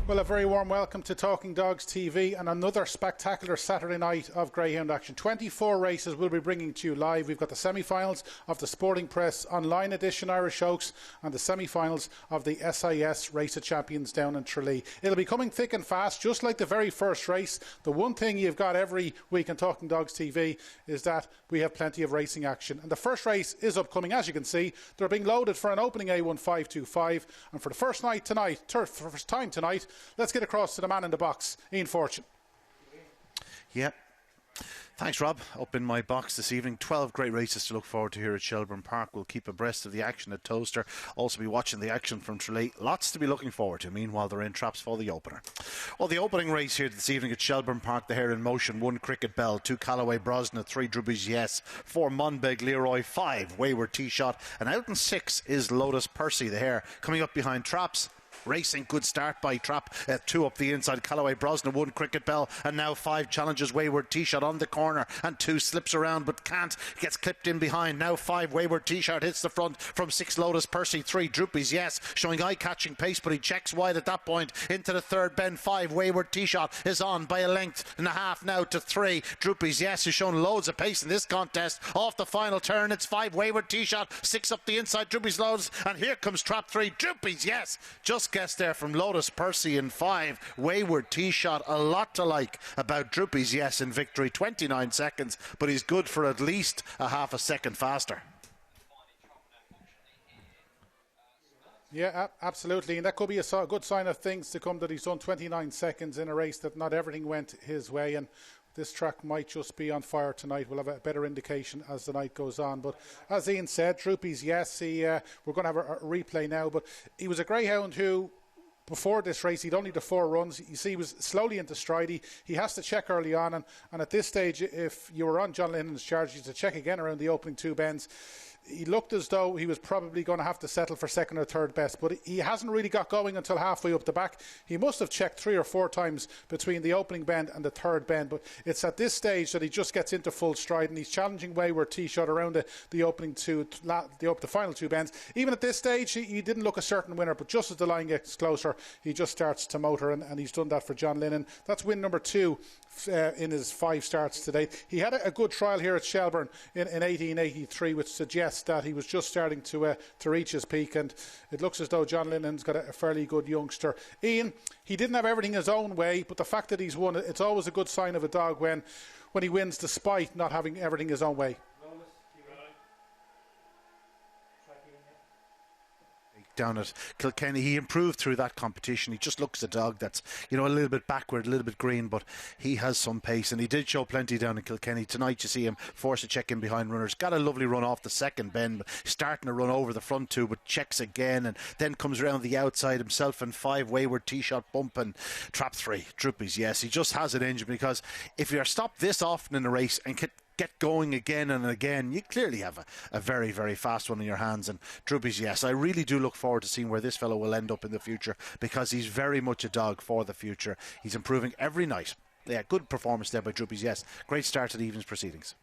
Well, a very warm welcome to Talking Dogs TV and another spectacular Saturday night of greyhound action. 24 races we'll be bringing to you live. We've got the semi-finals of the Sporting Press Online Edition Irish Oaks and the semi-finals of the SIS Race of Champions down in Tralee. It'll be coming thick and fast, just like the very first race. The one thing you've got every week on Talking Dogs TV is that we have plenty of racing action. And the first race is upcoming, as you can see. They're being loaded for an opening A1525. And for the first time tonight, let's get across to the man in the box, Ian Fortune. Yep. Thanks, Rob. Up in my box this evening, 12 great races to look forward to here at Shelbourne Park. We'll keep abreast of the action at Toaster. Also be watching the action from Tralee. Lots to be looking forward to. Meanwhile, they're in traps for the opener. Well, the opening race here this evening at Shelbourne Park, the Hare in Motion, 1 Cricket Bell, 2 Callaway Brosna, 3 Drubby's Yes, 4 Monbeg Leroy, 5 Wayward T-Shot, and out in 6 is Lotus Percy, the Hare. Coming up behind traps, racing, good start by Trap, 2 up the inside, Callaway Brosna, 1 Cricket Bell, and now 5 challenges Wayward T-Shot on the corner, and 2 slips around but can't, gets clipped in behind. Now 5 Wayward T-Shot hits the front from 6 Lotus Percy, 3 Droopy's Yes, showing eye-catching pace, but he checks wide at that point into the third bend. 5 Wayward T-Shot is on by a length and a half now to 3 Droopy's Yes, who's shown loads of pace in this contest. Off the final turn, it's 5 Wayward T-Shot, 6 up the inside, Droopy's Loads, and here comes Trap 3 Droopy's Yes, just guessed there from Lotus Percy in 5 Wayward T-Shot. A lot to like about Droopy's Yes in victory, 29 seconds, but he's good for at least a half a second faster. Yeah, absolutely, and that could be a good sign of things to come, that he's done 29 seconds in a race that not everything went his way, and this track might just be on fire tonight. We'll have a better indication as the night goes on. But as Ian said, Droopy's Yes, we're going to have a replay now, but he was a greyhound who, before this race, he'd only the 4 runs. You see, he was slowly into stride. He has to check early on, and at this stage, if you were on John Lennon's charge, you had to check again around the opening 2 bends. He looked as though he was probably going to have to settle for second or third best, but he hasn't really got going until halfway up the back. He must have checked 3 or 4 times between the opening bend and the third bend, but it's at this stage that he just gets into full stride, and he's challenging Wayward T-Shot around the opening the final 2 bends. Even at this stage, he didn't look a certain winner, but just as the line gets closer, he just starts to motor, and he's done that for John Lennon. That's win number 2 in his 5 starts to date. He had a good trial here at Shelbourne in 1883, which suggests that he was just starting to reach his peak, and it looks as though John Lennon's got a fairly good youngster. Ian, he didn't have everything his own way, but the fact that he's won, it's always a good sign of a dog when he wins despite not having everything his own way. Down at Kilkenny, he improved through that competition. He just looks a dog that's, a little bit backward, a little bit green, but he has some pace, and he did show plenty down in Kilkenny. Tonight you see him force a check in behind runners, got a lovely run off the second bend, starting to run over the front 2, but checks again, and then comes around the outside himself, and 5 Wayward T-Shot bump, and Trap 3 Droopy's Yes. He just has an engine, because if you're stopped this often in a race and get going again and again, you clearly have a very, very fast one in your hands. And Droopy's Yes, I really do look forward to seeing where this fellow will end up in the future, because he's very much a dog for the future. He's improving every night. Yeah, good performance there by Droopy's Yes. Great start to the evening's proceedings.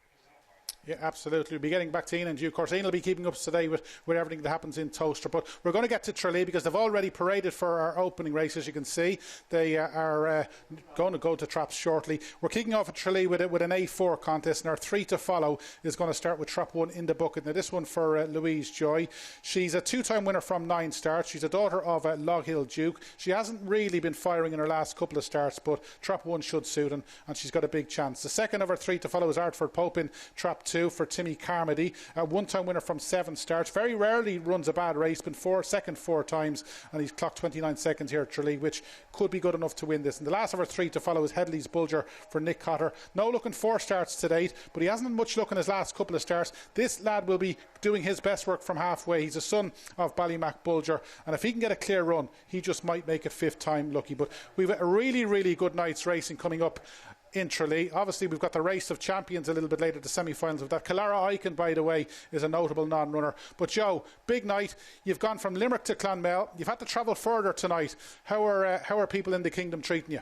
Yeah, absolutely. We'll be getting back to Ian in due course. Ian will be keeping up today with everything that happens in Toaster. But we're going to get to Tralee, because they've already paraded for our opening race, as you can see. They are going to go to traps shortly. We're kicking off at Tralee with an A4 contest, and our 3 to follow is going to start with Trap 1 in the bucket. Now, this one for Louise Joy. She's a 2-time winner from 9 starts. She's a daughter of Log Hill Duke. She hasn't really been firing in her last couple of starts, but Trap 1 should suit, and she's got a big chance. The second of our 3 to follow is Artford Pope in Trap 2 for Timmy Carmody, a 1-time winner from 7 starts. Very rarely runs a bad race, been second 4 times, and he's clocked 29 seconds here at Tralee, which could be good enough to win this. And the last of our 3 to follow is Headley's Bulger for Nick Cotter. No luck in 4 starts to date, but he hasn't had much luck in his last couple of starts. This lad will be doing his best work from halfway. He's a son of Ballymac Bulger, and if he can get a clear run, he just might make it 5th time lucky. But we've a really, really good night's racing coming up in Tralee. Obviously, we've got the Race of Champions a little bit later, the semi-finals of that. Kalara Icon, by the way, is a notable non-runner. But Joe, big night. You've gone from Limerick to Clonmel. You've had to travel further tonight. How are people in the Kingdom treating you?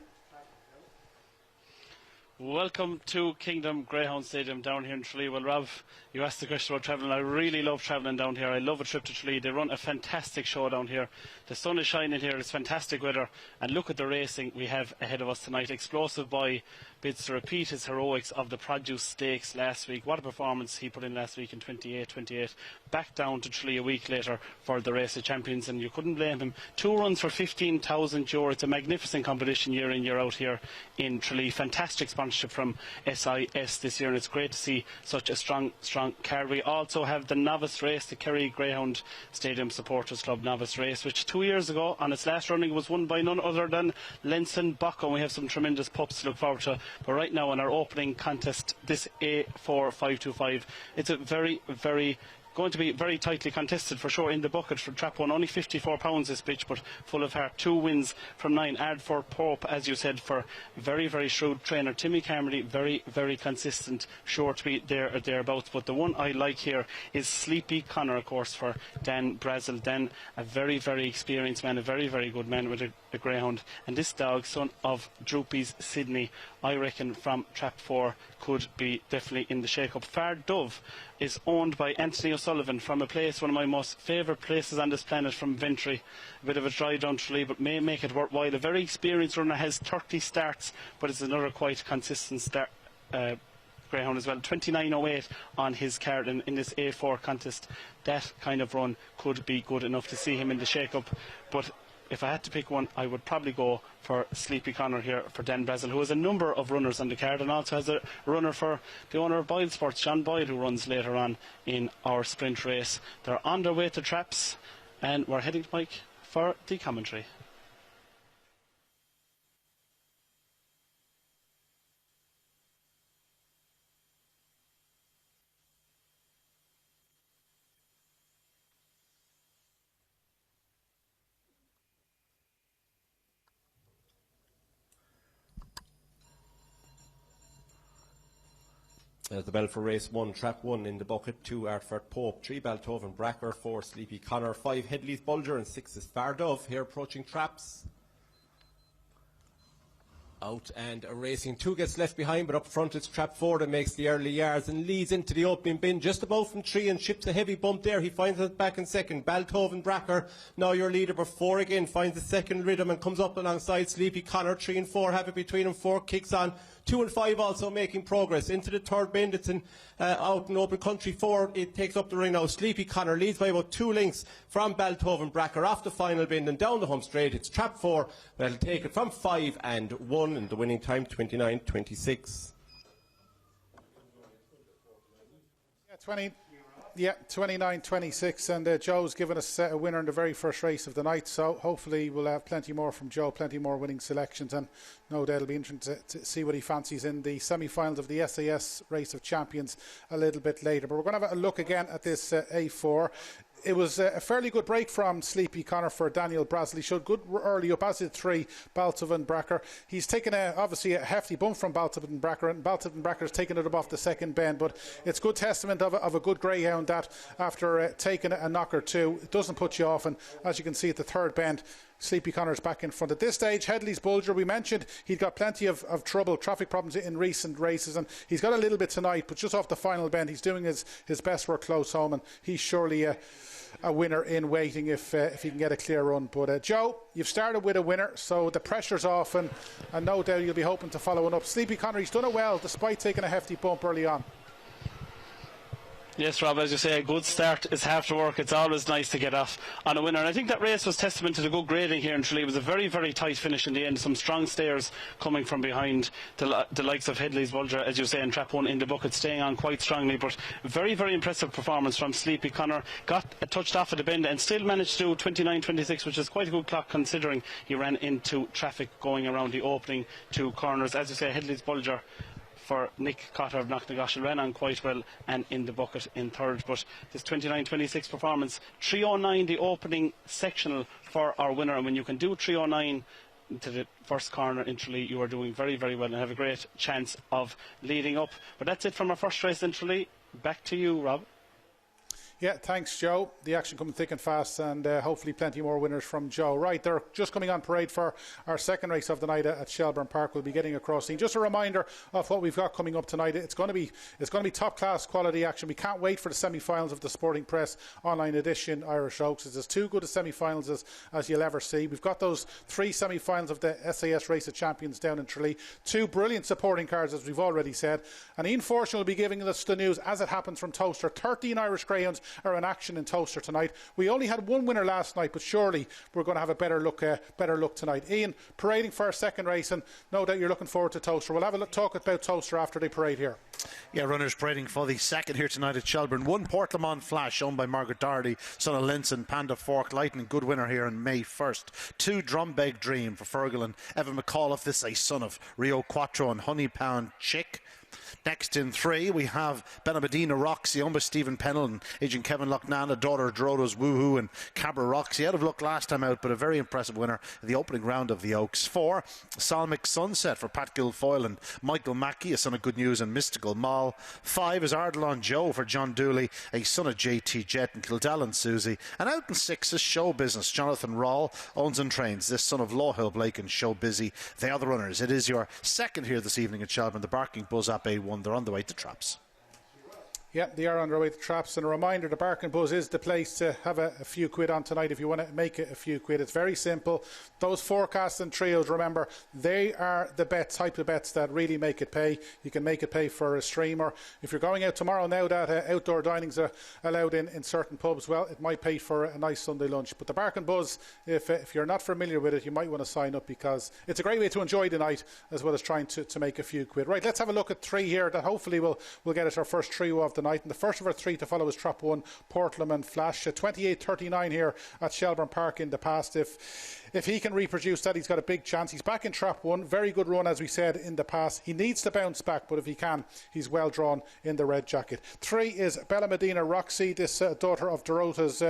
Welcome to Kingdom Greyhound Stadium down here in Tralee. Well, Rob, you asked the question about travelling. I really love travelling down here. I love a trip to Tralee. They run a fantastic show down here. The sun is shining here. It's fantastic weather. And look at the racing we have ahead of us tonight. Explosive Boy bids to repeat his heroics of the Produce Stakes last week. What a performance he put in last week in 28-28. Back down to Tralee a week later for the Race of Champions, and you couldn't blame him. 2 runs for €15,000. It's a magnificent competition year in, year out here in Tralee. Fantastic sponsorship from SIS this year, and it's great to see such a strong card. We also have the novice race, the Kerry Greyhound Stadium Supporters Club novice race, which 2 years ago on its last running was won by none other than Lenson Bucko. We have some tremendous pups to look forward to. But right now in our opening contest, this A4525, it's a going to be very tightly contested for sure in the bucket for Trap 1. Only £54 this pitch, but full of heart. 2 wins from 9. Ardford Pope, as you said, for very, very shrewd trainer Timmy Carmody. Very, very consistent, sure to be there or thereabouts. But the one I like here is Sleepy Connor, of course, for Dan Brazel. Dan, a very, very experienced man, a very, very good man with a greyhound. And this dog, son of Droopy's Sydney, I reckon from Trap 4 could be definitely in the shake-up. Far Dove is owned by Anthony O'Sullivan from a place, one of my most favourite places on this planet, from Ventry. A bit of a drive down Tralee, but may make it worthwhile. A very experienced runner, has 30 starts, but it's another quite consistent start. Greyhound as well. 29.08 on his card in this A4 contest. That kind of run could be good enough to see him in the shake-up. But if I had to pick one, I would probably go for Sleepy Connor here for Dan Brazel, who has a number of runners on the card, and also has a runner for the owner of Boyle Sports, John Boyle, who runs later on in our sprint race. They're on their way to traps, and we're heading to Mike for the commentary. The bell for race 1, Trap 1 in the bucket. 2, Ardford Pope. 3, Baltoven Bracker. 4, Sleepy Connor. 5, Headley's Bulger. And 6 is Far Dove. Here approaching traps. Out and a racing 2 gets left behind, but up front it's Trap 4 that makes the early yards and leads into the opening bin just about from 3 and chips a heavy bump there. He finds it back in second. Baltoven Bracker, now your leader, but 4 again, finds the second rhythm and comes up alongside Sleepy Connor. 3 and 4 have it between them. 4 kicks on. 2 and 5 also making progress into the third bend. It's out in open country. 4, it takes up the ring now. Sleepy Connor leads by about 2 lengths from Baltoven Bracker off the final bend and down the home straight. It's Trap 4 that'll take it from 5 and 1, and the winning time 29.26. Yeah, 29-26, and Joe's given us a winner in the very first race of the night, so hopefully we'll have plenty more from Joe, plenty more winning selections, and no doubt it'll be interesting to see what he fancies in the semi-finals of the SAS Race of Champions a little bit later. But we're going to have a look again at this A4. It was a fairly good break from Sleepy Connor for Daniel Brazel. He showed good early up, as did 3, Baltoven Bracker. He's taken obviously a hefty bump from Baltoven Bracker, and Baltoven Bracker's taken it up off the second bend. But it's good testament of a good greyhound that after taking a knock or 2, it doesn't put you off. And as you can see at the third bend, Sleepy Connor's back in front. At this stage, Headley's Bulger, we mentioned he'd got plenty of trouble, traffic problems in recent races, and he's got a little bit tonight, but just off the final bend, he's doing his best work close home, and he's surely a winner in waiting if he can get a clear run. But Joe, you've started with a winner, so the pressure's off, and no doubt you'll be hoping to follow it up. Sleepy Connor, he's done it well despite taking a hefty bump early on. Yes, Rob, as you say, a good start is half the work. It's always nice to get off on a winner. And I think that race was testament to the good grading here in Tralee. It was a very, very tight finish in the end. Some strong stayers coming from behind. The likes of Headley's Bulger, as you say, and Trap 1 in the bucket, staying on quite strongly. But very, very impressive performance from Sleepy Connor. Got touched off at the bend and still managed to do 29.26, which is quite a good clock considering he ran into traffic going around the opening 2 corners. As you say, Headley's Bulger for Nick Cotter of Knocknagosh ran on quite well and in the bucket in third. But this 29.26 performance, 3.09 the opening sectional for our winner, and when you can do 3.09 to the first corner in Tralee, you are doing very, very well and have a great chance of leading up. But that's it from our first race in Tralee. Back to you, Rob. Yeah, thanks, Joe. The action coming thick and fast, and hopefully plenty more winners from Joe. Right, they're just coming on parade for our second race of the night at Shelbourne Park. We'll be getting across scene. Just a reminder of what we've got coming up tonight. It's going to be top class quality action. We can't wait for the semi-finals of the Sporting Press online edition Irish Oaks. It's as too good a semi-finals as you'll ever see. We've got those 3 semi-finals of the SAS Race of Champions down in Tralee. 2 brilliant supporting cars, as we've already said. And Ian Fortune will be giving us the news as it happens from Toaster. 13 Irish Greyhounds are in action in Toaster tonight. We only had 1 winner last night, but surely we're going to have a better look tonight. Ian, parading for our second race, and no doubt you're looking forward to Toaster. We'll have a talk about Toaster after they parade here. Yeah, runners parading for the second here tonight at Shelbourne. 1 Portlamont Flash, owned by Margaret Doherty, son of Linson, Panda Fork Lightning, good winner here on May 1st. 2 Drumbeg Dream for Fergal and Evan McAuliffe, this a son of Rio Quattro and Honey Pound Chick. Next in 3 we have Medina Roxy, owned by Stephen Pennell and agent Kevin Loughnana, daughter of Drodo's Woohoo and Cabra Roxy. Out of luck last time out, but a very impressive winner in the opening round of the Oaks. 4 Salmic Sunset for Pat Guilfoyle and Michael Mackey, a son of Good News and Mystical Mall. 5 is Ardalon Joe for John Dooley, a son of JT Jet and Kildall and Susie. And out in 6 is Show Business, Jonathan Rawl, owns and trains this son of Lawhill Blake and Show Busy. They are the runners. It is your second here this evening at Shelbourne. The Barking Buzz App A1. They're on the way to traps. Yeah, they are on their way to traps. And a reminder, the Barking Buzz is the place to have a few quid on tonight if you want to make it a few quid. It's very simple. Those forecasts and trios, remember, they are the type of bets that really make it pay. You can make it pay for a streamer. If you're going out tomorrow now that outdoor dining's allowed in certain pubs, well, it might pay for a nice Sunday lunch. But the Barking Buzz, if you're not familiar with it, you might want to sign up, because it's a great way to enjoy the night as well as trying to make a few quid. Right, let's have a look at 3 here that hopefully will get us our first trio of the night. And the first of our 3 to follow is Trap 1, Portlamont Flash. 28.39 here at Shelbourne Park in the past. If he can reproduce that, he's got a big chance. He's back in Trap 1. Very good run, as we said, in the past. He needs to bounce back, but if he can, he's well drawn in the red jacket. 3 is Medina Roxy, this daughter of Dorota's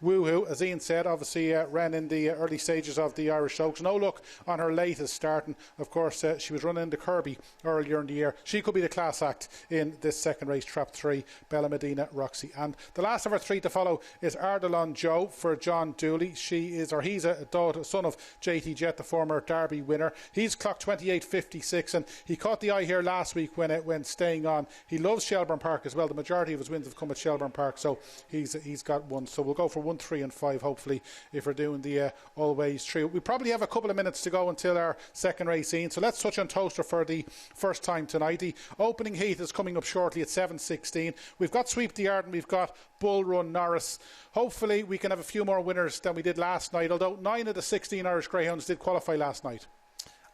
Woohoo. As Ian said, obviously ran in the early stages of the Irish Oaks. No luck on her latest starting. Of course, she was running into Kirby earlier in the year. She could be the class act in this second race, Trap 3, Medina Roxy. And the last of our 3 to follow is Ardalon Joe for John Dooley. He's a son of JT Jet, the former Derby winner. He's clocked 28.56, and he caught the eye here last week when staying on. He loves Shelbourne Park as well. The majority of his wins have come at Shelbourne Park, so he's got 1. So we'll go for 1, 3 and 5, hopefully, if we're doing the always trio. We probably have a couple of minutes to go until our second race scene, so let's touch on Toaster for the first time tonight. The opening heat is coming up shortly at 7:16. We've got Sweep the Yard and we've got Bull Run Norris. Hopefully we can have a few more winners than we did last night, although 9 of the 16 Irish Greyhounds did qualify last night.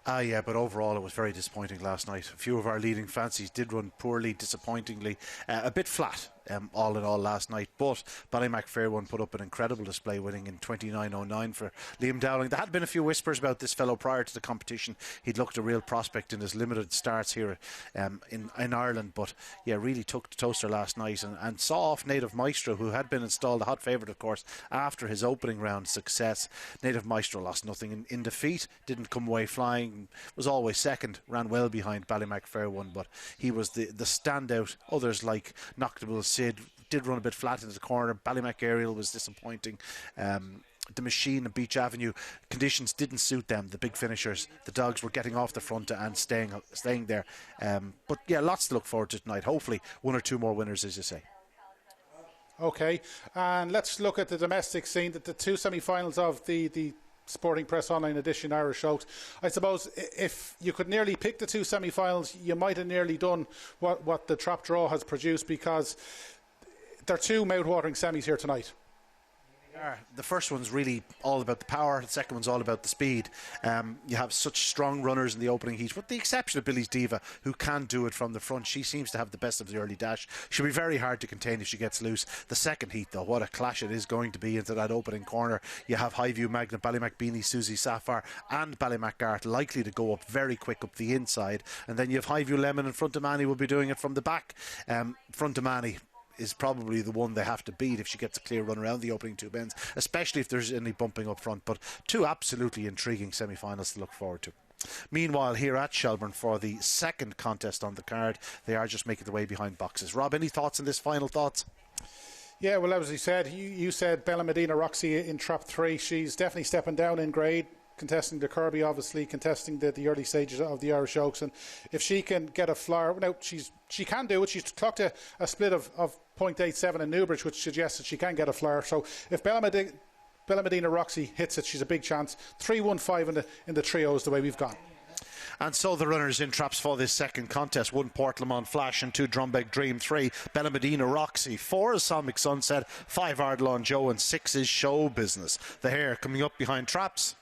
Yeah, but overall it was very disappointing last night. A few of our leading fancies did run poorly, disappointingly, a bit flat. All in all last night, but Ballymac Fair One put up an incredible display, winning in 29.09 for Liam Dowling. There had been a few whispers about this fellow prior to the competition. He'd looked a real prospect in his limited starts here in Ireland, but yeah, really took the Toaster last night and saw off Native Maestro, who had been installed a hot favourite, of course, after his opening round success. Native Maestro lost nothing in defeat, didn't come away flying, was always second, ran well behind Ballymac Fair One, but he was the standout. Others like Noctable Sid did run a bit flat into the corner. Ballymac Aerial was disappointing. The Machine and Beach Avenue, conditions didn't suit them, the big finishers. The dogs were getting off the front and staying there. But yeah, lots to look forward to tonight. Hopefully 1 or 2 more winners, as you say. Okay, and let's look at the domestic scene. The 2 semi-finals of the Sporting Press Online Edition Irish Oaks. I suppose if you could nearly pick the 2 semi-finals, you might have nearly done what the trap draw has produced, because there are 2 mouth-watering semis here tonight. The first one's really all about the power. The second one's all about the speed. You have such strong runners in the opening heat, with the exception of Billy's Diva, who can do it from the front. She seems to have the best of the early dash. She'll be very hard to contain if she gets loose. The second heat, though, what a clash it is going to be into that opening corner. You have Highview Magnet, Ballymac Beanie, Susie Sapphire and Ballymac Art likely to go up very quick up the inside, and then you have Highview Lemon and Front of Manny will be doing it from the back. Front of Manny is probably the one they have to beat if she gets a clear run around the opening 2 bends, especially if there's any bumping up front. But 2 absolutely intriguing semi-finals to look forward to. Meanwhile, here at Shelbourne for the second contest on the card, they are just making their way behind boxes. Rob, any thoughts on this? Final thoughts? Yeah, well, as you said, you said Bella Medina Roxy in trap 3. She's definitely stepping down in grade, contesting the Kirby, obviously, contesting the early stages of the Irish Oaks. And if she can get a flyer, now she can do it. She's clocked a split of 0.87 in Newbridge, which suggests that she can get a flyer. So if Bella Medina Roxy hits it, she's a big chance. 3-1-5 in the trio is the way we've gone. And so the runners in traps for this second contest: 1 Portlamont Flash and 2 Drumbeg Dream, 3 Bella Medina Roxy, 4 is Salmic Sunset, 5 Ardlawn Joe, and 6 is Show Business. The hare coming up behind traps.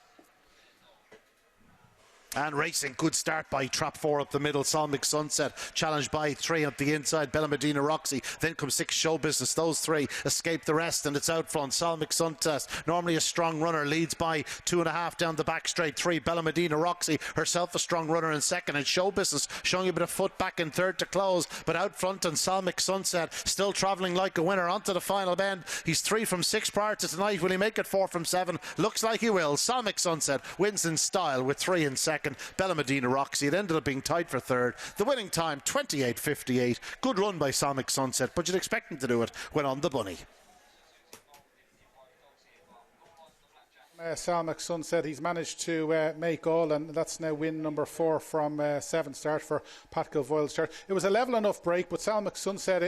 And racing, good start by trap 4 up the middle, Salmic Sunset, challenged by 3 up the inside, Bella Medina Roxy. Then comes 6 Show Business. Those 3 escape the rest, and it's out front. Salmic Sunset, normally a strong runner, leads by 2.5 down the back straight. 3 Bella Medina Roxy, herself a strong runner in second, and Show Business showing a bit of foot back in third to close. But out front, and Salmic Sunset still travelling like a winner onto the final bend. He's 3 from 6 prior to tonight. Will he make it 4 from 7? Looks like he will. Salmic Sunset wins in style with 3 in second. Bella Medina Roxy, it ended up being tied for third. The winning time 28.58. Good run by Salmic Sunset, but you'd expect him to do it when on the bunny. Salmic Sunset, he's managed to make all, and that's now win number 4 from 7 start for Pat Gilfoyle's start. It was a level enough break, but Salmic Sunset,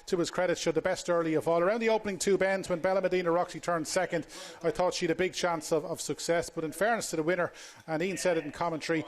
to his credit, showed the best early of all. Around the opening 2 bends, when Bella Medina Roxy turned second, I thought she had a big chance of success, but in fairness to the winner, and Ian said it in commentary,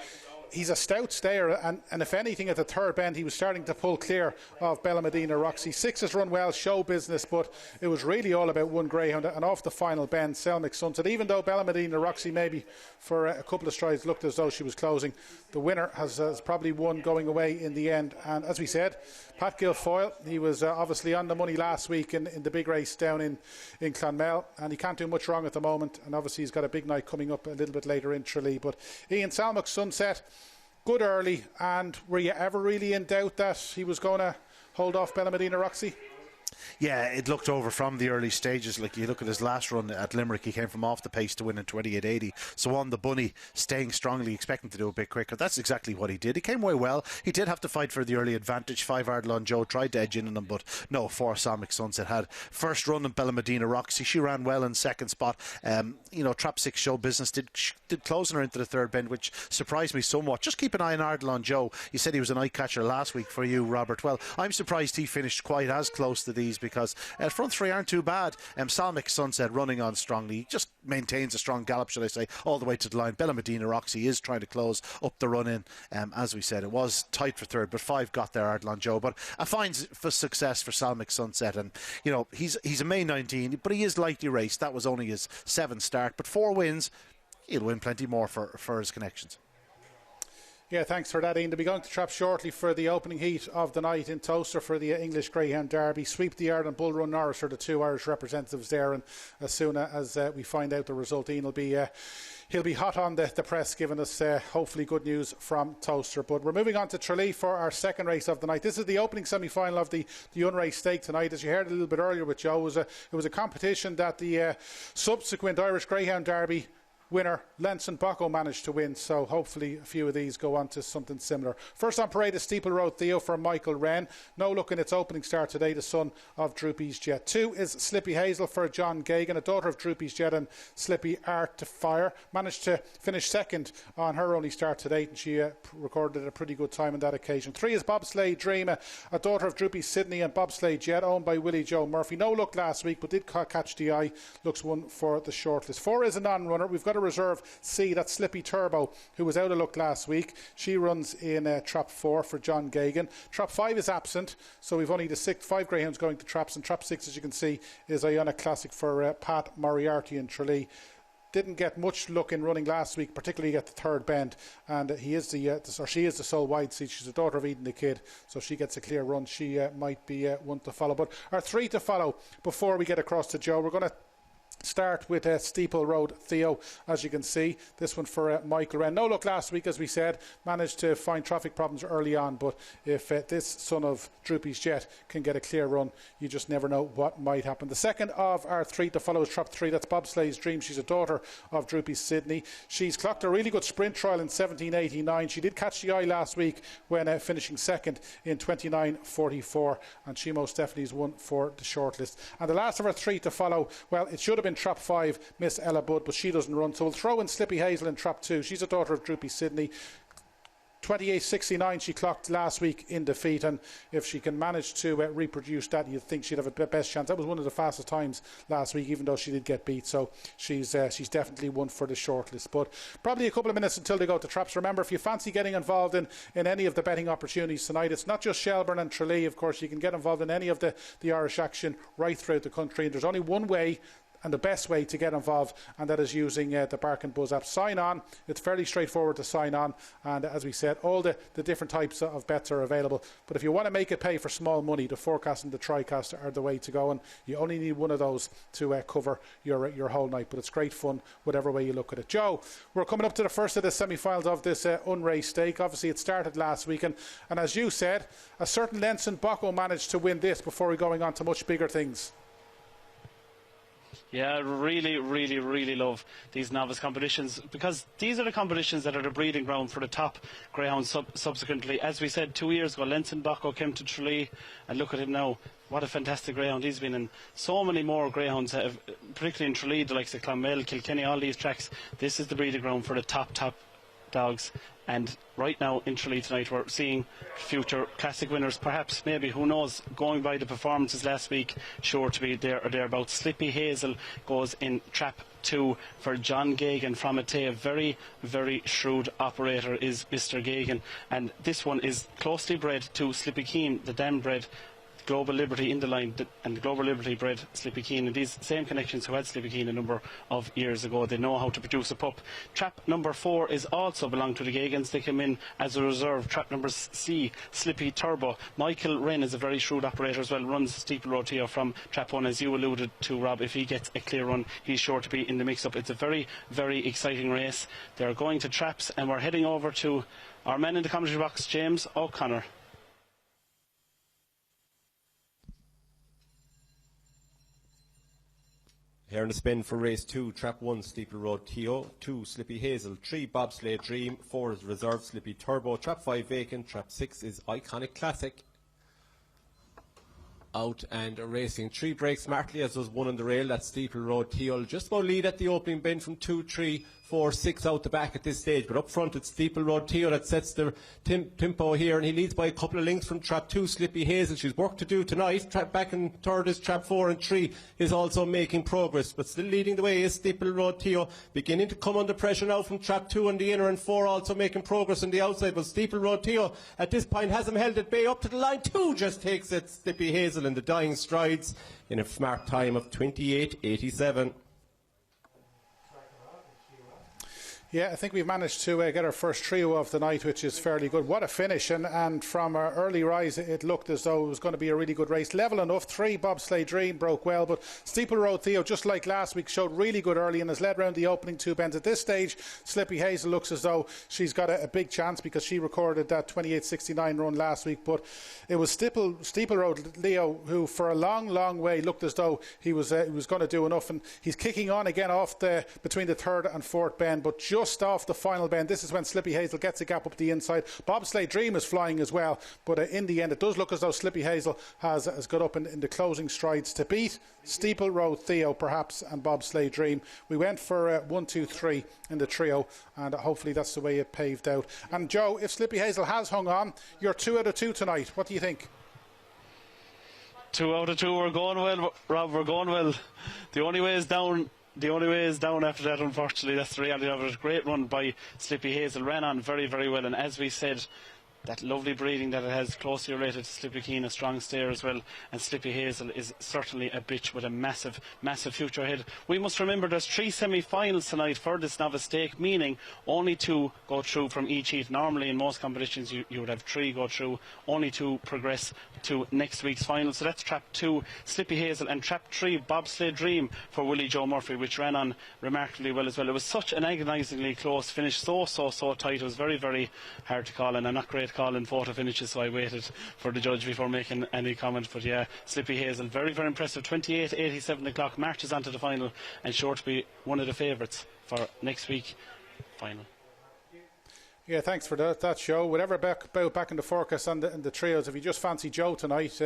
he's a stout stayer, and if anything at the third bend he was starting to pull clear of Bella Medina Roxy. 6 has run well, Show Business, but it was really all about 1 Greyhound, and off the final bend, Salmic Sunset. Even though Bella Medina Roxy maybe for a couple of strides looked as though she was closing, the winner has probably won going away in the end. And as we said, Pat Gilfoyle, he was obviously on the money last week in the big race down in Clonmel, and he can't do much wrong at the moment, and obviously he's got a big night coming up a little bit later in Tralee. But Ian, Salmic Sunset, good early, and were you ever really in doubt that he was going to hold off Bella Medina Roxy? Yeah, it looked over from the early stages. Like, you look at his last run at Limerick, he came from off the pace to win in 28.80. So on the bunny, staying strongly, expecting to do a bit quicker. That's exactly what he did. He came away well. He did have to fight for the early advantage. 5 Ardlawn Joe tried to edge in on him, but no, 4 Salmic Sunset had first run in Bella Medina Roxy. She ran well in second spot. Trap 6 Show Business did closing her into the third bend, which surprised me somewhat. Just keep an eye on Ardlawn Joe. You said he was an eye catcher last week for you, Robert. Well, I'm surprised he finished quite as close to these, because front 3 aren't too bad. Salmic Sunset running on strongly. He just maintains a strong gallop, should I say, all the way to the line. Bella Medina Roxy is trying to close up the run in. As we said, it was tight for third, but 5 got there, Ardlawn Joe. But a fine for success for Salmic Sunset. And, he's a May 19, but he is lightly raced. That was only his 7th start. But 4 wins, he'll win plenty more for his connections. Yeah, thanks for that, Ian. They'll be going to trap shortly for the opening heat of the night in Toaster for the English Greyhound Derby. Sweep the Yard and Bull Run Norris are the 2 Irish representatives there, and as soon as we find out the result, Ian will be he'll be hot on the press, giving us hopefully good news from Toaster. But we're moving on to Tralee for our second race of the night. This is the opening semi-final of the unraced stake tonight. As you heard a little bit earlier with Joe, it was a competition that the subsequent Irish Greyhound Derby winner Lenson Bocco managed to win, so hopefully a few of these go on to something similar. First on parade is Steeple Road Theo for Michael Wren. No look in its opening start today, the son of Droopy's Jet. 2 is Slippy Hazel for John Gagan, a daughter of Droopy's Jet and Slippy Art to Fire. Managed to finish second on her only start to date, and she recorded a pretty good time on that occasion. 3 is Bobsleigh Dream, a daughter of Droopy Sydney and Bobsleigh Jet, owned by Willie Joe Murphy. No look last week, but did catch the eye. Looks one for the shortlist. 4 is a non-runner. We've got a reserve C, that's Slippy Turbo, who was out of luck last week. She runs in trap 4 for John Gagan. Trap 5 is absent, so we've only the 5 greyhounds going to traps, and trap 6, as you can see, is Ionic Classic for Pat Moriarty in Tralee. Didn't get much luck in running last week, particularly at the third bend, and she is the sole wide seat. She's a daughter of Eden the Kid, so she gets a clear run. She might be one to follow. But our 3 to follow before we get across to Joe. We're going to start with Steeple Road Theo, as you can see. This one for Michael Wren. No luck last week, as we said. Managed to find traffic problems early on, but if this son of Droopy's Jet can get a clear run, you just never know what might happen. The second of our three to follow is Trap 3. That's Bobsleigh's Dream. She's a daughter of Droopy Sydney. She's clocked a really good sprint trial in 17:89. She did catch the eye last week when finishing second in 29:44, and she most definitely is one for the shortlist. And the last of our three to follow, well, it should have been Trap 5, Miss Ella Budd, but she doesn't run, so we'll throw in Slippy Hazel in Trap 2. She's a daughter of Droopy Sydney. 28:69 she clocked last week in defeat, and if she can manage to reproduce that, you'd think she'd have a best chance. That was one of the fastest times last week, even though she did get beat, so she's definitely one for the shortlist. But probably a couple of minutes until they go to traps. Remember, if you fancy getting involved in any of the betting opportunities tonight, it's not just Shelbourne and Tralee. Of course, you can get involved in any of the Irish action right throughout the country, and there's only one way and the best way to get involved, and that is using the Bark and Buzz app. Sign on. It's fairly straightforward to sign on, and as we said, all the different types of bets are available. But if you want to make it pay for small money, the forecast and the TriCast are the way to go, and you only need one of those to cover your whole night. But it's great fun whatever way you look at it. Joe, we're coming up to the first of the semi-finals of this unraced stake. Obviously it started last weekend, and as you said, a certain Lenson Bocco managed to win this before we're going on to much bigger things. Yeah, really, really, really love these novice competitions, because these are the competitions that are the breeding ground for the top greyhounds subsequently. As we said 2 years ago, Lenson Bocco came to Tralee, and look at him now. What a fantastic greyhound he's been in. So many more greyhounds, particularly in Tralee, the likes of Clonmel, Kilkenny, all these tracks. This is the breeding ground for the top dogs. And right now in Tralee tonight, we're seeing future classic winners, perhaps, maybe, who knows, going by the performances last week, sure to be there or thereabouts. Slippy Hazel goes in Trap 2 for John Gagan from Atay. A very, very shrewd operator is Mr. Gagan, and this one is closely bred to Slippy Keen, the dam bred Global Liberty in the line, and Global Liberty bred Slippy Keen, and these same connections who had Slippy Keen a number of years ago. They know how to produce a pup. Trap number 4 is also belong to the Gagans. They came in as a reserve. Trap number C, Slippy Turbo. Michael Wren is a very shrewd operator as well, runs Steeple Road here from Trap 1, as you alluded to, Rob. If he gets a clear run, he's sure to be in the mix-up. It's a very, very exciting race. They're going to traps, and we're heading over to our man in the commentary box, James O'Connor. Here in the spin for race 2, Trap 1, Steeple Road Theo, 2, Slippy Hazel, 3, Bobsleigh Dream, 4 is Reserve, Slippy Turbo, Trap 5, Vacant, Trap 6 is Iconic Classic. Out and racing 3 breaks smartly, as was one on the rail. That's Steeple Road Theo, just about lead at the opening bend from 2, 3, 4, 6 out the back at this stage, but up front it's Steeple Road Theo that sets the tempo here, and he leads by a couple of lengths from Trap 2, Slippy Hazel. She's work to do tonight. Back in third is Trap 4, and 3 is also making progress, but still leading the way is Steeple Road Theo, beginning to come under pressure now from Trap 2 on the inner, and 4 also making progress on the outside, but Steeple Road Theo at this point has him held at bay up to the line. 2 just takes it, Slippy Hazel in the dying strides in a smart time of 28.87. Yeah, I think we've managed to get our first trio of the night, which is fairly good. What a finish, and from our early rise it looked as though it was going to be a really good race. Level enough. 3, Bobsleigh Dream broke well, but Steeple Road Theo, just like last week, showed really good early and has led round the opening 2 bends. At this stage, Slippy Hazel looks as though she's got a big chance, because she recorded that 28.69 run last week, but it was Steeple Road Leo who for a long way looked as though he was going to do enough, and he's kicking on again off between the 3rd and 4th bend, but just off the final bend. This is when Slippy Hazel gets a gap up the inside. Bobsleigh Dream is flying as well, but in the end it does look as though Slippy Hazel has got up in the closing strides to beat Steeple Road Theo perhaps and Bobsleigh Dream. We went for 1, 2, 3 in the trio, and hopefully that's the way it paved out. And Joe, if Slippy Hazel has hung on, you're 2 out of 2 tonight. What do you think? 2 out of 2. We're going well, Rob. We're going well. The only way is down after that, unfortunately. That's the reality of it. Great run by Slippy Hazel. Ran on very, very well, and as we said, that lovely breeding that it has, closely related to Slippy Keen, a strong stayer as well, and Slippy Hazel is certainly a bitch with a massive future ahead. We must remember there's 3 semi-finals tonight for this novice stake, meaning only 2 go through from each heat. Normally in most competitions you would have 3 go through, only 2 progress to next week's final. So that's Trap 2 Slippy Hazel, and Trap 3 Bobsleigh Dream for Willie Joe Murphy, which ran on remarkably well as well. It was such an agonisingly close finish, so tight. It was very, very hard to call, and I'm not great calling photo finishes, so I waited for the judge before making any comment. But yeah, Slippy Hazel, very, very impressive. 28.87 the clock, marches onto the final, and sure to be one of the favourites for next week final. Yeah, thanks for that show. Whatever about back in the forecast and the trios, if you just fancy Joe tonight,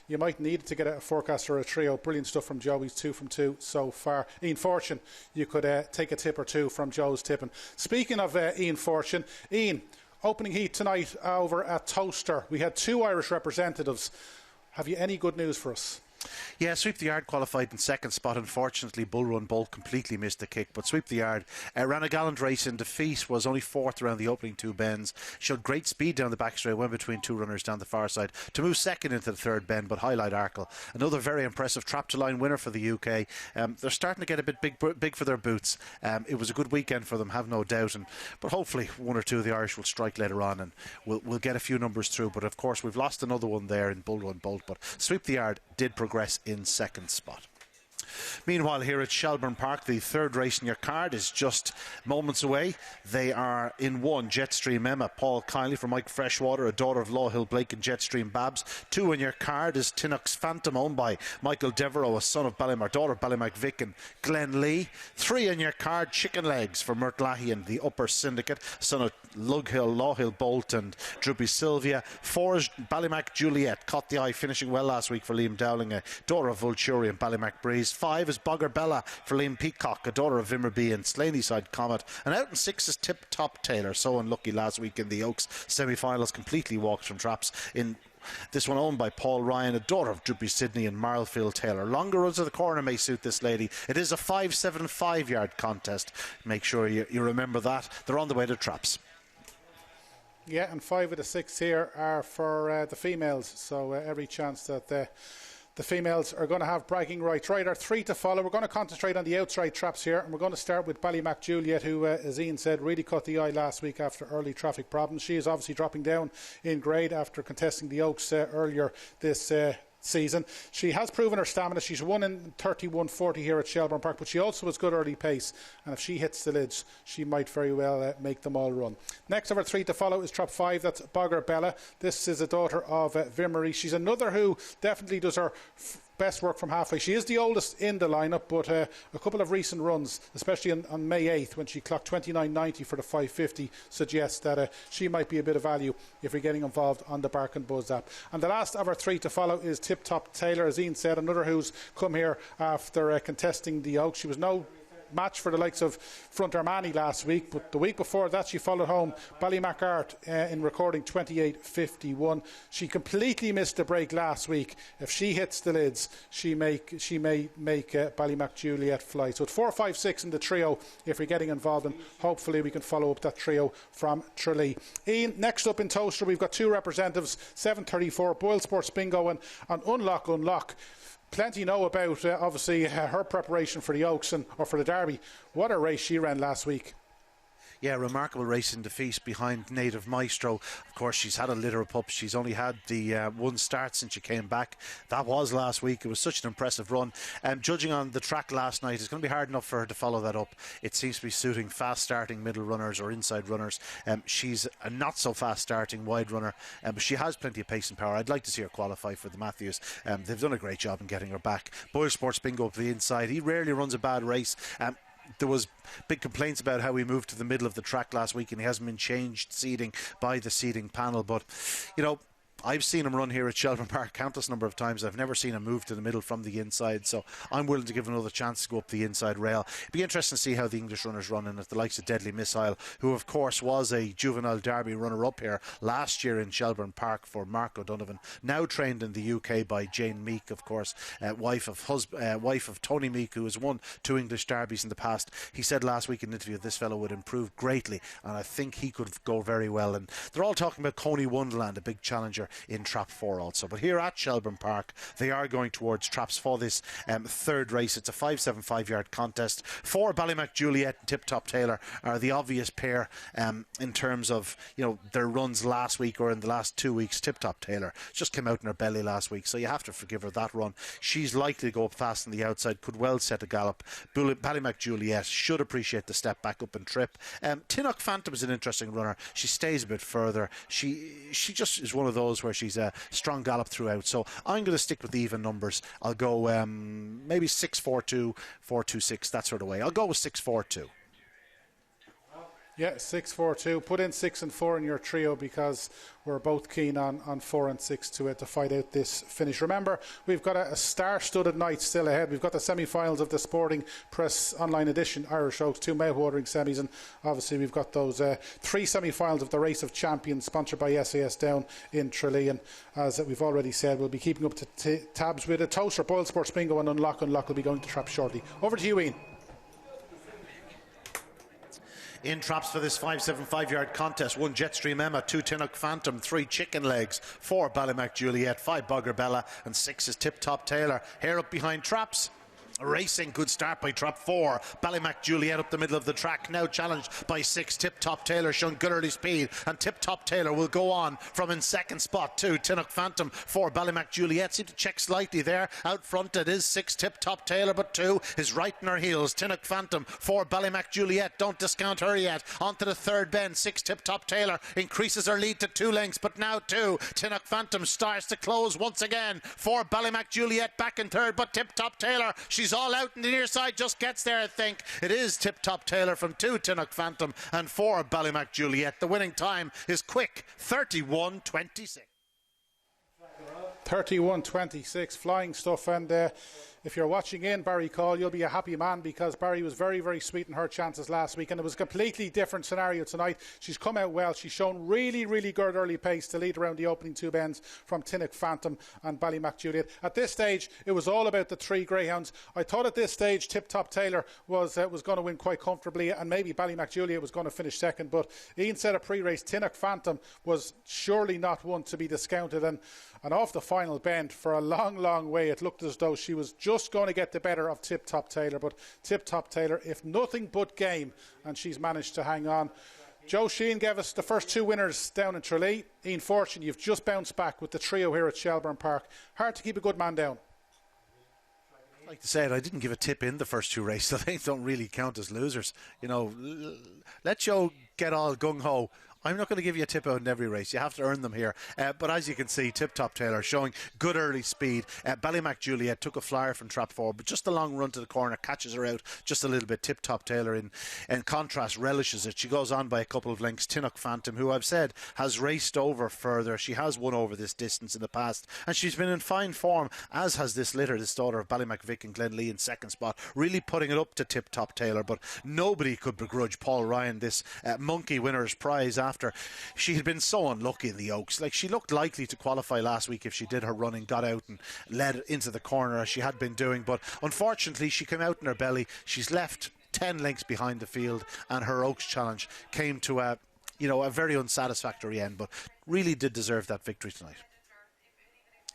you might need to get a forecast or a trio. Brilliant stuff from Joe. He's 2 from 2 so far. Ian Fortune, you could take a tip or two from Joe's tipping. Speaking of Ian Fortune, Ian, opening heat tonight over at Toaster. We had 2 Irish representatives. Have you any good news for us? Yeah, Sweep the Yard qualified in second spot. Unfortunately, Bull Run Bolt completely missed the kick, but Sweep the Yard ran a gallant race in defeat, was only 4th around the opening 2 bends, showed great speed down the back straight, went between 2 runners down the far side to move second into the 3rd bend, but Highlight Arkle, another very impressive trap to line winner for the UK. They're starting to get a bit big for their boots. It was a good weekend for them, have no doubt, but hopefully 1 or 2 of the Irish will strike later on, and we'll get a few numbers through. But of course we've lost another one there in Bull Run Bolt, but Sweep the Yard did progress in second spot. Meanwhile, here at Shelbourne Park, the 3rd race in your card is just moments away. They are in 1, Jetstream Emma, Paul Kiley from Mike Freshwater, a daughter of Law Hill Blake and Jetstream Babs. 2 in your card is Tinnock's Phantom, owned by Michael Devereaux, a son of Ballymar, daughter of Ballymac Vic and Glen Lee. 3 in your card, Chicken Legs for Mert Lahey, the Upper Syndicate, son of Lug Hill, Law Hill Bolt and Droopy Sylvia. 4 is Ballymac Juliet, caught the eye, finishing well last week for Liam Dowling, a daughter of Vulturi and Ballymac Breeze. 5 is Bogger Bella for Liam Peacock, a daughter of Vimmerby and Slaney-side Comet. And out in 6 is Tip Top Taylor, so unlucky last week in the Oaks semi-finals, completely walked from traps in this one, owned by Paul Ryan, a daughter of Droopy Sydney and Marlfield Taylor. Longer runs of the corner may suit this lady. It is a 5.75 yard contest. Make sure you remember that. They're on the way to traps. Yeah, and 5 of the 6 here are for the females, so every chance that the females are going to have bragging rights. Right, our 3 to follow. We're going to concentrate on the outside traps here, and we're going to start with Ballymac Juliet, who, as Ian said, really caught the eye last week after early traffic problems. She is obviously dropping down in grade after contesting the Oaks earlier this season. She has proven her stamina. She's won in 31.40 here at Shelbourne Park, but she also has good early pace, and if she hits the lids, she might very well make them all run. Next of our 3 to follow is Trap 5. That's Bogger Bella. This is a daughter of Vimmery. She's another who definitely does her best work from halfway. She is the oldest in the lineup, but a couple of recent runs, especially on May 8th when she clocked 29.90 for the 550, suggests that she might be a bit of value if you're getting involved on the Bark and Buzz app. And the last of our 3 to follow is Tip Top Taylor, as Ian said, another who's come here after contesting the Oaks. She was no match for the likes of Front Armani last week, but the week before that she followed home Ballymac Art in recording 28.51. She completely missed the break last week. If she hits the lids, she may make Ballymac Juliet fly. So it's 4, 5, 6 in the trio if you're getting involved, and hopefully we can follow up that trio from Tralee. Ian, next up in Toaster we've got 2 representatives, 7:34 Boyle Sports Bingo and Unlock. Plenty know about, obviously, her preparation for the Oaks or for the Derby. What a race she ran last week. Yeah, remarkable race in defeat behind Native Maestro. Of course, she's had a litter of pups. She's only had the 1 start since she came back. That was last week. It was such an impressive run. Judging on the track last night, it's going to be hard enough for her to follow that up. It seems to be suiting fast-starting middle runners or inside runners. She's a not-so-fast-starting wide runner, but she has plenty of pace and power. I'd like to see her qualify for the Matthews. They've done a great job in getting her back. Boyle Sports Bingo up the inside. He rarely runs a bad race. There was big complaints about how he moved to the middle of the track last week, and he hasn't been changed seating by the seating panel. But, you know, I've seen him run here at Shelbourne Park countless number of times. I've never seen him move to the middle from the inside, so I'm willing to give him another chance to go up the inside rail. It'd be interesting to see how the English runners run in it. The likes of Deadly Missile, who of course was a juvenile derby runner-up here last year in Shelbourne Park for Mark O'Donovan, now trained in the UK by Jane Meek, of course, wife of Tony Meek, who has won 2 English derbies in the past. He said last week in an interview that this fellow would improve greatly, and I think he could go very well. And they're all talking about Coney Wonderland, a big challenger in Trap 4 also. But here at Shelbourne Park, they are going towards traps for this third race. It's a 575-yard contest. 4 Ballymac Juliet and Tip Top Taylor are the obvious pair in terms of, you know, their runs last week or in the last 2 weeks. Tip Top Taylor just came out in her belly last week, so you have to forgive her that run. She's likely to go up fast on the outside, could well set a gallop. Ballymac Juliet should appreciate the step back up and trip. Tinnock Phantom is an interesting runner. She stays a bit further. She just is one of those where she's a strong gallop throughout. So I'm going to stick with the even numbers. I'll go maybe 6-4-2, 4-2-6, that sort of way. I'll go with 6-4-2. Yeah, 6-4-2. Put in 6 and 4 in your trio because we're both keen on 4 and 6 to fight out this finish. Remember, we've got a star-studded night still ahead. We've got the semi-finals of the Sporting Press Online Edition Irish Oaks, 2 mouth-watering semis, and obviously we've got those 3 semi-finals of the Race of Champions sponsored by SAS down in Tralee. And as we've already said, we'll be keeping up to tabs with a toaster, Boyle Sports Bingo, and Unlock will be going to trap shortly. Over to you, Ian. In traps for this 575-yard contest: 1 Jetstream Emma, 2 Tinnock Phantom, 3 Chicken Legs, 4 Ballymac Juliet, 5 Bogger Bella, and 6 is Tip Top Taylor. Here up behind traps. Racing, good start by Trap 4. Ballymac Juliet up the middle of the track, now challenged by 6 Tip Top Taylor, showing good early speed, and Tip Top Taylor will go on from in second spot. 2 Tinnock Phantom, 4 Ballymac Juliet. Seem to check slightly there. Out front it is 6 Tip Top Taylor, but 2 is right in her heels. Tinnock Phantom, 4 Ballymac Juliet. Don't discount her yet. Onto the third bend. 6 Tip Top Taylor increases her lead to 2 lengths, but now 2 Tinnock Phantom starts to close once again. 4 Ballymac Juliet back in third, but Tip Top Taylor, she's all out in the near side, just gets there. I think it is Tip Top Taylor from 2 Tinnock Phantom and 4 Ballymac Juliet. The winning time is quick, 31:26. 31:26, flying stuff. And if you're watching in, Barry Call, you'll be a happy man because Barry was very, very sweet in her chances last week, and it was a completely different scenario tonight. She's come out well. She's shown really, really good early pace to lead around the opening 2 bends from Tinnock Phantom and Ballymac Juliet. At this stage, it was all about the 3 greyhounds. I thought at this stage Tip Top Taylor was going to win quite comfortably, and maybe Ballymac Juliet was going to finish second, but Ian said at pre-race Tinnock Phantom was surely not one to be discounted, and off the final bend for a long, long way it looked as though she was just going to get the better of Tip Top Taylor, but Tip Top Taylor, if nothing but game, and she's managed to hang on. Joe Sheahan gave us the first 2 winners down in Tralee. Ian Fortune, you've just bounced back with the trio here at Shelbourne Park. Hard to keep a good man down. Like I said, I didn't give a tip in the first 2 races. They don't really count as losers. You know, let Joe get all gung-ho. I'm not going to give you a tip out in every race. You have to earn them here. But as you can see, Tip Top Taylor showing good early speed. Ballymac Juliet took a flyer from Trap 4, but just a long run to the corner catches her out just a little bit. Tip Top Taylor, in contrast, relishes it. She goes on by a couple of lengths. Tinnock Phantom, who I've said has raced over further. She has won over this distance in the past, and she's been in fine form, as has this litter, this daughter of Ballymac Vic and Glen Lee in second spot, really putting it up to Tip Top Taylor. But nobody could begrudge Paul Ryan this monkey winner's prize after she had been so unlucky in the Oaks. Like, she looked likely to qualify last week if she did her running, got out and led into the corner as she had been doing, but unfortunately she came out in her belly. She's left 10 lengths behind the field, and her Oaks challenge came to a very unsatisfactory end, but really did deserve that victory tonight.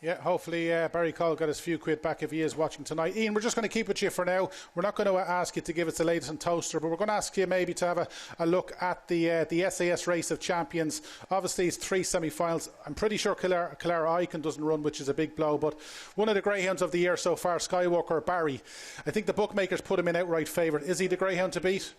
Yeah, hopefully Barry Cole got his few quid back if he is watching tonight. Ian, we're just going to keep with you for now. We're not going to ask you to give us the latest on Toaster, but we're going to ask you maybe to have a look at the SAS Race of Champions. Obviously, it's 3 semi-finals. I'm pretty sure Clara Icon doesn't run, which is a big blow, but one of the greyhounds of the year so far, Skywalker Barry, I think the bookmakers put him in outright favourite. Is he the greyhound to beat?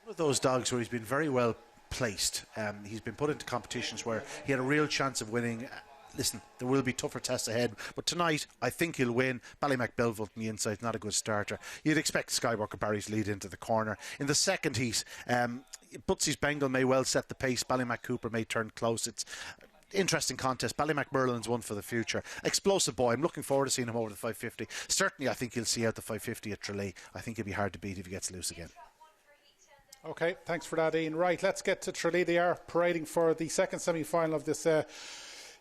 One of those dogs where he's been very well placed. He's been put into competitions where he had a real chance of winning. Listen, there will be tougher tests ahead, but tonight I think he'll win. Ballymac Belvolt on the inside, not a good starter. You'd expect Skywalker Barry's lead into the corner. In the second heat, Butsy's Bengal may well set the pace. Ballymac Cooper may turn close. It's interesting contest. Ballymacmurlin's one for the future. Explosive boy. I'm looking forward to seeing him over the 550. Certainly, I think he'll see out the 550 at Tralee. I think he'll be hard to beat if he gets loose again. Okay, thanks for that, Ian. Right, let's get to Tralee. They are parading for the second semi-final of this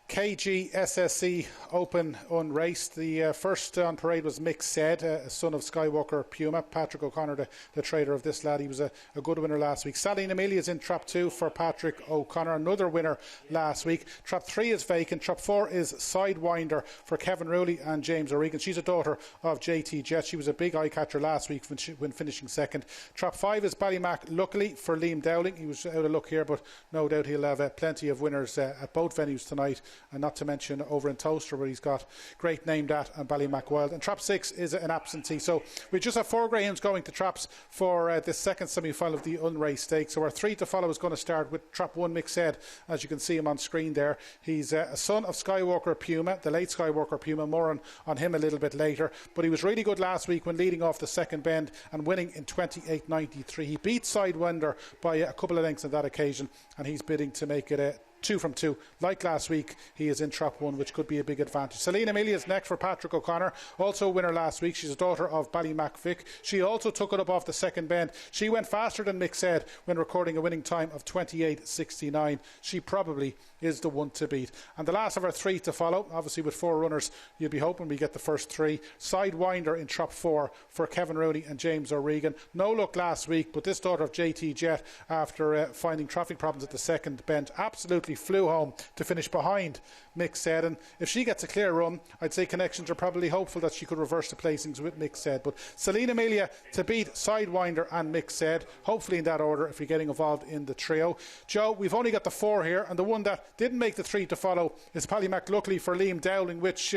KG SSE Open unraced. The first on parade was Mcgee, a son of Skywalker Puma. Patrick O'Connor, the trader of this lad. He was a good winner last week. Saline Amelia is in trap 2 for Patrick O'Connor, another winner last week. Trap 3 is vacant. Trap 4 is Sidewinder for Kevin Rooley and James O'Regan. She's a daughter of JT Jet. She was a big eye catcher last week when finishing second. Trap 5 is Ballymac Luckily for Liam Dowling. He was out of luck here, but no doubt he'll have plenty of winners at both venues tonight, and not to mention over in Toaster, where he's got great named at, and Ballymac Wild. And trap 6 is an absentee. So we just have 4 greyhounds going to traps for this second semi-final of the unraced stakes. So our 3 to follow is going to start with trap 1 Mcgee, as you can see him on screen there. He's a son of Skywalker Puma, the late Skywalker Puma. More on him a little bit later, but he was really good last week when leading off the second bend and winning in 28.93. He beat Sidewinder by a couple of lengths on that occasion, and he's bidding to make it a 2 from 2. Like last week, he is in trap 1, which could be a big advantage. Selena Amelia is next for Patrick O'Connor, also a winner last week. She's a daughter of Ballymac Vic. She also took it up off the second bend. She went faster than Mcgee when recording a winning time of 28.69. She probably is the one to beat. And the last of our 3 to follow, obviously with 4 runners, you'll be hoping we get the first 3. Sidewinder in trap 4 for Kevin Rooney and James O'Regan. No luck last week, but this daughter of JT Jet, after finding traffic problems at the second bend, absolutely flew home to finish behind Mcgee. And if she gets a clear run, I'd say Connections are probably hopeful that she could reverse the placings with Mcgee. But Selena Amelia to beat Sidewinder and Mcgee, hopefully in that order if you're getting involved in the trio. Joe, we've only got the 4 here, and the one that didn't make the 3 to follow is Ballymac Luckily for Liam Dowling, which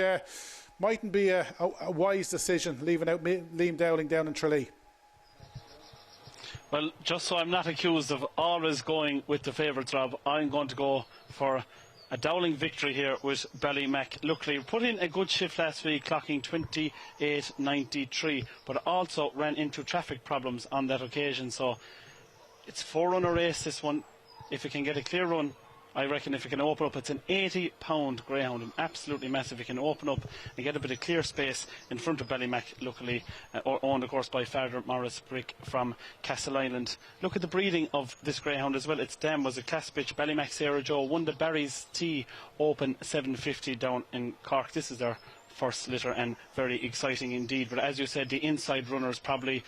mightn't be a wise decision, leaving out Liam Dowling down in Tralee. Well, just so I'm not accused of always going with the favourites, Rob, I'm going to go for a Dowling victory here with Ballymac Luckily. Put in a good shift last week, clocking 28.93, but also ran into traffic problems on that occasion. So it's 4-runner race, this one. If it can get a clear run, I reckon if it can open up, it's an 80-pound greyhound, and absolutely massive. It can open up and get a bit of clear space in front of Ballymac Luckily, owned of course by Father Morris Brick from Castle Island. Look at the breeding of this greyhound as well. Its dam was a class bitch. Ballymac Sarah Joe won the Barry's Tea Open 750 down in Cork. This is their first litter, and very exciting indeed. But as you said, the inside runners probably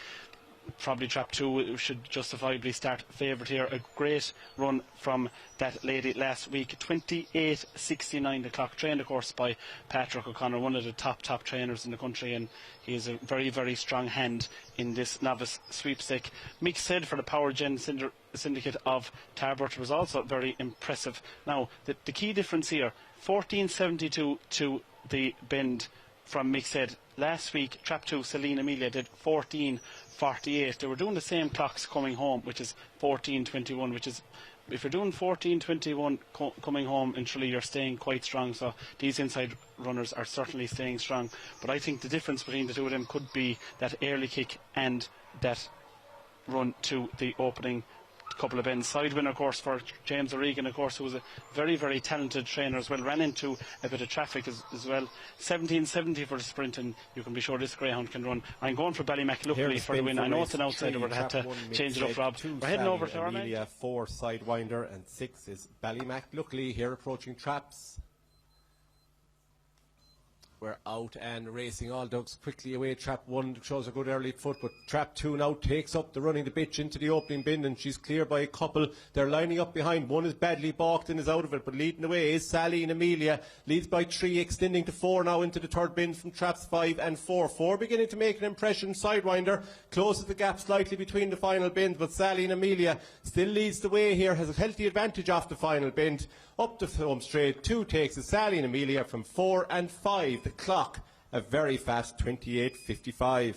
trap 2 should justifiably start favourite here. A great run from that lady last week, 28.69 the clock, trained of course by Patrick O'Connor, one of the top trainers in the country, and he is a very, very strong hand in this novice sweepstake. Mcgee for the Power Gen Syndicate of Tarbert was also very impressive. Now the key difference here, 14.72 to the bend from Mcgee. Last week trap 2 Selena Amelia did 14.48. They were doing the same clocks coming home, which is 14.21, which is, if you're doing 14.21 coming home in Tralee, you're staying quite strong. So these inside runners are certainly staying strong. But I think the difference between the two of them could be that early kick and that run to the opening couple of bends. Side winner, of course, for James O'Regan, of course, who was a very, very talented trainer as well. Ran into a bit of traffic as well. 17.70 for the sprint, and you can be sure this greyhound can run. I'm going for Ballymac Luckily for the win. I know it's an outsider, but I had to change it up, Rob. We're heading over to Amelia, 4 Sidewinder, and 6 is Ballymac Luckily here approaching traps. We're out and racing all dogs quickly away. Trap 1 shows a good early foot, but trap 2 now takes up the running the bitch into the opening bin, and she's clear by a couple. They're lining up behind. One is badly balked and is out of it, but leading the way is Saline Amelia. Leads by 3, extending to 4 now into the third bin from traps 5 and 4. 4 beginning to make an impression. Sidewinder closes the gap slightly between the final bins, but Saline Amelia still leads the way here, has a healthy advantage off the final bend. Up the home straight, 2 takes is Saline Amelia from 4 and 5. The clock, a very fast 28.55.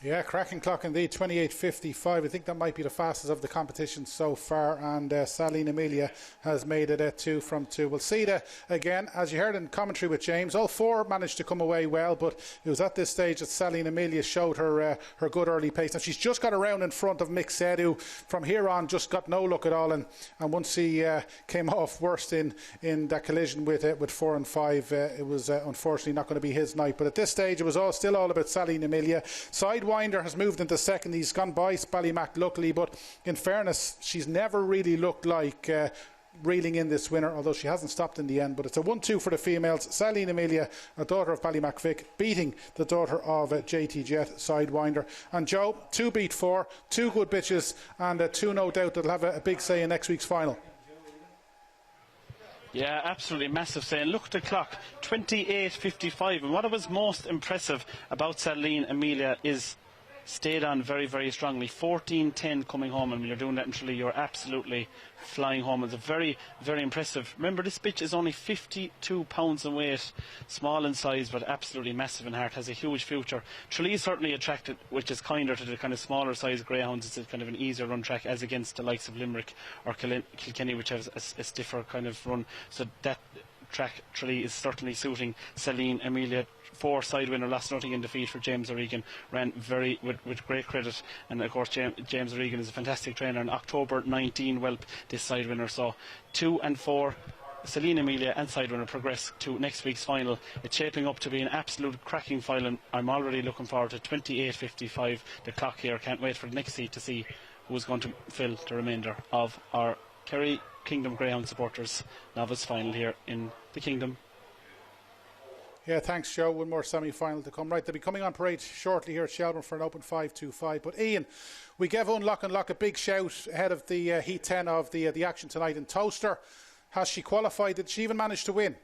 Yeah, cracking clock indeed, 28.55. I think that might be the fastest of the competition so far, and Saline Amelia has made it at 2 from 2. We'll see that again, as you heard in commentary with James. All four managed to come away well, but it was at this stage that Saline Amelia showed her good early pace. Now she's just got around in front of Mcgee, who from here on just got no look at all, and once he came off worst in that collision with 4 and 5, it was unfortunately not going to be his night. But at this stage, it was still all about Saline Amelia. Sidewinder has moved into second. He's gone by Ballymac luckily, but in fairness, she's never really looked like reeling in this winner, although she hasn't stopped in the end. But it's a 1-2 for the females. Saline Amelia, a daughter of Ballymac Vic, beating the daughter of JT Jet, Sidewinder. And Joe, 2 beat 4, 2 good bitches, and 2 no doubt that'll have a big say in next week's final. Yeah, absolutely massive say. And look at the clock, 28.55. And what was most impressive about Saline Amelia is stayed on very, very strongly. 14.10 coming home, and when you're doing that in Tralee, you're absolutely flying home. It's a very, very impressive. Remember, this bitch is only 52 pounds in weight, small in size, but absolutely massive in heart. Has a huge future. Tralee is certainly attracted, which is kinder to the kind of smaller size greyhounds. It's a kind of an easier run track as against the likes of Limerick or Kilkenny, which has a stiffer kind of run. So that track, Tralee, is certainly suiting Saline Amelia. 4 side winner, lost nothing in defeat for James O'Regan, ran very with great credit, and of course James O'Regan is a fantastic trainer. In October 19 whelp this side winner, so 2 and 4 Saline Amelia and side winner progress to next week's final. It's shaping up to be an absolute cracking final, and I'm already looking forward to 28.55 the clock here. Can't wait for the next seat to see who's going to fill the remainder of our Kerry Kingdom Greyhound supporters novice final here in the Kingdom. Yeah, thanks, Joe. One more semi-final to come. Right, they'll be coming on parade shortly here at Shelbourne for an open 5-2-5. But Ian, we gave Unlock and Lock a big shout ahead of the Heat 10 of the action tonight in Toaster. Has she qualified? Did she even manage to win?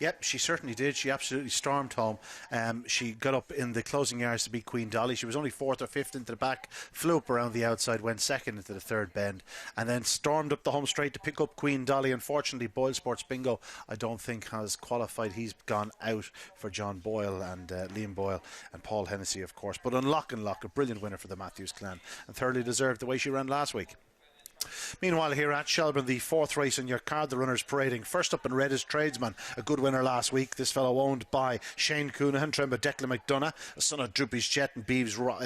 Yep, she certainly did. She absolutely stormed home. She got up in the closing yards to beat Queen Dolly. She was only 4th or 5th into the back, flew up around the outside, went 2nd into the 3rd bend, and then stormed up the home straight to pick up Queen Dolly. Unfortunately, Boyle Sports Bingo, I don't think, has qualified. He's gone out for John Boyle and Liam Boyle and Paul Hennessy, of course. But Unlock and Lock, a brilliant winner for the Matthews clan, and thoroughly deserved the way she ran last week. Meanwhile, here at Shelbourne, the 4th race in your card, the runners parading. First up in red is Tradesman, a good winner last week. This fellow owned by Shane Coonahan, trained by Declan McDonough, a son of Droopy's Jet and Beeves Rock,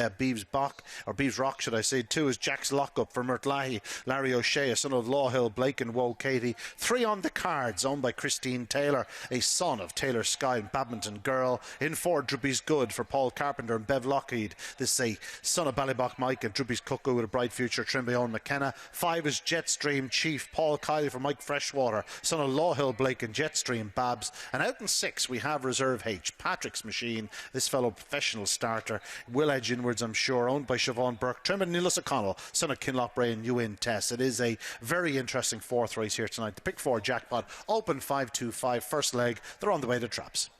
should I say. 2 is Jack's Lockup for Murtlahi, Larry O'Shea, a son of Lawhill, Blake and Woe Katie. 3 on the cards, owned by Christine Taylor, a son of Taylor Sky and Badminton Girl. In 4, Droopy's Good for Paul Carpenter and Bev Lockheed. This is a son of Ballybock Mike and Droopy's Cuckoo with a bright future, trained by Owen McKenna. 5 is Jetstream Chief Paul Kyle for Mike Freshwater, son of Lawhill Blake and Jetstream Babs. And out in 6 we have Reserve H, Patrick's Machine, this fellow professional starter, will edge inwards I'm sure, owned by Siobhan Burke, Trimmed Nicholas O'Connell, son of Kinloch Bray and Ewan Tess. It is a very interesting 4th race here tonight. The pick 4 jackpot, open 5-2-5, first leg, they're on the way to traps.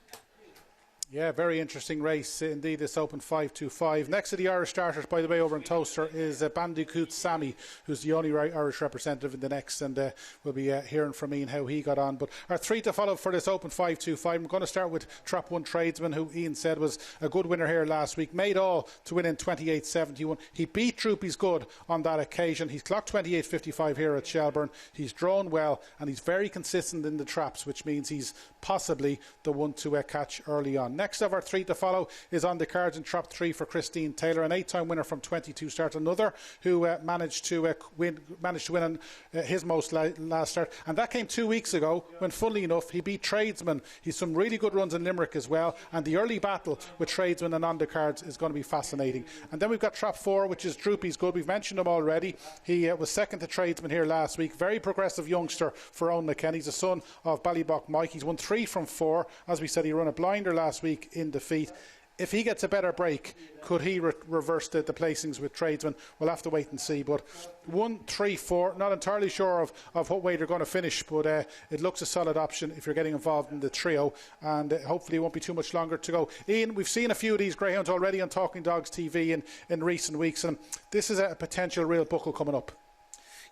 Yeah, very interesting race indeed, this open 5-2-5. Next to the Irish starters, by the way, over in Toaster is Bandicoot Sammy, who's the only Irish representative in the next, and we'll be hearing from Ian how he got on. But our 3 to follow for this open 5-2-5. I'm going to start with Trap 1 Tradesman, who Ian said was a good winner here last week. Made all to win in 28.71. He beat Droopy's Good on that occasion. He's clocked 28.55 here at Shelbourne. He's drawn well, and he's very consistent in the traps, which means he's possibly the one to catch early on. Next of our 3 to follow is on the cards in Trap 3 for Christine Taylor, an 8-time winner from 22 starts. Another who managed to win on his most last start, and that came 2 weeks ago when, funnily enough, he beat Tradesman. He's some really good runs in Limerick as well, and the early battle with Tradesman and on the cards is going to be fascinating. And then we've got Trap 4, which is Droopy's Good. We've mentioned him already. He was 2nd to Tradesman here last week. Very progressive youngster for Owen McKenna. He's a son of Ballybock Mike. He's won 3 from 4. As we said, he ran a blinder last week in defeat. If he gets a better break, could he reverse the placings with Tradesman? We'll have to wait and see. But 1, 3, 4, not entirely sure of what way they're going to finish, but it looks a solid option if you're getting involved in the trio, and hopefully it won't be too much longer to go. Ian, we've seen a few of these greyhounds already on Talking Dogs TV in recent weeks, and this is a potential real buckle coming up.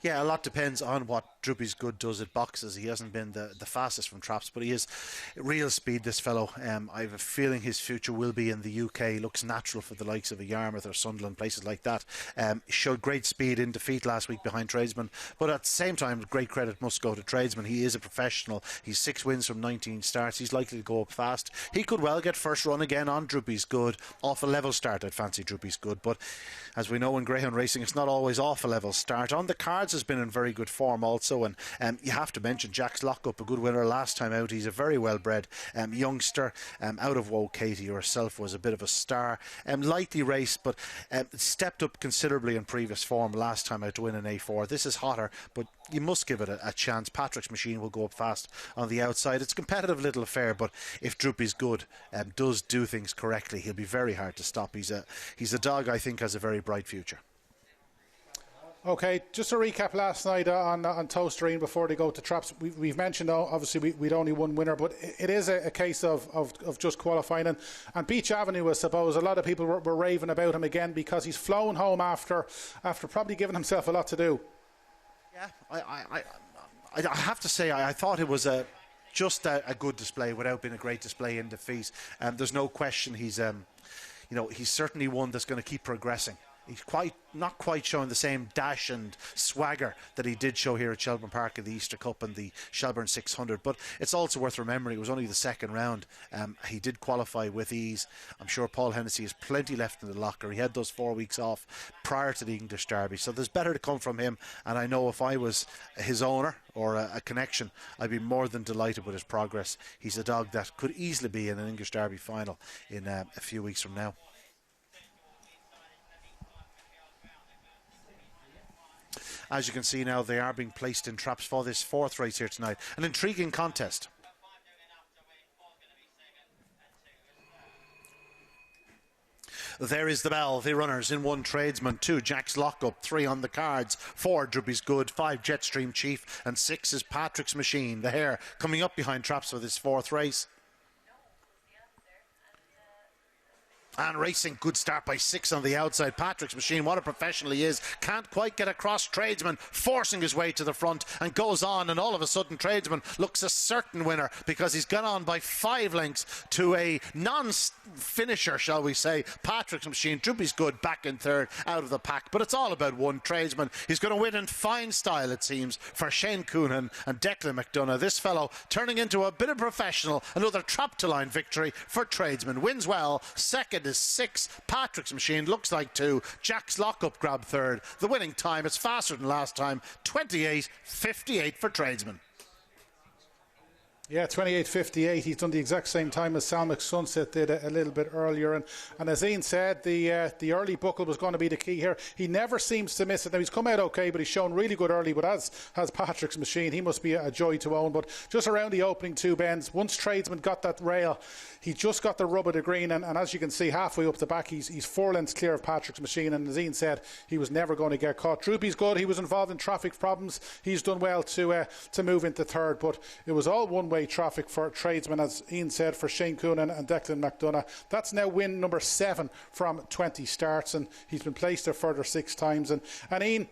Yeah, a lot depends on what Droopy's Good does at boxes. He hasn't been the fastest from traps, but he is real speed, this fellow. I have a feeling his future will be in the UK. He looks natural for the likes of a Yarmouth or Sunderland, places like that. Showed great speed in defeat last week behind Tradesman, but at the same time, great credit must go to Tradesman. He is a professional. He's 6 wins from 19 starts. He's likely to go up fast. He could well get first run again on Droopy's Good. Off a level start, I'd fancy Droopy's Good, but as we know in greyhound racing, it's not always off a level start. On the cards has been in very good form also, and you have to mention Jack's Lockup, a good winner last time out. He's a very well bred youngster out of Woe. Katie herself was a bit of a star, lightly raced, but stepped up considerably in previous form last time out to win an A4. This is hotter, but you must give it a chance. Patrick's Machine will go up fast on the outside. It's a competitive little affair, but if Droopy's Good does do things correctly, he'll be very hard to stop. He's a dog I think has a very bright future. Okay, just a recap last night on Toasterine before they go to traps. We've mentioned, obviously, we'd only one winner, but it is a case of just qualifying. And Beach Avenue, I suppose, a lot of people were raving about him again because he's flown home after probably giving himself a lot to do. Yeah, I have to say, I thought it was just a good display without being a great display in defeat. There's no question he's certainly one that's going to keep progressing. He's not quite showing the same dash and swagger that he did show here at Shelbourne Park in the Easter Cup and the Shelbourne 600, but it's also worth remembering it was only the second round. He did qualify with ease. I'm sure Paul Hennessy has plenty left in the locker. He had those 4 weeks off prior to the English Derby, so there's better to come from him, and I know if I was his owner or a connection, I'd be more than delighted with his progress. He's a dog that could easily be in an English Derby final in a few weeks from now. As you can see now, they are being placed in traps for this fourth race here tonight. An intriguing contest. There is the bell. The runners in 1 Tradesman, 2 Jack's Lockup, 3 on the cards, 4 Droopy's Good, 5 Jetstream Chief, and 6 is Patrick's Machine. The hare coming up behind traps for this fourth race. And racing, good start by 6 on the outside. Patrick's Machine, what a professional he is. Can't quite get across Tradesman, forcing his way to the front and goes on, and all of a sudden Tradesman looks a certain winner because he's gone on by 5 lengths to a non-finisher, shall we say. Patrick's Machine, Droopy's Good back in third out of the pack, but it's all about 1 Tradesman. He's going to win in fine style, it seems, for Shane Coonan and Declan McDonough. This fellow turning into a bit of professional. Another trap-to-line victory for Tradesman. Wins well. Second is 6. Patrick's Machine looks like 2. Jack's Lockup grabbed third. The winning time, it's faster than last time, 28.58 for Tradesman. Yeah, 28.58. He's done the exact same time as Salmick Sunset did a little bit earlier. And as Ian said, the early buckle was going to be the key here. He never seems to miss it. Now, he's come out okay, but he's shown really good early. But as has Patrick's Machine, he must be a joy to own. But just around the opening 2 bends, once Tradesman got that rail, he just got the rub of the green. And as you can see, halfway up the back, he's 4 lengths clear of Patrick's Machine. And as Ian said, he was never going to get caught. Droopy's Good. He was involved in traffic problems. He's done well to move into third. But it was all one-way traffic for Tradesman, as Ian said, for Shane Coonan and Declan McDonough. That's now win number 7 from 20 starts, and he's been placed a further 6 times. And Ian,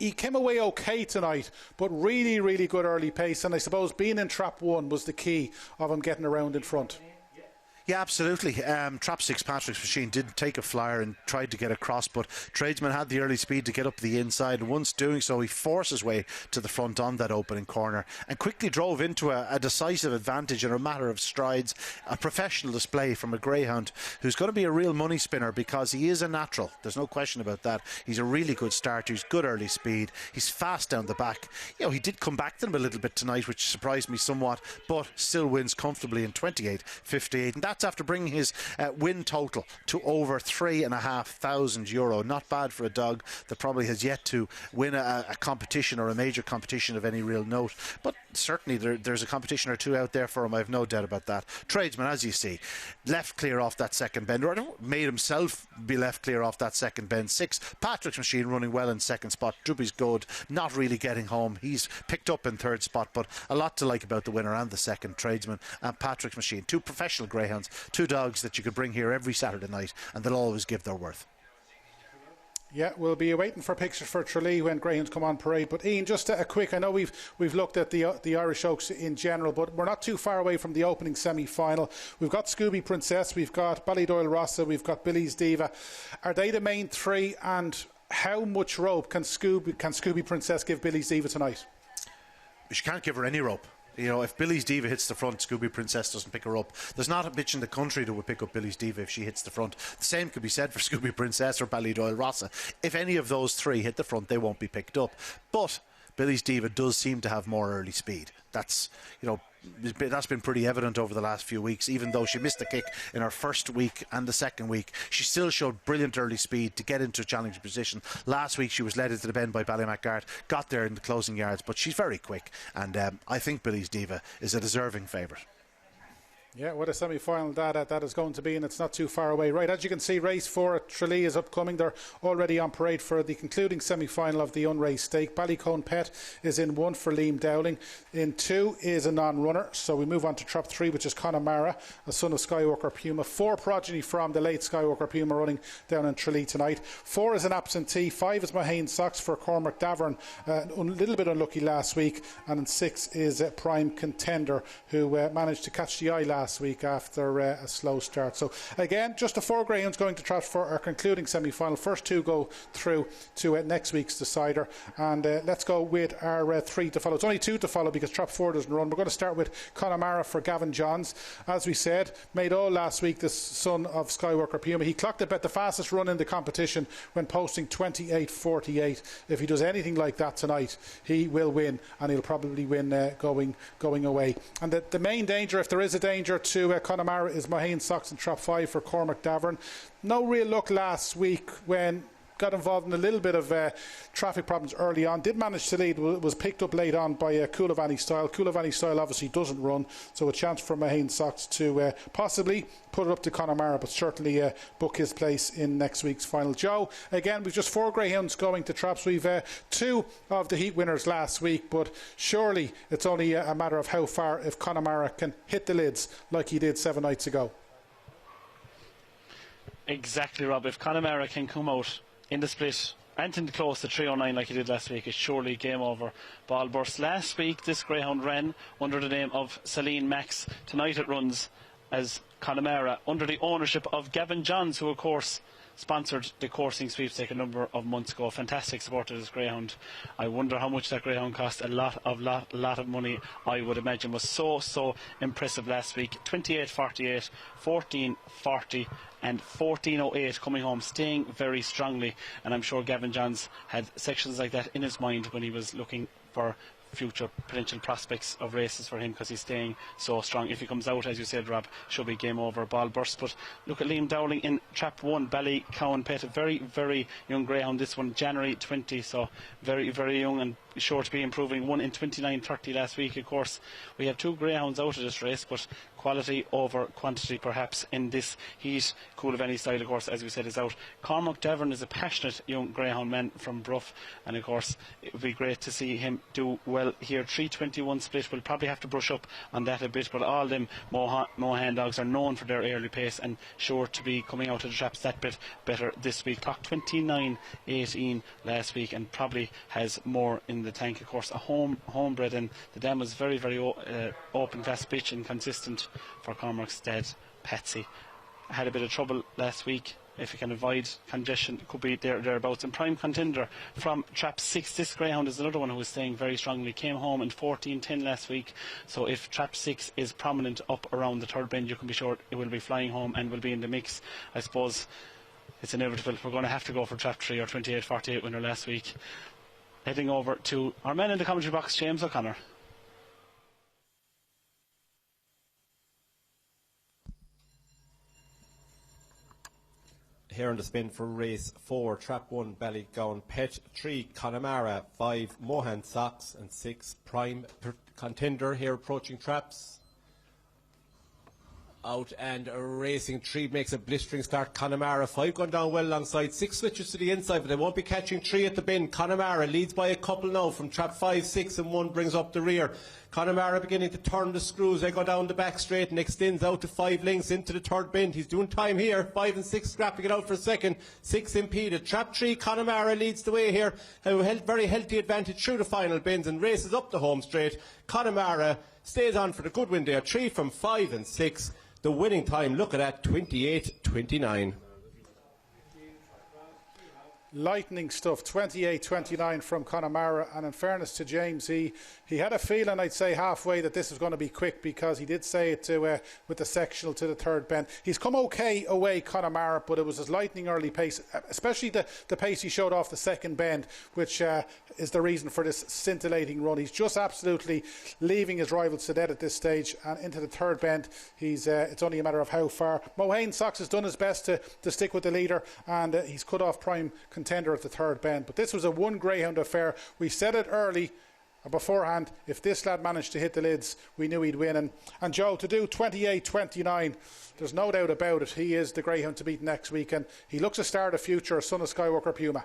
he came away okay tonight, but really, really good early pace, and I suppose being in trap 1 was the key of him getting around in front. Yeah, absolutely. Trap 6 Patrick's Machine did take a flyer and tried to get across, but Tradesman had the early speed to get up the inside, and once doing so, he forced his way to the front on that opening corner and quickly drove into a decisive advantage in a matter of strides. A professional display from a greyhound who's going to be a real money spinner because he is a natural. There's no question about that. He's a really good starter. He's good early speed. He's fast down the back. You know, he did come back to them a little bit tonight, which surprised me somewhat, but still wins comfortably in 28.58, and that's after bringing his win total to over €3,500. Not bad for a dog that probably has yet to win a competition or a major competition of any real note, but certainly there's a competition or 2 out there for him. I have no doubt about that. Tradesman, as you see, left clear off that second bend, or made himself be left clear off that second bend. 6 Patrick's Machine running well in second spot. Droopy's Good not really getting home. He's picked up in third spot, but a lot to like about the winner and the second, Tradesman and Patrick's Machine. 2 professional greyhounds, 2 dogs that you could bring here every Saturday night, and they'll always give their worth. Yeah, we'll be waiting for pictures for Tralee when Greyhounds come on parade. But Ian, just a quick, I know we've looked at the Irish Oaks in general, but we're not too far away from the opening semi-final. We've got Scooby Princess, we've got Ballydoyle Rossa, we've got Billy's Diva. Are they the main three, and how much rope can Scooby Princess give Billy's Diva tonight? She can't give her any rope. You know, if Billy's Diva hits the front, Scooby Princess doesn't pick her up. There's not a bitch in the country that would pick up Billy's Diva if she hits the front. The same could be said for Scooby Princess or Ballydoyle Rossa. If any of those three hit the front, they won't be picked up. But Billy's Diva does seem to have more early speed. That's, you know, that's been pretty evident over the last few weeks. Even though she missed the kick in her first week and the second week, she still showed brilliant early speed to get into a challenging position. Last week she was led into the bend by Ballymacgart, got there in the closing yards, but she's very quick, and I think Billy's Diva is a deserving favourite. Yeah, what a semi-final that is going to be, and it's not too far away. Right, as you can see, race 4 at Tralee is upcoming. They're already on parade for the concluding semi-final of the unraced stake. Ballycone Pet is in 1 for Liam Dowling. In 2 is a non-runner. So we move on to Trap 3, which is Connemara, a son of Skywalker Puma. 4 progeny from the late Skywalker Puma running down in Tralee tonight. 4 is an absentee. 5 is Mahane Sox for Cormac Davern, a little bit unlucky last week. And in 6 is Prime Contender, who managed to catch the eye last week after a slow start. So again, just the 4 greyhounds going to Trap for our concluding semi-final. First 2 go through to next week's decider, and let's go with our 3 to follow. It's only 2 to follow because Trap 4 doesn't run. We're going to start with Connemara for Gavin Johns. As we said, made all last week, the son of Skywalker Puma. He clocked about the fastest run in the competition when posting 28.48. If he does anything like that tonight, he will win, and he'll probably win going away. And the main danger, if there is a danger to Connemara, is Mahane Sox in Trap 5 for Cormac Davern. No real luck last week when got involved in a little bit of traffic problems early on. Did manage to lead, was picked up late on by Coulivanny Style. Coulivanny Style obviously doesn't run, so a chance for Mahane Sox to possibly put it up to Connemara, but certainly book his place in next week's final. Joe, again, we've just 4 greyhounds going to Traps. We've 2 of the heat winners last week, but surely it's only a matter of how far if Connemara can hit the lids like he did 7 nights ago. Exactly, Rob. If Connemara can come out in the split and close to 309 like he did last week, it's surely game over. Ball burst. Last week this greyhound ran under the name of Celine Max. Tonight it runs as Connemara under the ownership of Gavin Johns, who of course sponsored the coursing sweepstake a number of months ago. Fantastic support of this greyhound. I wonder how much that greyhound cost. A lot of money, I would imagine. Was so impressive last week. 28.48, 14.40 and 14.08 coming home, staying very strongly, and I'm sure Gavin Johns had sections like that in his mind when he was looking for future potential prospects of races for him, because he's staying so strong. If he comes out, as you said, Rob, should be game over. Ball burst. But look at Liam Dowling in Trap 1, Ballycowan Pet, a very, very young greyhound. This one, January 20, so very, very young and sure to be improving. Won in 29.30 last week. Of course, we have 2 greyhounds out of this race, but quality over quantity perhaps in this heat. Coulivanny Style, of course, as we said, is out. Cormac Davern is a passionate young greyhound man from Bruff, and of course it would be great to see him do well here. 3:21 split. We'll probably have to brush up on that a bit, but all them Mohan dogs are known for their early pace and sure to be coming out of the traps that bit better this week. Clocked 29.18 last week and probably has more in the tank. Of course, a homebred, and the dam was very, very open, fast pitch and consistent for Cormac's dad, Patsy. Had a bit of trouble last week. If he can avoid congestion, could be thereabouts. And Prime Contender from Trap 6. This greyhound is another one who is staying very strongly. Came home in 14.10 last week. So if Trap 6 is prominent up around the third bend, you can be sure it will be flying home and will be in the mix. I suppose it's inevitable. We're going to have to go for Trap 3 or 28.48 winner last week. Heading over to our man in the commentary box, James O'Connor. Here on the spin for race 4, Trap 1, Ballygowan Pet, 3, Connemara, 5, Mohan Sox, and 6, Prime Contender here approaching traps. Out and racing. 3 makes a blistering start. Connemara, 5 gone down well alongside. 6 switches to the inside, but they won't be catching 3 at the bin. Connemara leads by a couple now from Trap 5, 6 and 1 brings up the rear. Connemara beginning to turn the screws. They go down the back straight and extends out to 5 lengths into the third bend. He's doing time here. 5 and 6 scrapping it out for a second. 6 impeded. Trap 3, Connemara leads the way here. A very healthy advantage through the final bends and races up the home straight. Connemara stays on for the good win there. 3 from 5 and 6. The winning time, look at that, 28-29. Lightning stuff, 28-29 from Connemara, and in fairness to James, he had a feeling, I'd say halfway, that this was going to be quick, because he did say it to with the sectional to the third bend. He's come okay away, Connemara, but it was his lightning early pace, especially the pace he showed off the second bend, which is the reason for this scintillating run. He's just absolutely leaving his rivals to dead at this stage, and into the third bend, it's only a matter of how far. Mohaine Sox has done his best to stick with the leader, and he's cut off prime contender at the third bend. But this was a one greyhound affair. We said it early beforehand, if this lad managed to hit the lids, we knew he'd win. And Joe, to do 28-29, there's no doubt about it, he is the greyhound to beat next week, and he looks a star of the future, a son of Skywalker Puma.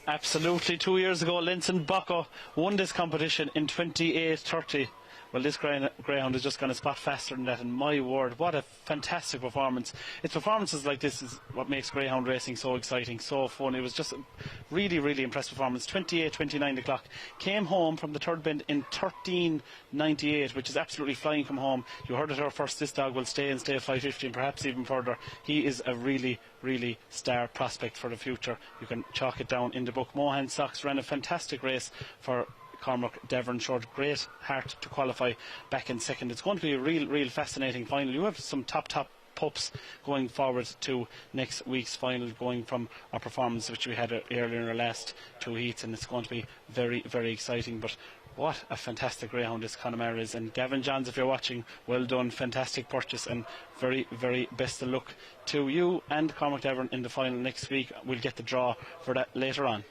Absolutely. 2 years ago, Linson Bocco won this competition in 28-30. Well, this greyhound is just going to spot faster than that, and my word, what a fantastic performance. It's performances like this is what makes greyhound racing so exciting, so fun. It was just a really, really impressive performance. 28-29 the clock. Came home from the third bend in 13.98, which is absolutely flying from home. You heard it here first, this dog will stay at 550 and perhaps even further. He is a really, really star prospect for the future. You can chalk it down in the book. Mohaine Sox ran a fantastic race for Cormac Devon, showed great heart to qualify back in second. It's going to be a real fascinating final. You have some top pups going forward to next week's final, going from our performance which we had earlier in our last 2 heats, and it's going to be very, very exciting. But what a fantastic greyhound this Connemara is. And Gavin Johns, if you're watching, well done, fantastic purchase, and very, very best of luck to you and Cormac Devon in the final next week. We'll get the draw for that later on.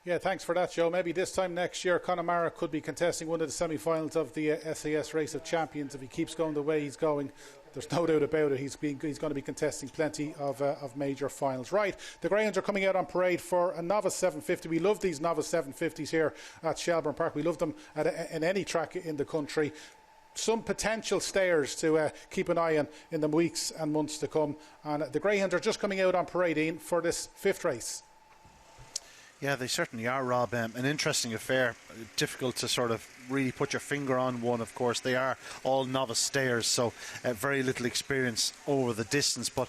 Yeah, thanks for that, Joe. Maybe this time next year, Connemara could be contesting one of the semi-finals of the SAS Race of Champions if he keeps going the way he's going. There's no doubt about it. He's going to be contesting plenty of major finals. Right, the greyhounds are coming out on parade for a novice 750. We love these novice 750s here at Shelbourne Park. We love them in any track in the country. Some potential stayers to keep an eye on in the weeks and months to come. And the greyhounds are just coming out on parade, Ian, for this fifth race. Yeah, they certainly are, Rob. An interesting affair. Difficult to sort of really put your finger on one, of course. They are all novice stayers, so very little experience over the distance. But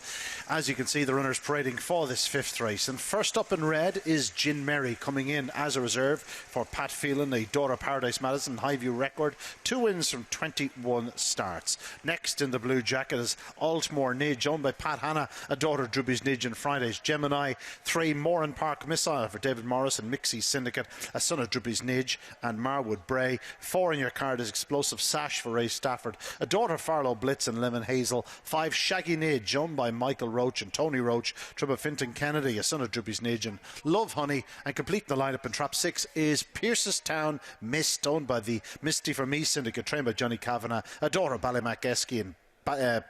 as you can see, the runners parading for this fifth race. And first up in red is Gin Merry, coming in as a reserve for Pat Phelan, a daughter of Paradise Madison, Highview record. 2 wins from 21 starts. Next in the blue jacket is Altmore Nidge, owned by Pat Hanna, a daughter of Drubby's Nidge and Friday's Gemini. 3 Moran Park Missile for David Morris and Mcgee Syndicate, a son of Drubby's Nidge and Marwood Bray. 4 in your card is Explosive Sash for Ray Stafford, a daughter of Farlow Blitz and Lemon Hazel. 5 Shaggy Nidge, owned by Michael Roach and Tony Roach. Tribble Finton Kennedy, a son of Drubby's Nidge and Love Honey. And completing the lineup in trap 6 is Piercestown Mist, owned by the Misty for Me Syndicate, trained by Johnny Kavanagh, a daughter of Ballymac Esky and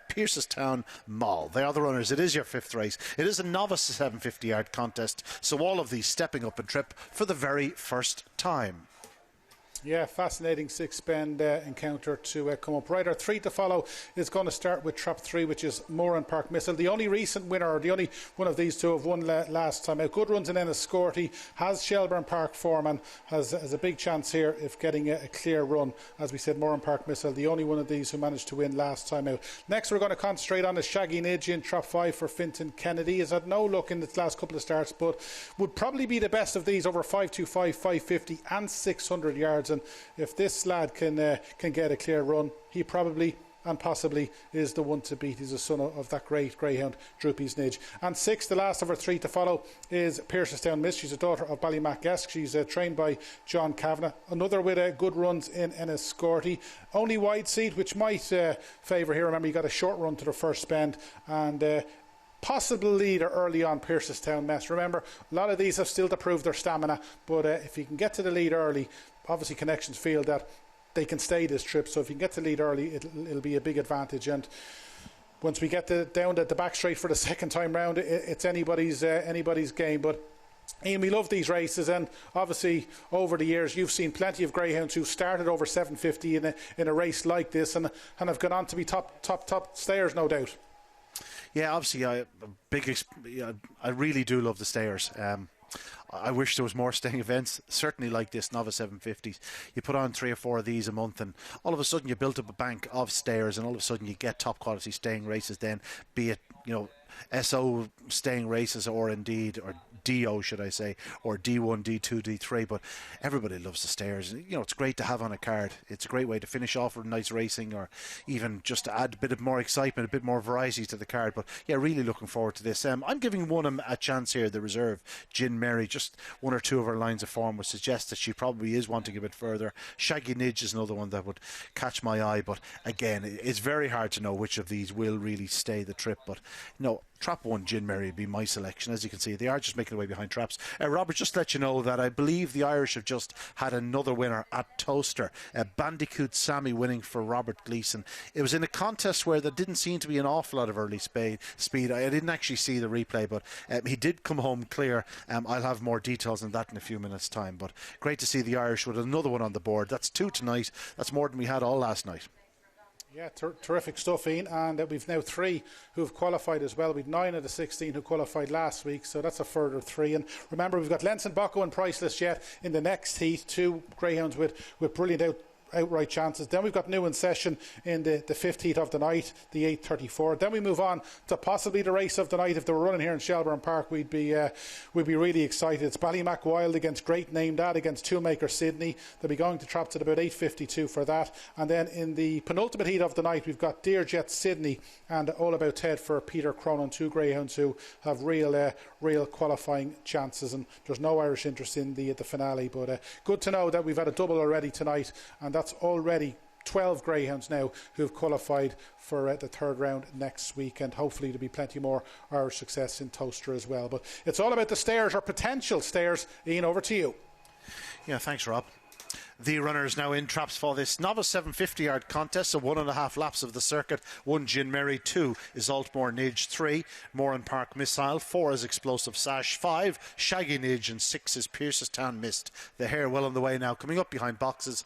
Piercestown Mall. They are the runners. It is your fifth race. It is a novice 750-yard contest, so all of these stepping up in trip for the very first time. Yeah, fascinating 6-bend encounter to come up. Right, our 3 to follow is going to start with trap 3, which is Moran Park Missile. The only recent winner, or the only one of these two, have won last time out. Good runs in Enniscorthy, has Shelbourne Park form, and has a big chance here if getting a clear run. As we said, Moran Park Missile, the only one of these who managed to win last time out. Next, we're going to concentrate on the Shaggy Nidge in trap 5 for Finton Kennedy. Has had no luck in the last couple of starts, but would probably be the best of these, over 525, 550 and 600 yards. And if this lad can get a clear run, he probably and possibly is the one to beat. He's a son of that great greyhound Droopy's Nidge. And 6, the last of our 3 to follow, is Piercestown Mist. She's a daughter of Ballymac Esk. She's trained by John Kavanagh. Another with good runs in Enniscorthy. Only wide seat, which might favour here. Remember, you got a short run to the first bend, and possible leader early on, Piercestown Mist. Remember, a lot of these have still to prove their stamina, but if you can get to the lead early, obviously Connections feel that they can stay this trip, so if you can get to lead early, it'll be a big advantage. And once we get down the back straight for the second time round, it's anybody's game. But Ian, we love these races, and obviously over the years you've seen plenty of greyhounds who started over 750 in a race like this and have gone on to be top stayers, no doubt. Yeah, obviously I really do love the stayers. I wish there was more staying events, certainly like this novice 750s. You put on 3 or 4 of these a month and all of a sudden you built up a bank of stayers, and all of a sudden you get top quality staying races then, be it, SO staying races or DO, should I say, or D1, D2, D3, but everybody loves the stayers. It's great to have on a card. It's a great way to finish off with nice racing, or even just to add a bit of more excitement, a bit more variety to the card. But yeah, really looking forward to this. I'm giving one a chance here, the reserve, Gin Mary. Just 1 or 2 of her lines of form would suggest that she probably is wanting a bit further. Shaggy Nidge is another one that would catch my eye, but again, it's very hard to know which of these will really stay the trip. But Trap 1, Gin Mary, would be my selection. As you can see, they are just making their way behind traps. Robert, just to let you know that I believe the Irish have just had another winner at Toaster. Bandicoot Sammy winning for Robert Gleeson. It was in a contest where there didn't seem to be an awful lot of early speed. I didn't actually see the replay, but he did come home clear. I'll have more details on that in a few minutes' time. But great to see the Irish with another one on the board. That's 2 tonight. That's more than we had all last night. Yeah, terrific stuff, Ian. And we've now 3 who've qualified as well. We've 9 of the 16 who qualified last week, so that's a further 3. And remember, we've got Lenson, Bocco and Priceless yet in the next heat. 2 greyhounds with brilliant outright chances. Then we've got New in Session in the 5th heat of the night, the 8:34. Then we move on to possibly the race of the night. If they were running here in Shelbourne Park, we'd be really excited. It's Ballymac Wild against Great Name Dad against Toolmaker Sydney. They'll be going to traps at about 8:52 for that. And then in the penultimate heat of the night, we've got Dear Jet Sydney and All About Ted for Peter Cronin, 2 greyhounds who have real qualifying chances. And there's no Irish interest in the finale, but good to know that we've had a double already tonight, and that's already 12 greyhounds now who've qualified for the 3rd round next week, and hopefully there'll be plenty more Irish success in Toaster as well. But it's all about the stayers, or potential stayers. Ian, over to you. Yeah, thanks, Rob. The runners now in traps for this novice 750-yard contest, so 1.5 laps of the circuit. 1, Gin Mary. 2 is Altmore Nidge. 3, Moran Park Missile. 4 is Explosive Sash. 5, Shaggy Nidge. And 6 is Piercestown Mist. The hare well on the way now, coming up behind boxes.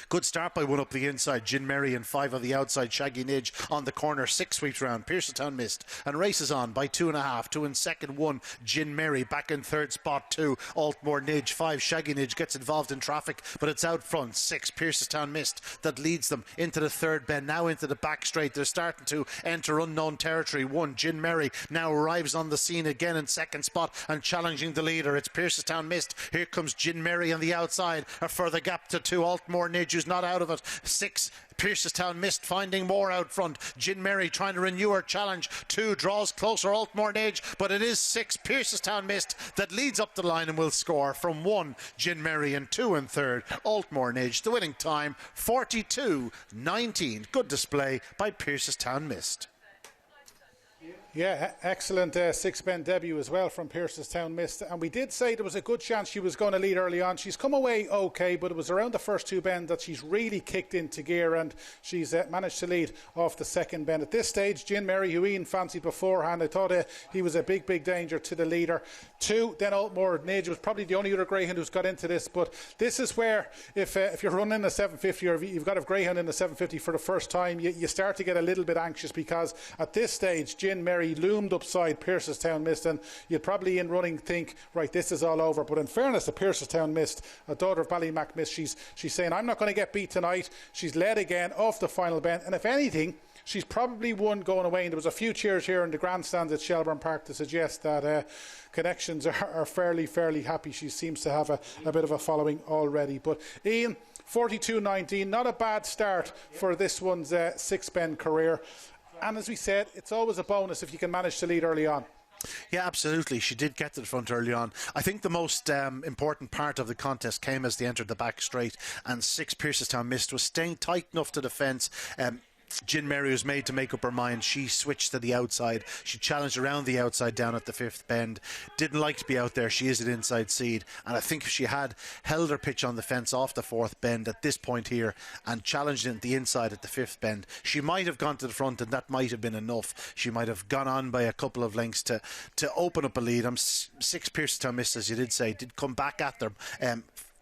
Good start by 1 up the inside, Gin Mary, and 5 on the outside, Shaggy Nidge on the corner. 6 sweeps round, Piercestown Mist, and races on by 2.5. 2 in second, 1, Gin Mary. Back in third spot, 2, Altmore Nidge. 5, Shaggy Nidge gets involved in traffic, but it's out front. 6, Piercestown Mist, that leads them into the third bend, now into the back straight. They're starting to enter unknown territory. 1, Gin Mary now arrives on the scene again in second spot and challenging the leader. It's Piercestown Mist. Here comes Gin Mary on the outside. A further gap to 2, Altmore Nidge, who's not out of it. 6, Piercestown Mist finding more out front. Gin Mary trying to renew her challenge. 2 draws closer, Altmore Nidge, but it is 6, Piercestown Mist, that leads up the line and will score from 1, Gin Mary, and 2 in third, Altmore Nidge. The winning time, 42.19. Good display by Piercestown Mist. Yeah, excellent 6-bend debut as well from Piercestown Mist. And we did say there was a good chance she was going to lead early on. She's come away okay, but it was around the first 2 bends that she's really kicked into gear, and she's managed to lead off the second bend. At this stage, Gin Mary, who Ian fancied beforehand, I thought he was a big danger to the leader. 2, then Altmore Nidge was probably the only other greyhound who's got into this, but this is where if you're running a 750, or you've got a greyhound in the 750 for the first time, you start to get a little bit anxious, because at this stage, Gin Mary loomed upside Piercestown Mist, and you'd probably in running think, right, this is all over. But in fairness to Piercestown Mist, a daughter of Ballymac Mist, she's saying, I'm not going to get beat tonight. She's led again off the final bend, and if anything, she's probably won going away. And there was a few cheers here in the grandstands at Shelbourne Park to suggest that connections are fairly happy. She seems to have a bit of a following already. But Ian, 42.19, not a bad start for this one's 6-bend career. And as we said, it's always a bonus if you can manage to lead early on. Yeah, absolutely. She did get to the front early on. I think the most important part of the contest came as they entered the back straight, and 6, Piercestown Mist, was staying tight enough to the fence. Gin Mary was made to make up her mind. She switched to the outside. She challenged around the outside down at the fifth bend. Didn't like to be out there. She is an inside seed. And I think if she had held her pitch on the fence off the fourth bend at this point here and challenged it at the inside at the fifth bend, she might have gone to the front, and that might have been enough. She might have gone on by a couple of lengths to open up a lead. 6 Piercestown missed, as you did say, did come back at them.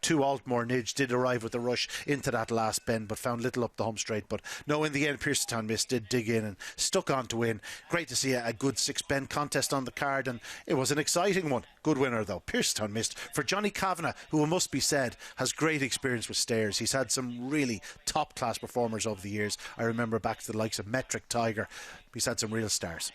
2 Altmore Nidge did arrive with a rush into that last bend, but found little up the home straight. But no, in the end, Piercestown Mist did dig in and stuck on to win. Great to see a good 6 bend contest on the card, and it was an exciting one. Good winner though, Piercestown Mist, for Johnny Kavanagh, who, it must be said, has great experience with stairs. He's had some really top class performers over the years. I remember back to the likes of Metric Tiger. He's had some real stars.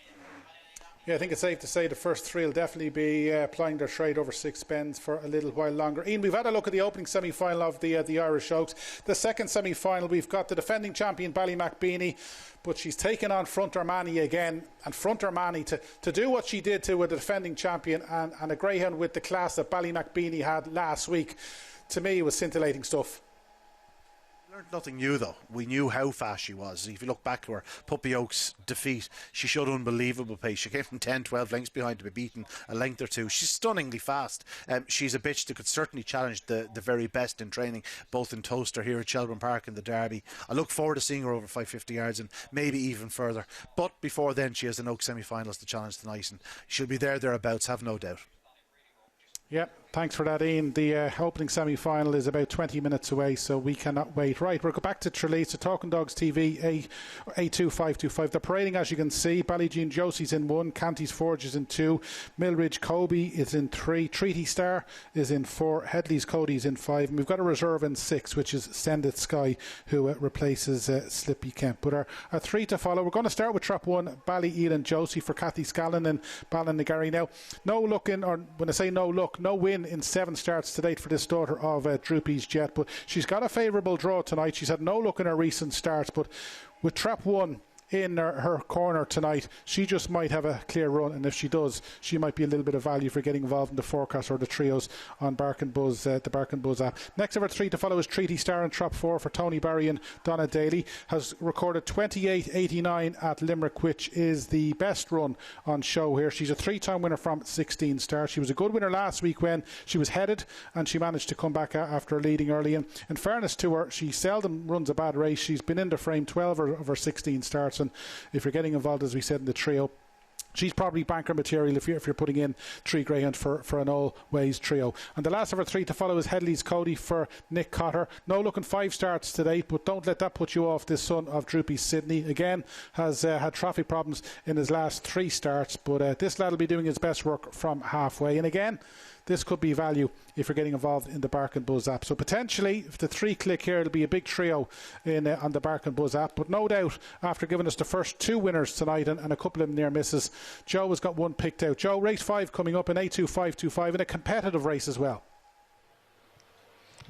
Yeah, I think it's safe to say the first 3 will definitely be plying their trade over 6 bends for a little while longer. Ian, we've had a look at the opening semi-final of the Irish Oaks. The second semi-final, we've got the defending champion Ballymacbeanie, but she's taken on Front Armani again. And Front Armani, to do what she did to with the defending champion and a greyhound with the class that Ballymacbeanie had last week, to me, was scintillating stuff. Learned nothing new though. We knew how fast she was. If you look back to her Puppy Oaks defeat, she showed unbelievable pace. She came from 10-12 lengths behind to be beaten a length or two. She's stunningly fast. She's a bitch that could certainly challenge the very best in training, both in Toaster here at Shelbourne Park and the Derby. I look forward to seeing her over 550 yards and maybe even further. But before then, she has an Oaks semi-finals to challenge tonight, and she'll be thereabouts, have no doubt. Yeah, thanks for that, Ian. The opening semi-final is about 20 minutes away, so we cannot wait. Right, we'll go back to Tralee. So Talking Dogs TV, A2525. They're parading, as you can see. Ballyjean Josie's in 1, Canty's Forge is in 2, Millridge Kobe is in 3, Treaty Star is in 4, Headley's Cody's in 5, and we've got a reserve in 6, which is Send It Sky, who replaces Slippy Kemp. But our 3 to follow. We're going to start with Trap 1, Ballyelan Josie for Cathy Scallon and Ballynagary. Now, no look in, or when I say no look, no win in 7 starts to date for this daughter of Droopy's Jet, but she's got a favourable draw tonight. She's had no luck in her recent starts, but with Trap 1 in her corner tonight, she just might have a clear run, and if she does, she might be a little bit of value for getting involved in the forecast or the trios on Bark and Buzz, the Bark and Buzz app. Next of our 3 to follow is Treaty Star and Trap 4 for Tony Barry and Donna Daly. Has recorded 28.89 at Limerick, which is the best run on show here. She's a 3-time winner from 16 starts. She was a good winner last week when she was headed, and she managed to come back after leading early. And in fairness to her, she seldom runs a bad race. She's been in the frame 12 of her 16 starts, and if you're getting involved, as we said, in the trio, she's probably banker material if you're putting in 3 greyhound for an all-ways trio. And the last of our 3 to follow is Headley's Cody for Nick Cotter. No looking 5 starts today, but don't let that put you off. This son of Droopy Sydney, again, has had traffic problems in his last 3 starts, but this lad will be doing his best work from halfway. And again, this could be value if you're getting involved in the Bark and Buzz app. So potentially, if the 3 click here, it'll be a big trio on the Bark and Buzz app. But no doubt, after giving us the first 2 winners tonight and a couple of near misses, Joe has got one picked out. Joe, race 5 coming up in A2525 in a competitive race as well.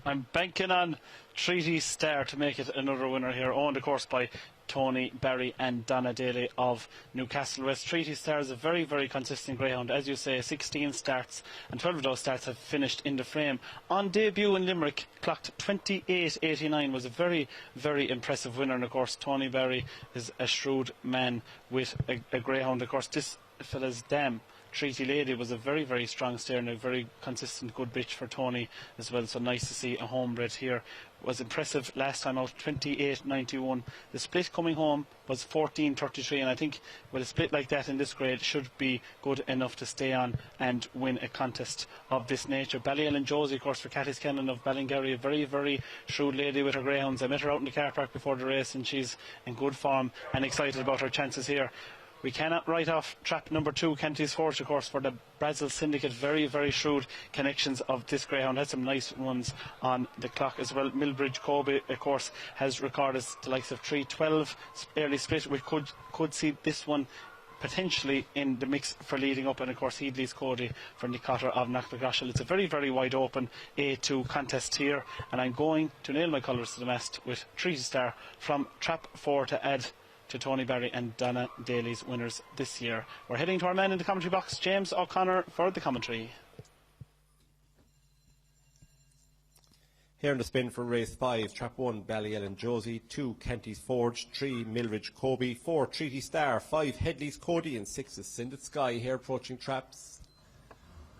I'm banking on Treaty Star to make it another winner here, owned of course by Tony Barry and Donna Daly of Newcastle West. Treaty Star is a very, very consistent greyhound. As you say, 16 starts, and 12 of those starts have finished in the frame. On debut in Limerick, clocked 28.89, was a very, very impressive winner. And of course, Tony Barry is a shrewd man with a greyhound. Of course, this fella's dam, Treaty Lady, was a very, very strong stare and a very consistent good bitch for Tony as well. So nice to see a homebred here. Was impressive last time out, 28.91. The split coming home was 14.33, and I think with a split like that in this grade should be good enough to stay on and win a contest of this nature. Ballyelan Josie, of course, for Cathy Scallon of Ballingary, a very, very shrewd lady with her greyhounds. I met her out in the car park before the race, and she's in good form and excited about her chances here. We cannot write off trap number 2, Canty's Forge, of course, for the Brazil Syndicate. Very, very shrewd connections of this greyhound. Had some nice ones on the clock as well. Millbridge Kobe, of course, has recorded the likes of 3.12 early split. We could see this one potentially in the mix for leading up, and of course Headley's Cody for Nick Cotter of Knocknagoshel. It's a very, very wide open A2 contest here, and I'm going to nail my colours to the mast with Treaty Star from trap 4 to add to Tony Barry and Donna Daly's winners this year. We're heading to our man in the commentary box, James O'Connor, for the commentary. Here in the spin for race 5, trap 1, Ballyellen Josie, 2, Kenty's Forge, 3, Milridge Kobe, 4, Treaty Star, 5, Headley's Cody, and 6 is Sindit Sky. Here approaching traps.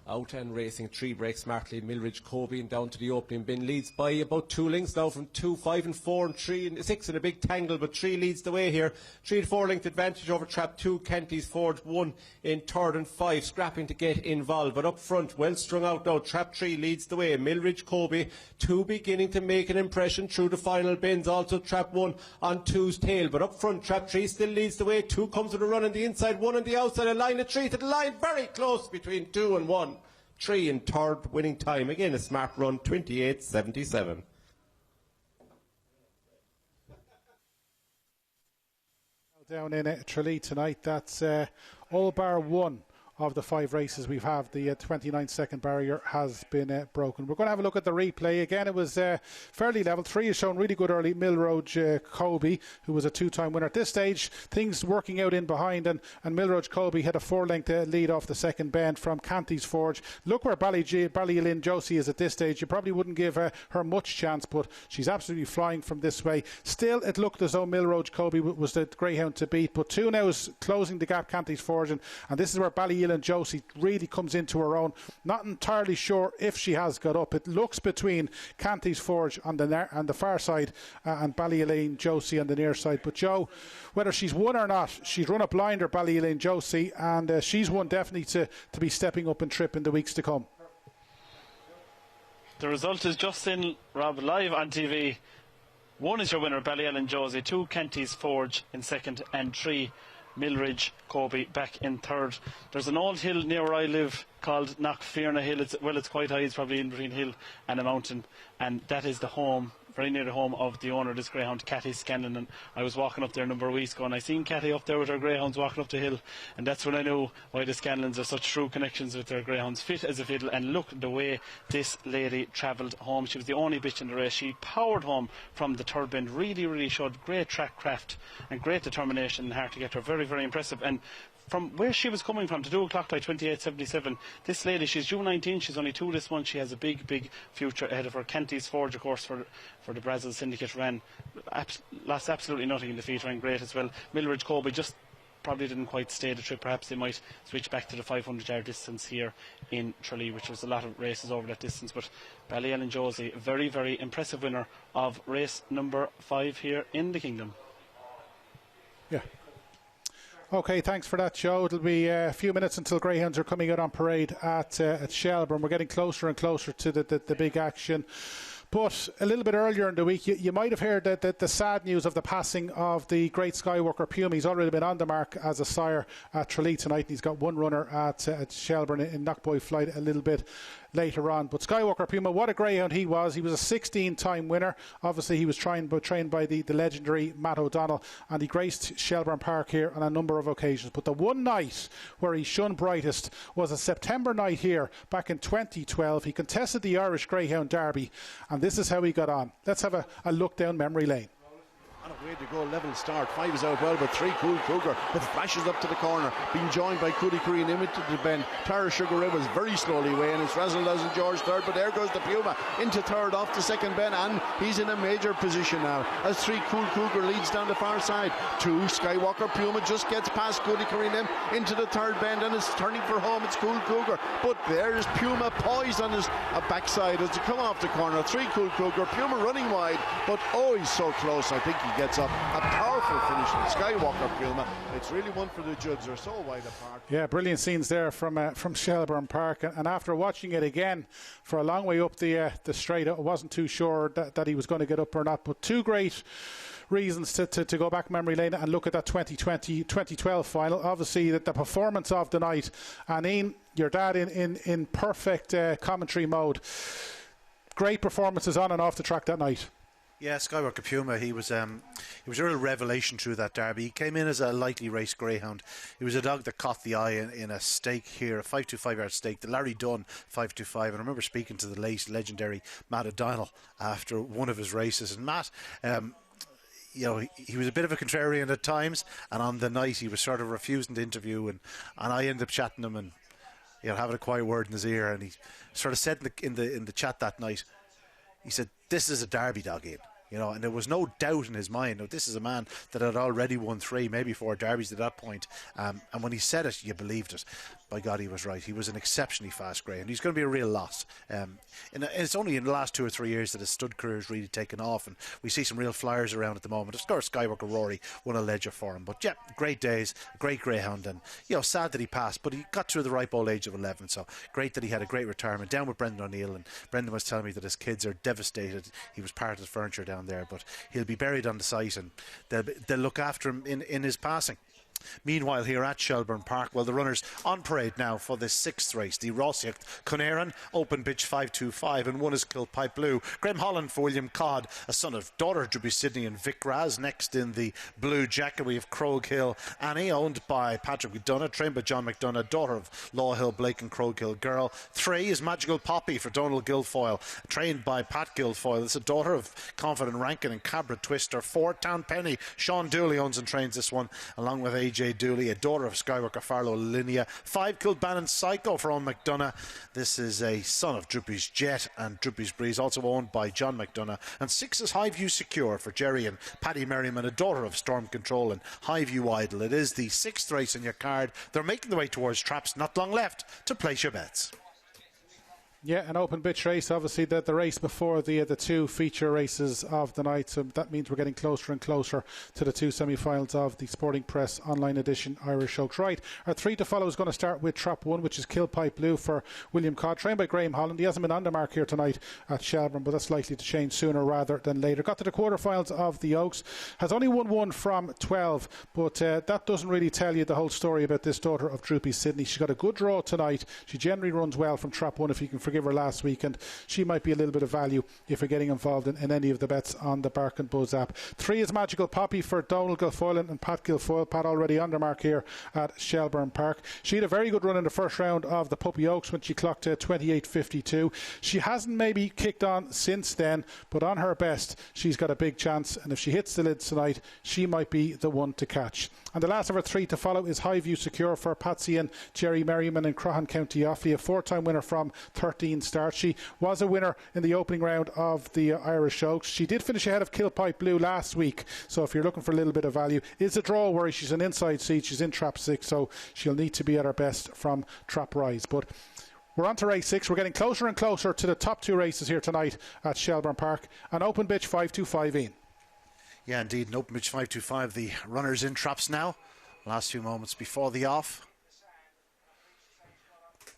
Out and racing 3, breaks smartly, Milridge Kobe, and down to the opening bin, leads by about 2 lengths now from 2, 5 and 4 and 3 and 6 in a big tangle, but 3 leads the way here. 3 to 4 length advantage over trap 2, Kenty's Forge, 1 in third and 5, scrapping to get involved, but up front, well strung out now, trap 3 leads the way, Milridge Kobe, 2 beginning to make an impression through the final bins, also trap 1 on 2's tail, but up front, trap 3 still leads the way, 2 comes with a run on the inside, 1 on the outside, a line of 3 to the line, very close between 2 and 1. 3 in third, winning time. Again, a smart run, 28.77. Down in Tralee tonight, that's all bar 1 of the 5 races we've had. The 29-second barrier has been broken. We're going to have a look at the replay. Again, it was fairly level. 3 has shown really good early. Milroge Colby, who was a 2-time winner. At this stage, things working out in behind, and Milroge Colby had a 4-length lead off the second bend from Canty's Forge. Look where Ballylin Josie is at this stage. You probably wouldn't give her much chance, but she's absolutely flying from this way. Still, it looked as though Milroge Colby was the greyhound to beat, but 2 now is closing the gap, Canty's Forge, and this is where Ballylin Josie really comes into her own. Not entirely sure if she has got up. It looks between Canty's Forge on the far side and Ballylin Josie on the near side. But Joe, whether she's won or not, she's run a blinder, Ballylin Josie, and she's one definitely to be stepping up and trip in the weeks to come. The result is just in, Rob, live on TV. 1 is your winner, Ballylin Josie, 2, Kenty's Forge in second, and 3, Milridge Kobe back in third. There's an old hill near where I live called Knockfearna Hill. It's quite high. It's probably in between hill and a mountain, and that is the home, very near the home of the owner of this greyhound, Catty Scanlon. And I was walking up there a number of weeks ago, and I seen Catty up there with her greyhounds walking up the hill, and that's when I knew why the Scanlons are such true connections with their greyhounds, fit as a fiddle. And look the way this lady travelled home. She was the only bitch in the race. She powered home from the third bend, really showed great track craft and great determination and heart to get her. Very, very impressive. And from where she was coming from to do a clock by 28.77, this lady, she's due 19, she's only 2 this month. She has a big future ahead of her. Kenty's Forge, of course, for the Brazil Syndicate, lost absolutely nothing in defeat, ran great as well. Milridge Kobe just probably didn't quite stay the trip. Perhaps they might switch back to the 500-yard distance here in Tralee, which was a lot of races over that distance. But Ballylin Josie, very impressive winner of race number 5 here in the Kingdom. Yeah. Okay, thanks for that, Joe. It'll be a few minutes until greyhounds are coming out on parade at Shelbourne. We're getting closer and closer to the big action. But a little bit earlier in the week, you might have heard that the sad news of the passing of the great Skywalker Puma. He's already been on the mark as a sire at Tralee tonight, and he's got 1 runner at Shelbourne in Knockboy Flight a little bit later on. But Skywalker Puma, what a greyhound he was. He was a 16-time winner. Obviously, he was trained by the legendary Matt O'Donnell, and he graced Shelbourne Park here on a number of occasions. But the one night where he shone brightest was a September night here back in 2012. He contested the Irish Greyhound Derby, and this is how he got on. Let's have a look down memory lane. On a way to go, level start. 5 is out well, but 3 Cool Cougar with flashes up to the corner, being joined by Cootie Cree and into the bend. Tara Sugar Ray was very slowly away, and it's Razzle Dazzle George third, but there goes the Puma into third off the second bend, and he's in a major position now as 3 Cool Cougar leads down the far side. 2 Skywalker Puma just gets past Cootie Cree into the third bend, and it's turning for home. It's Cool Cougar, but there's Puma poised on his backside as they come off the corner. 3 Cool Cougar, Puma running wide, but oh, he's so close. I think he gets up. A powerful finish from Skywalker Puma. It's really one for the judges. They're so wide apart. Yeah, brilliant scenes there from Shelbourne Park. And after watching it again for a long way up the straight, I wasn't too sure that he was going to get up or not. But 2 great reasons to go back memory lane and look at that 2012 final. Obviously, the performance of the night. And Ian, your dad in perfect commentary mode. Great performances on and off the track that night. Yeah, Skywalker Puma, he was a real revelation through that derby. He came in as a lightly raced greyhound. He was a dog that caught the eye in a stake here, a 525-yard stake, the Larry Dunn 525. And I remember speaking to the late legendary Matt O'Donnell after one of his races. And Matt, he was a bit of a contrarian at times, and on the night he was sort of refusing to interview, and I ended up chatting him and having a quiet word in his ear, and he sort of said in the chat that night, he said, this is a Derby dog, Ian. You know, and there was no doubt in his mind. Now, this is a man that had already won 3, maybe 4 derbies at that point. And when he said it, you believed it. By God, he was right. He was an exceptionally fast grey, and he's going to be a real loss. And it's only in the last 2 or 3 years that his stud career has really taken off, and we see some real flyers around at the moment. Of course, Skywalker Rory won a ledger for him. But yeah, great days, great greyhound, and sad that he passed, but he got through the ripe old age of 11. So great that he had a great retirement. Down with Brendan O'Neill, and Brendan was telling me that his kids are devastated. He was part of the furniture down there, but he'll be buried on the site, and they'll look after him in his passing. Meanwhile, here at Shelbourne Park, well, the runners on parade now for the 6th race. The Roxy Conaran, open pitch 525, and 1 is Kilpipe Blue. Graham Holland for William Codd, a son of daughter Druby Sydney and Vic Raz. Next in the blue jacket, we have Crogue Hill Annie, owned by Patrick McDonough, trained by John McDonough, daughter of Law Hill Blake and Crogue Hill Girl. 3 is Magical Poppy for Donald Guilfoyle, trained by Pat Guilfoyle. It's a daughter of Confident Rankin and Cabra Twister. 4, Town Penny. Sean Dooley owns and trains this one, along with AJ Dooley, a daughter of Skywalker Farlow Linnea. 5, Kilbannon Psycho for Owen McDonough. This is a son of Droopy's Jet and Droopy's Breeze, also owned by John McDonough. And 6 is Highview Secure for Jerry and Paddy Merriman, a daughter of Storm Control and Highview Idol. It is the 6th race in your card. They're making their way towards traps. Not long left to place your bets. Yeah, an open bitch race. Obviously, the race before the 2 feature races of the night. So that means we're getting closer and closer to the 2 semi-finals of the Sporting Press Online Edition Irish Oaks. Right, our 3 to follow is going to start with Trap 1, which is Kilpipe Blue for William Codd, trained by Graham Holland. He hasn't been on the mark here tonight at Shelbourne, but that's likely to change sooner rather than later. Got to the quarterfinals of the Oaks. Has only won 1 from 12, but that doesn't really tell you the whole story about this daughter of Droopy Sydney. She's got a good draw tonight. She generally runs well from Trap 1, if you can forgive her last week, and she might be a little bit of value if you're getting involved in any of the bets on the Bark and Buzz app. 3 is Magical Poppy for Donald Guilfoyle and Pat Guilfoyle. Pat already on the mark here at Shelbourne Park. She had a very good run in the first round of the Puppy Oaks when she clocked 28.52. She hasn't maybe kicked on since then, but on her best she's got a big chance, and if she hits the lid tonight, she might be the one to catch. And the last of her 3 to follow is Highview Secure for Patsy and Jerry Merriman in Croghan, County Offaly, a 4-time winner from 13 starts. She was a winner in the opening round of the Irish Oaks. She did finish ahead of Kilpipe Blue last week, so if you're looking for a little bit of value, it's a draw worry. She's an inside seat. She's in Trap 6, so she'll need to be at her best from Trap Rise. But we're on to race 6. We're getting closer and closer to the top 2 races here tonight at Shelbourne Park. An open bitch 525 in. Yeah, indeed, an open bitch 525. The runners in traps now. Last few moments before the off.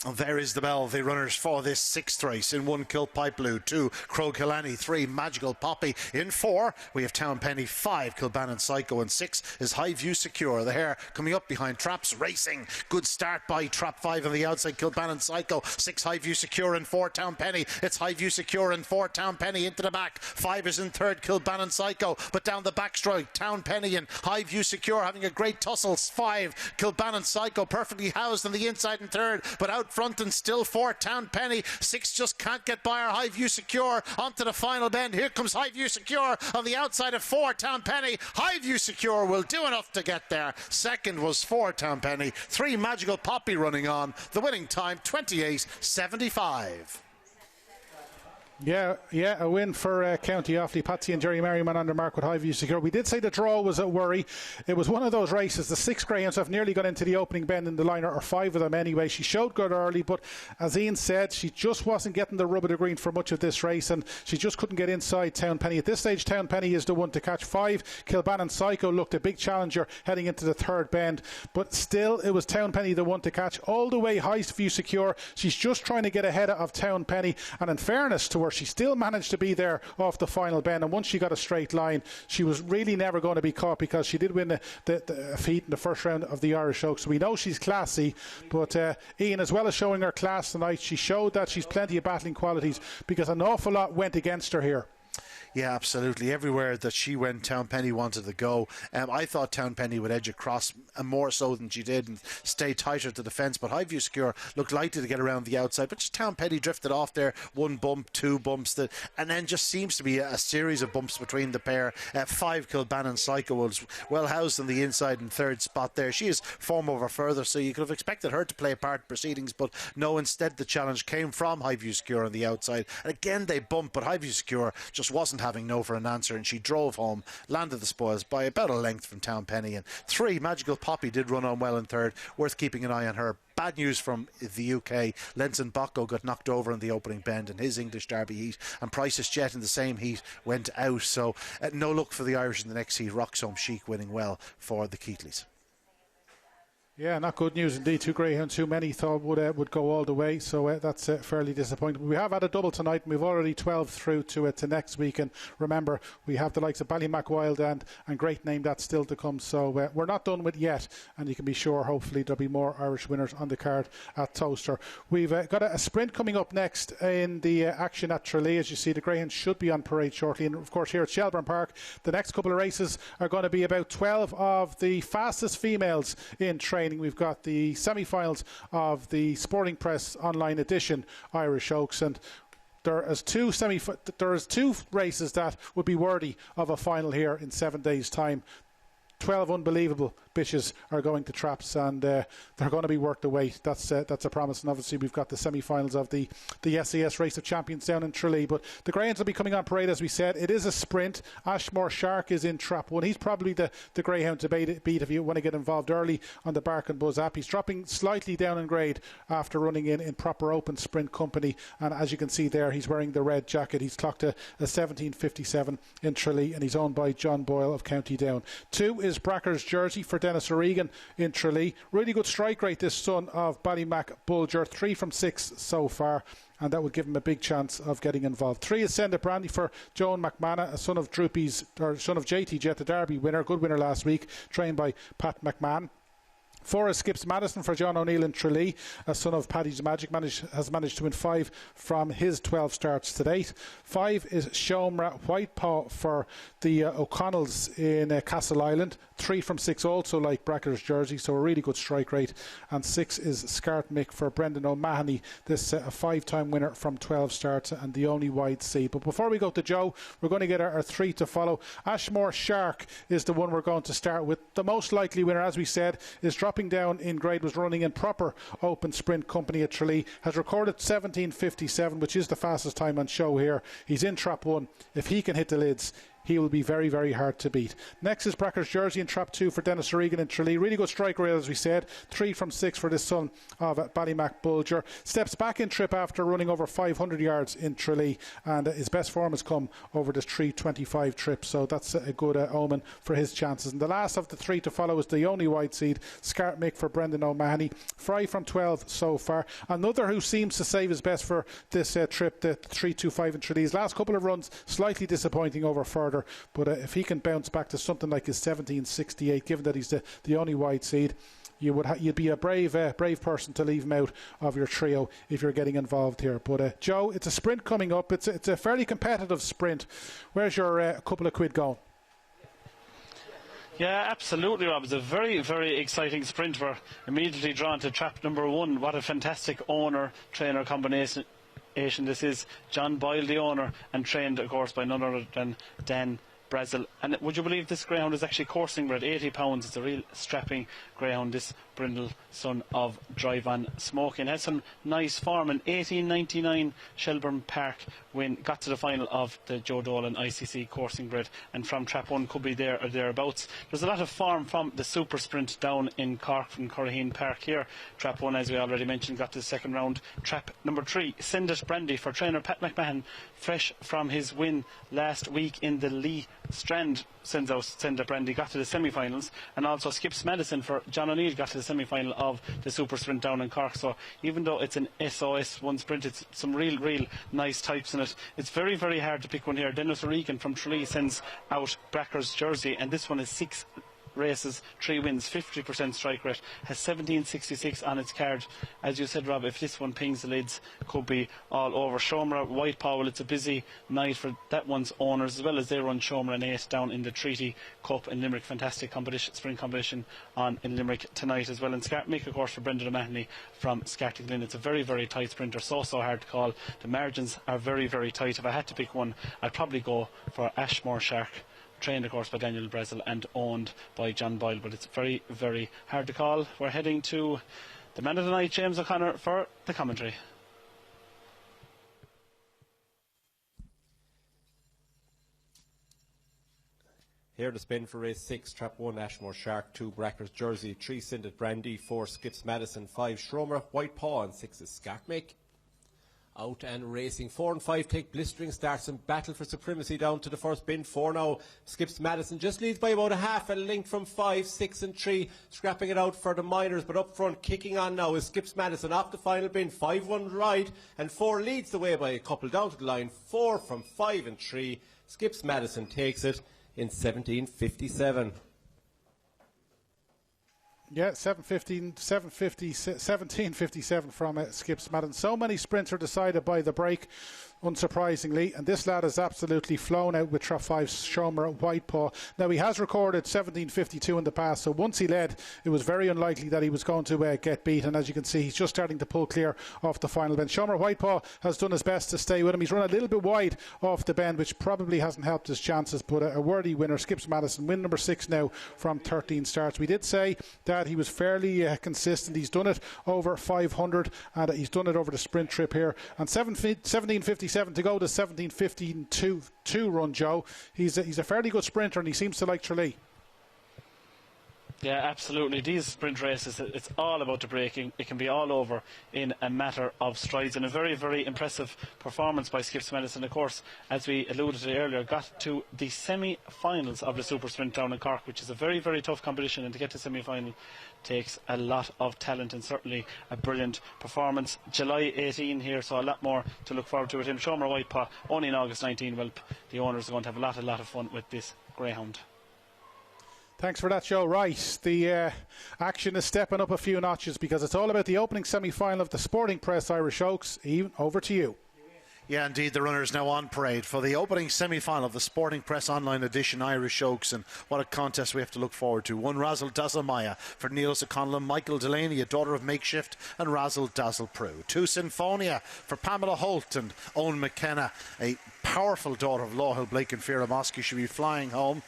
And there is the bell, the runners for this 6th race. In 1, Kilpipe Blue. 2, Crogue Hillany. 3, Magical Poppy. In 4, we have Town Penny. 5, Kilbannon Psycho. And 6 is Highview Secure. The hare coming up behind Traps Racing. Good start by Trap 5 on the outside, Kilbannon Psycho. 6, Highview Secure. And 4, Town Penny. It's Highview Secure and 4, Town Penny into the back. 5 is in 3rd, Kilbannon Psycho. But down the backstroke, Town Penny and Highview Secure having a great tussle. 5, Kilbannon Psycho perfectly housed on the inside in 3rd, but out front and still 4, Town Penny. 6 just can't get by her. Highview Secure onto the final bend. Here comes Highview Secure on the outside of 4, Town Penny. Highview Secure will do enough to get there. 2nd was 4, Town Penny. 3, Magical Poppy running on. The winning time 28.75. Yeah, a win for County Offaly. Patsy and Jerry Merriman under mark with Highview Secure. We did say the draw was a worry. It was one of those races. The 6 greyhounds have nearly got into the opening bend in the liner, or 5 of them anyway. She showed good early, but as Ian said, she just wasn't getting the rub of the green for much of this race, and she just couldn't get inside Town Penny. At this stage, Town Penny is the one to catch. 5, Kilbannon Psycho looked a big challenger heading into the 3rd bend, but still it was Town Penny the one to catch. All the way Highview Secure. She's just trying to get ahead of Town Penny, and in fairness to her, she still managed to be there off the final bend, and once she got a straight line, she was really never going to be caught, because she did win the feat in the first round of the Irish Oaks. So we know she's classy, but Ian, as well as showing her class tonight, she showed that she's plenty of battling qualities, because an awful lot went against her here. Yeah, absolutely. Everywhere that she went, Townpenny wanted to go. I thought Townpenny would edge across more so than she did and stay tighter to the fence, but Highview Secure looked likely to get around the outside, but just Townpenny drifted off there, one bump, two bumps, and then just seems to be a series of bumps between the pair. 5 Kilbannon Psycho was well housed on the inside in third spot there. She is form over further, so you could have expected her to play a part in proceedings, but no, instead the challenge came from Highview Secure on the outside. And again they bumped, but Highview Secure just wasn't having no for an answer, and she drove home, landed the spoils by about a length from Townpenny. And 3 Magical Poppy did run on well in third, worth keeping an eye on her. Bad news from the UK. Lenson Bocco got knocked over in the opening bend in his English Derby heat, and Price's Jet in the same heat went out, so no luck for the Irish in the next heat. Roxhome Chic winning well for the Keatleys. Yeah, not good news indeed. 2 greyhounds who many thought would go all the way, so that's fairly disappointing. We have had a double tonight, and we've already 12 through to next week. And remember, we have the likes of Ballymac Wild and Great Name that's still to come. So we're not done with yet, and you can be sure, hopefully, there'll be more Irish winners on the card at Toaster. We've got a sprint coming up next in the action at Tralee. As you see, the greyhounds should be on parade shortly, and of course here at Shelbourne Park, the next couple of races are going to be about 12 of the fastest females in training. We've got the semi-finals of the Sporting Press Online Edition Irish Oaks, and there is 2 races that would be worthy of a final here in 7 days' time. 12 unbelievable bitches are going to traps, and they're going to be worth the wait. That's a promise. And obviously we've got the semi-finals of the SAS Race of Champions down in Tralee. But the greyhounds will be coming on parade, as we said. It is a sprint. Ashmore Shark is in trap 1. He's probably the greyhound to beat if you want to get involved early on the Bark and Buzz app. He's dropping slightly down in grade after running in proper open sprint company, and as you can see there, he's wearing the red jacket. He's clocked a 17.57 in Tralee, and he's owned by John Boyle of County Down. 2 is Bracker's Jersey for Dennis O'Regan in Tralee. Really good strike rate, this son of Ballymac Bulger. 3 from 6 so far, and that would give him a big chance of getting involved. 3 is Send It Brandy for Joan McMahon, a son of JT Jet, the Derby winner, good winner last week, trained by Pat McMahon. 4 is Skips Madison for John O'Neill in Tralee, a son of Paddy's Magic, has managed to win 5 from his 12 starts to date. 5 is Shomra Whitepaw for the O'Connells in Castle Island. 3 from 6 also like Bracker's Jersey, so a really good strike rate. And 6 is Scart Mick for Brendan O'Mahony, this a 5-time winner from 12 starts and the only wide C. But before we go to Joe, we're going to get our 3 to follow. Ashmore Shark is the one we're going to start with. The most likely winner, as we said, is dropping down in grade, was running in proper open sprint company at Tralee, has recorded 17.57, which is the fastest time on show here. He's in trap 1. If he can hit the lids, he will be very, very hard to beat. Next is Bracker's Jersey in trap 2 for Dennis O'Regan in Tralee. Really good strike rate, as we said. 3 from 6 for this son of Ballymac Bulger. Steps back in trip after running over 500 yards in Tralee, and his best form has come over this 3:25 trip, so that's a good omen for his chances. And the last of the 3 to follow is the only wide seed, Scart Mick for Brendan O'Mahony. 5 from 12 so far. Another who seems to save his best for this trip, the 3:25 in Tralee. His last couple of runs slightly disappointing over further, but if he can bounce back to something like his 17.68, given that he's the only wide seed, you'd be a brave person to leave him out of your trio if you're getting involved here. But Joe, it's a sprint coming up. It's a fairly competitive sprint. Where's your couple of quid going? Yeah, absolutely, Rob. It's a very, very exciting sprint. We're immediately drawn to trap number 1. What a fantastic owner-trainer combination this is. John Boyle, the owner, and trained, of course, by none other than Dan Brazil. And would you believe this greyhound is actually coursing at 80 pounds? It's a real strapping greyhound, this brindle son of Drive On Smoking. Had some nice form in 1899 Shelbourne Park win, got to the final of the Joe Dolan ICC coursing grid, and from trap 1 could be there or thereabouts. There's a lot of form from the super sprint down in Cork from Curraheen Park here. Trap 1, as we already mentioned, got to the second round. Trap number 3, Send It Brandy for trainer Pat McMahon, fresh from his win last week in the Lee Strand. Send It Brandy got to the semi-finals, and also Skips Madison for John O'Neill got to the semi-final of the super sprint down in Cork. So even though it's an SOS1 sprint, it's some real nice types in it. It's very, very hard to pick one here. Dennis O'Regan from Tralee sends out Bracker's Jersey, and this one is 6 races, 3 wins, 50% strike rate, has 1766 on its card. As you said, Rob, if this one pings the lids, could be all over. Shomra, White Powell, it's a busy night for that one's owners, as well as they run Shomra and Ace down in the Treaty Cup in Limerick. Fantastic competition, spring competition on in Limerick tonight as well. And Scartmick, of course, for Brendan O'Mahony from Scartmick. It's a very, very tight sprinter, so hard to call. The margins are very, very tight. If I had to pick one, I'd probably go for Ashmore Shark, trained of course by Daniel Brezel and owned by John Boyle, but it's very, very hard to call. We're heading to the man of the night, James O'Connor, for the commentary. Here to spin for race 6, trap 1, Ashmore Shark, 2, Brackers Jersey, 3, Sinded Brandy, 4, Skips Madison, 5, Schromer, White Paw, and 6 is Scartmick. Out and racing, 4 and 5 take blistering starts and battle for supremacy down to the first bin. 4 now, Skips Madison just leads by about a half a length from 5, 6 and 3, scrapping it out for the minors, but up front kicking on now is Skips Madison off the final bin. 5-1 right, and 4 leads the way by a couple down to the line. 4 from 5 and 3, Skips Madison takes it in 17:57. Yeah, 17:57 from Skips Madden. So many sprints are decided by the break, unsurprisingly, and this lad has absolutely flown out with Trap 5 Shomer Whitepaw. Now, he has recorded 17:52 in the past, so once he led, it was very unlikely that he was going to get beat, and as you can see, he's just starting to pull clear off the final bend. Shomer Whitepaw has done his best to stay with him. He's run a little bit wide off the bend, which probably hasn't helped his chances, but a worthy winner. Skips Madison, win number 6 now from 13 starts. We did say that he was fairly consistent. He's done it over 500, and he's done it over the sprint trip here. And 17:57 to go to 17:52 run, Joe. He's a fairly good sprinter, and he seems to like Tralee. Yeah, absolutely. These sprint races, it's all about the braking. It can be all over in a matter of strides, and a very, very impressive performance by Skips Madison. Of course, as we alluded to earlier, got to the semi-finals of the Super Sprint down in Cork, which is a very, very tough competition, and to get to semi-final takes a lot of talent, and certainly a brilliant performance. July 18 here, so a lot more to look forward to with him. Shomer Whitepaw only in August 19. Well, the owners are going to have a lot of fun with this greyhound. Thanks for that, Joe. Right, the action is stepping up a few notches because it's all about the opening semi-final of the Sporting Press Irish Oaks. Ian, over to you. Yeah, indeed, the runners now on parade for the opening semi-final of the Sporting Press Online Edition Irish Oaks, and what a contest we have to look forward to. One Razzle Dazzle Maya for Neil O'Connell, Michael Delaney, a daughter of Makeshift, and Razzle Dazzle Prue. 2 Sinfonia for Pamela Holt and Owen McKenna, a powerful daughter of Lawhill Blake and Fiora Mosky. She'll be flying home.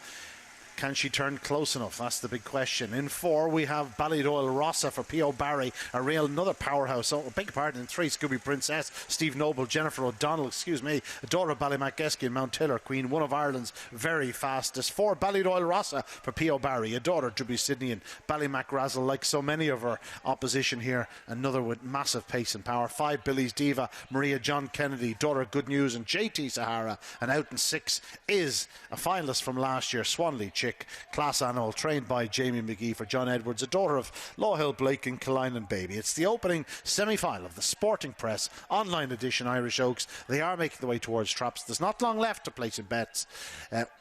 Can she turn close enough? That's the big question. In 4, we have Ballydoyle Rossa for P.O. Barry, another powerhouse. Oh, beg your pardon. In 3, Scooby Princess, Steve Noble, Jennifer O'Donnell, a daughter of Ballymackesky and Mount Tiller Queen, one of Ireland's very fastest. 4, Ballydoyle Rossa for P.O. Barry, a daughter of Juby Sydney and Ballymac Razzle, like so many of her opposition here. Another with massive pace and power. 5, Billy's Diva, Maria John Kennedy, daughter of Good News and JT Sahara. And out in 6 is a finalist from last year, Swanley Chick, class animal, trained by Jamie Mcgee for John Edwards, a daughter of Lawhill Blake and Killinen Baby. It's the opening semi-final of the Sporting Press Online Edition Irish Oaks. They are making the way towards traps. There's not long left to place in bets.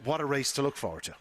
What a race to look forward to.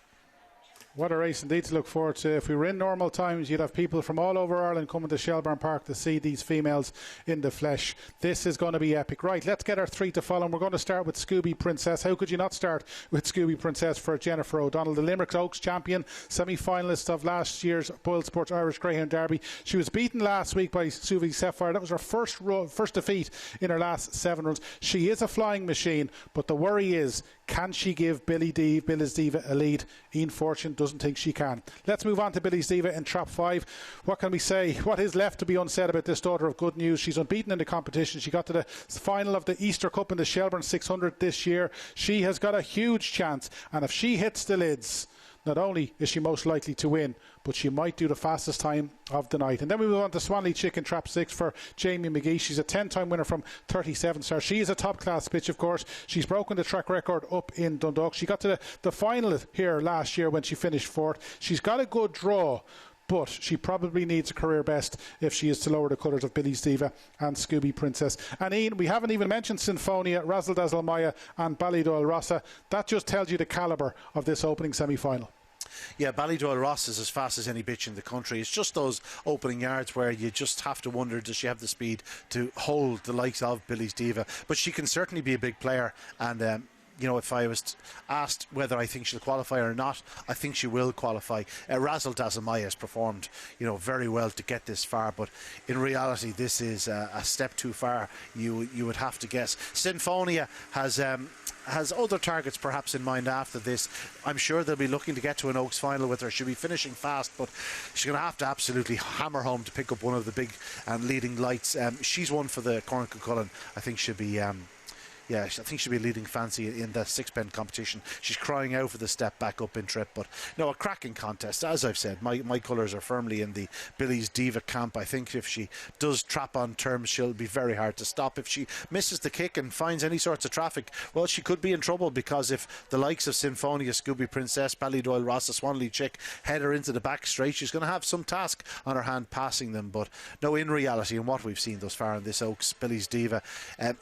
What a race indeed to look forward to. If we were in normal times, you'd have people from all over Ireland coming to Shelbourne Park to see these females in the flesh. This is going to be epic. Right, let's get our 3 to follow. And we're going to start with Scooby Princess. How could you not start with Scooby Princess for Jennifer O'Donnell, the Limerick Oaks champion, semi-finalist of last year's Boyle Sports Irish Greyhound Derby. She was beaten last week by Suvi Sapphire. That was her first defeat in her last 7 runs. She is a flying machine, but the worry is, can she give Billy's Diva a lead? Ian Fortune doesn't think she can. Let's move on to Billy's Diva in trap 5. What can we say? What is left to be unsaid about this daughter of Good News? She's unbeaten in the competition. She got to the final of the Easter Cup in the Shelbourne 600 this year. She has got a huge chance, and if she hits the lids, not only is she most likely to win, but she might do the fastest time of the night. And then we move on to Swanley Chick in trap 6 for Jamie Mcgee. She's a 10-time winner from 37 stars. She is a top-class pitch, of course. She's broken the track record up in Dundalk. She got to the final here last year when she finished 4th. She's got a good draw, but she probably needs a career best if she is to lower the colours of Billy's Diva and Scooby Princess. And Ian, we haven't even mentioned Sinfonia, Razzle Dazzle Maya and Ballydoyle Rossa. That just tells you the calibre of this opening semi-final. Yeah, Ballydoyle Ross is as fast as any bitch in the country. It's just those opening yards where you just have to wonder, does she have the speed to hold the likes of Billy's Diva? But she can certainly be a big player, and you know, if I was asked whether I think she'll qualify or not, I think she will qualify. Razzle Dazzle Maya has performed, you know, very well to get this far, but in reality, this is a step too far. You would have to guess. Sinfonia has other targets perhaps in mind after this. I'm sure they'll be looking to get to an Oaks final with her. She'll be finishing fast, but she's going to have to absolutely hammer home to pick up one of the big and leading lights. She's one for the Corncucullen. I think she'll be I think she'll be leading fancy in the six-bend competition. She's crying out for the step back up in trip. But no, a cracking contest. As I've said, my colours are firmly in the Billy's Diva camp. I think if she does trap on terms, she'll be very hard to stop. If she misses the kick and finds any sorts of traffic, well, she could be in trouble, because if the likes of Sinfonia, Scooby Princess, Ballydoyle Ross, Swanley Chick head her into the back straight, she's going to have some task on her hand passing them. But no, in reality, and what we've seen thus far in this Oaks, Billy's Diva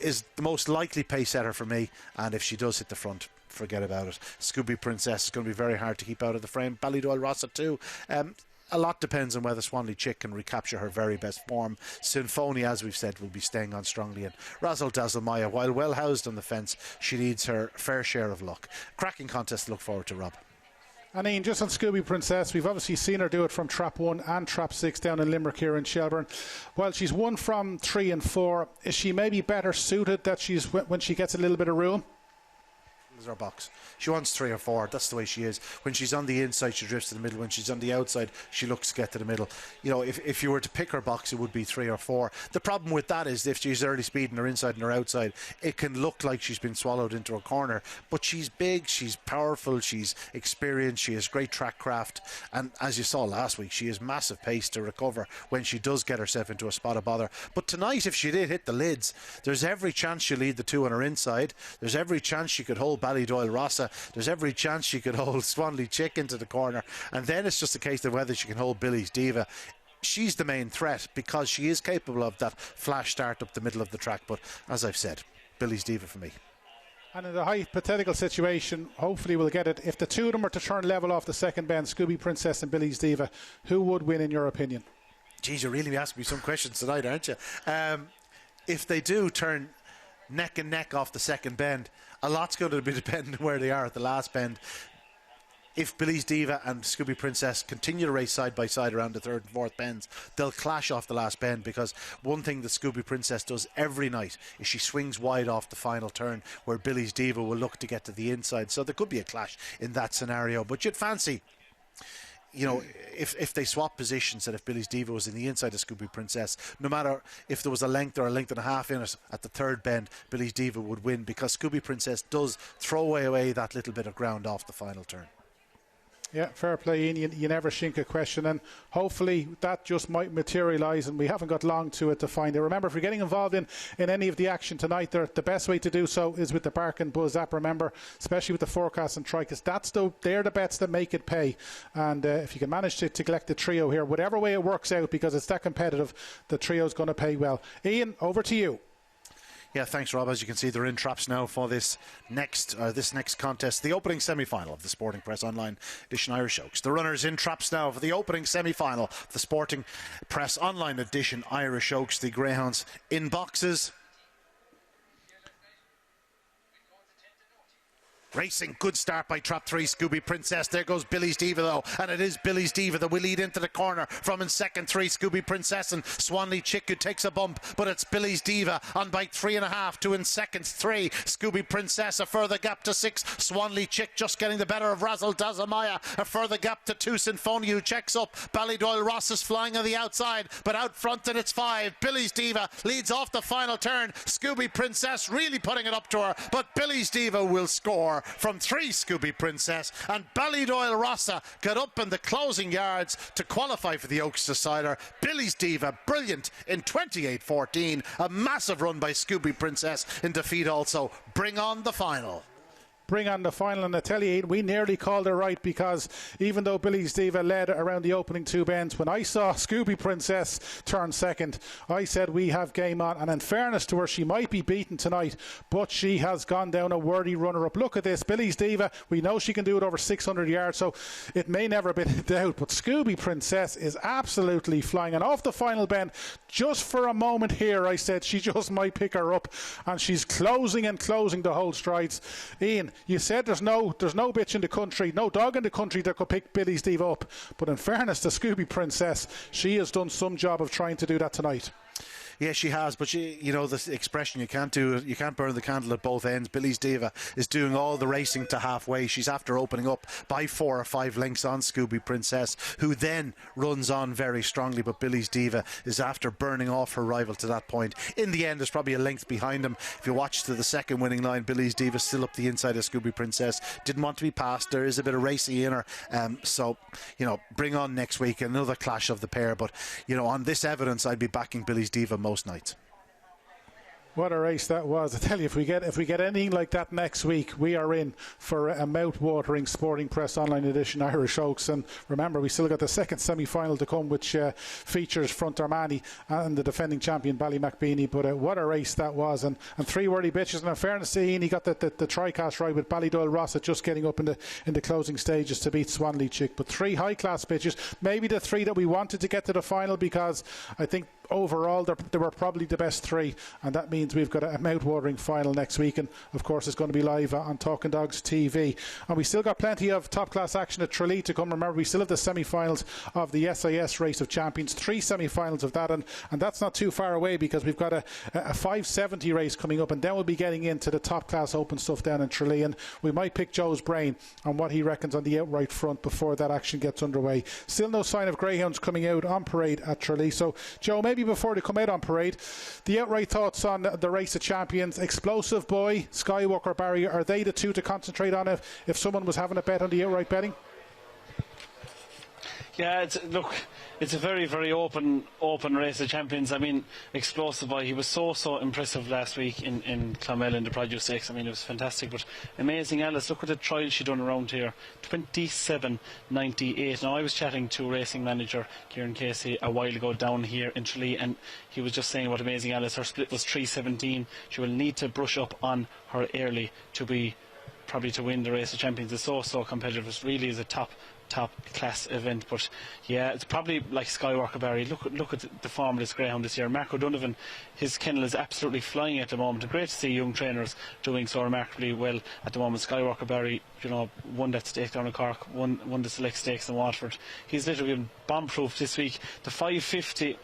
is the most likely pace setter for me, and if she does hit the front, forget about it. Scooby Princess is going to be very hard to keep out of the frame. Ballydoyle Ross at 2. A lot depends on whether Swanley Chick can recapture her very best form. Sinfonia, as we've said, will be staying on strongly, and Razzle Dazzle Maya, while well housed on the fence, she needs her fair share of luck. Cracking contest to look forward to, Rob. And Ian, just on Scooby Princess, we've obviously seen her do it from trap 1 and trap 6 down in Limerick here in Shelbourne. While she's won from 3 and 4, is she maybe better suited that she's when she gets a little bit of room? Is her box. She wants 3 or 4. That's the way she is. When she's on the inside, she drifts to the middle. When she's on the outside, she looks to get to the middle. You know, if you were to pick her box, it would be 3 or 4. The problem with that is if she's early speed in her inside and her outside, it can look like she's been swallowed into a corner. But she's big, she's powerful, she's experienced, she has great track craft, and as you saw last week, she has massive pace to recover when she does get herself into a spot of bother. But tonight, if she did hit the lids, there's every chance she'll lead the 2 on her inside. There's every chance she could hold Ballydoyle Rossa. There's every chance she could hold Swanley Chick into the corner, and then it's just a case of whether she can hold Billy's Diva. She's the main threat because she is capable of that flash start up the middle of the track, but as I've said, Billy's Diva for me. And in a hypothetical situation, hopefully we'll get it, if the two of them were to turn level off the second bend, Scooby Princess and Billy's Diva, who would win in your opinion? Geez, you're really asking me some questions tonight, aren't you? If they do turn neck and neck off the second bend, a lot's going to be depending on where they are at the last bend. If Billy's Diva and Scooby Princess continue to race side by side around the third and fourth bends, they'll clash off the last bend, because one thing that Scooby Princess does every night is she swings wide off the final turn, where Billy's Diva will look to get to the inside. So there could be a clash in that scenario, but you'd fancy, you know, if they swap positions, that if Billy's Diva was in the inside of Scooby Princess, no matter if there was a length or a length and a half in it at the third bend, Billy's Diva would win, because Scooby Princess does throw away that little bit of ground off the final turn. Yeah, fair play, Ian. You never sink a question, and hopefully that just might materialise, and we haven't got long to it to find it. Remember, if you're getting involved in any of the action tonight, the best way to do so is with the Bark and Buzz app. Remember, especially with the forecast and try, because they're the bets that make it pay. And if you can manage to collect the trio here, whatever way it works out, because it's that competitive, the trio's going to pay well. Ian, over to you. Yeah, thanks, Rob. As you can see, they're in traps now for this next contest, the opening semi-final of the Sporting Press Online Edition Irish Oaks. The runners in traps now for the opening semi-final of the Sporting Press Online Edition Irish Oaks. The Greyhounds in boxes. Racing, good start by trap 3, Scooby Princess. There goes Billy's Diva though, and it is Billy's Diva that will lead into the corner from in second 3, Scooby Princess and Swanley Chick, who takes a bump, but it's Billy's Diva on bike 3.5 to in second 3, Scooby Princess. A further gap to 6, Swanley Chick just getting the better of Razzle Dazzle Maya. A further gap to 2, Sinfonia, who checks up. Ballydoyle Ross is flying on the outside, but out front and it's 5. Billy's Diva leads off the final turn. Scooby Princess really putting it up to her, but Billy's Diva will score from 3, Scooby Princess, and Ballydoyle Rossa got up in the closing yards to qualify for the Oaks Decider. Billy's Diva brilliant in 28.14, a massive run by Scooby Princess in defeat also. Bring on the final. bring on the final. And I tell you, we nearly called it right, because even though Billy's Diva led around the opening two bends, when I saw Scooby Princess turn second, I said we have game on. And in fairness to her, she might be beaten tonight, but she has gone down a worthy runner-up. Look at this, Billy's Diva, we know she can do it over 600 yards, so it may never have been in doubt, but Scooby Princess is absolutely flying. And off the final bend, just for a moment here, I said she just might pick her up, and she's closing the whole strides. Ian, you said there's no bitch in the country, no dog in the country that could pick Billy's Diva up, but in fairness to Scooby Princess, she has done some job of trying to do that tonight. Yeah, she has, but you know the expression, you can't burn the candle at both ends. Billy's Diva is doing all the racing to halfway. She's after opening up by 4 or 5 lengths on Scooby Princess, who then runs on very strongly, but Billy's Diva is after burning off her rival to that point. In the end, there's probably a length behind him. If you watch to the second winning line, Billy's Diva still up the inside of Scooby Princess. Didn't want to be passed. There is a bit of racing in her, so you know, bring on next week another clash of the pair. But you know, on this evidence, I'd be backing Billy's Diva most nights. What a race that was. I tell you, if we get anything like that next week, we are in for a mouth-watering Sporting Press Online edition Irish Oaks. And remember, we still got the second semi-final to come, which features Front Armani and the defending champion Ballymacbeanie. But what a race that was, and 3 worthy bitches. And in fairness to Ian, he got the tri-cast right with Ballydoyle Rossett just getting up in the closing stages to beat Swanley Chick. But 3 high-class bitches, maybe the 3 that we wanted to get to the final, because I think overall they were probably the best 3, and that means we've got a mouth-watering final next week, and of course it's going to be live on Talking Dogs TV. And we still got plenty of top-class action at Tralee to come. Remember, we still have the semi-finals of the SIS Race of Champions, 3 semi-finals of that, and that's not too far away, because we've got a 570 race coming up, and then we'll be getting into the top-class open stuff down in Tralee, and we might pick Joe's brain on what he reckons on the outright front before that action gets underway. Still no sign of greyhounds coming out on parade at Tralee, so Joe, maybe before they come out on parade, the outright thoughts on the Race of Champions. Explosive Boy, Skywalker Barrier, are they the 2 to concentrate on if someone was having a bet on the outright betting? Yeah, it's a very, very open Race of Champions. I mean, Explosive Boy, he was so impressive last week in Clonmel in the Produce Stakes. I mean, it was fantastic. But Amazing Alice, look at the trial she done around here, 27.98. Now, I was chatting to racing manager Kieran Casey a while ago down here in Tralee, and he was just saying what Amazing Alice, her split was 3.17. She will need to brush up on her early to win the Race of Champions. It's so competitive. It really is a top class event. But yeah, it's probably like Skywalker Barry. Look at the form of this greyhound this year. Mark O'Donovan, his kennel is absolutely flying at the moment. Great to see young trainers doing so remarkably well at the moment. Skywalker Barry, you know, won that stake down in Cork, won the select stakes in Waterford. He's literally been bomb-proof this week. The 550,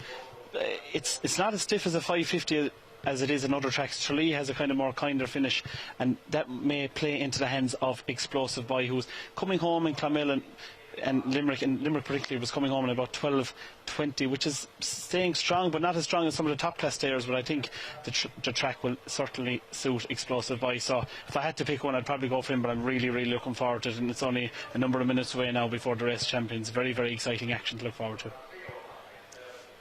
it's not as stiff as a 550 as it is in other tracks. Tralee has a kind of more kinder finish, and that may play into the hands of Explosive Boy, who's coming home in Clonmel and Limerick particularly was coming home in about 12.20, which is staying strong, but not as strong as some of the top class stayers. But I think the track will certainly suit Explosive Boy. So if I had to pick one, I'd probably go for him, but I'm really, really looking forward to it, and it's only a number of minutes away now before the Race Champions. Very, very exciting action to look forward to.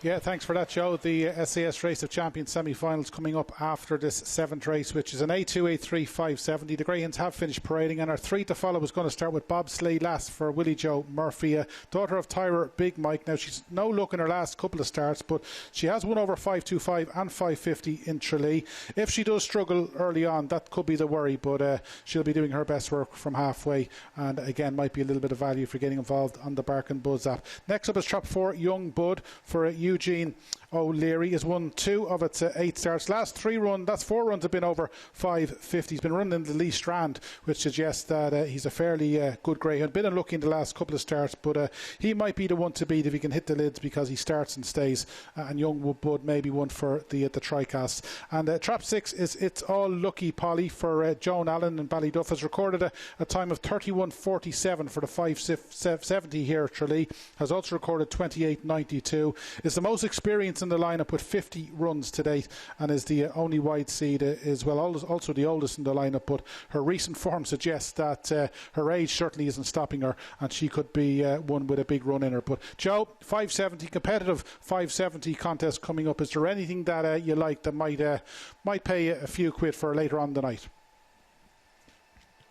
Yeah, thanks for that, Joe. The SAS Race of Champions semi-finals coming up after this 7th race, which is an A2, A3, 570. The Greyhounds have finished parading, and our 3 to follow is going to start with Bobsleigh Lass for Willie Joe Murphy, daughter of Tyra Big Mike. Now, she's no luck in her last couple of starts, but she has won over 525 and 550 in Tralee. If she does struggle early on, that could be the worry, but she'll be doing her best work from halfway, and again, might be a little bit of value for getting involved on the Bark and Buzz app. Next up is Trap 4, Young Bud for Eugene O'Leary. Has won 2 of its 8 starts. Last 4 runs have been over 550. He's been running in the Lee Strand, which suggests that he's a fairly good greyhound. Been unlucky in the last couple of starts, but he might be the one to beat if he can hit the lids, because he starts and stays. And Young Bud may be one for the TriCast. And Trap 6 is It's All Lucky Polly for Joan Allen and Ballyduff. Has recorded a time of 31.47 for the 570 here at Tralee. Has also recorded 28.92. Is the most experienced in the lineup with 50 runs to date, and is the only wide seed as well, also the oldest in the lineup. But her recent form suggests that her age certainly isn't stopping her, and she could be one with a big run in her. But Joe, 570, competitive 570 contest coming up. Is there anything that you like that might pay a few quid for later on the night?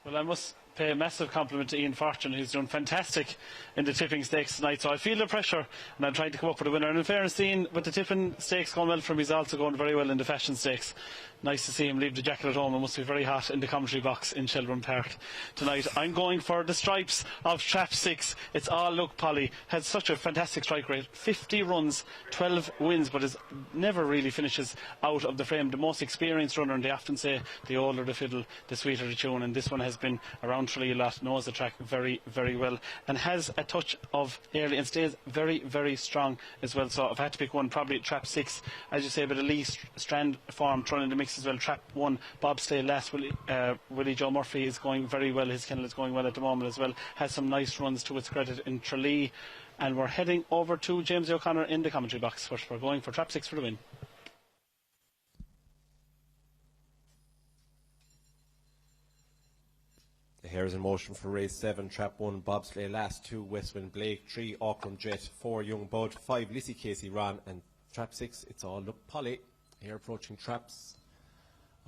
Well, I must pay a massive compliment to Ian Fortune, who's done fantastic in the tipping stakes tonight. So I feel the pressure, and I'm trying to come up with a winner. And in fairness, Ian, with the tipping stakes going well for him, he's also going very well in the fashion stakes. Nice to see him leave the jacket at home. It must be very hot in the commentary box in Shelbourne Park tonight. I'm going for the stripes of Trap 6. It's All Look Polly. Had such a fantastic strike rate. 50 runs, 12 wins, but never really finishes out of the frame. The most experienced runner, and they often say the older the fiddle, the sweeter the tune. And this one has been around Tralee a lot, knows the track very, very well, and has a touch of early and stays very, very strong as well. So if I had to pick one, probably Trap 6, as you say, but at least Strand form thrown in the mix as well. Trap 1, bobsleigh last, Willie Joe Murphy is going very well. His kennel is going well at the moment as well. Has some nice runs to its credit in Tralee. And we're heading over to James O'Connor in the commentary box. But we're going for Trap 6 for the win. Here's in motion for race 7, Trap 1, bobsleigh last, 2, Westwind Blake, 3, Auckland Jet, 4, Young Bud, 5, Lissy Casey Ron, and Trap 6, It's All Look Polly. Here approaching traps.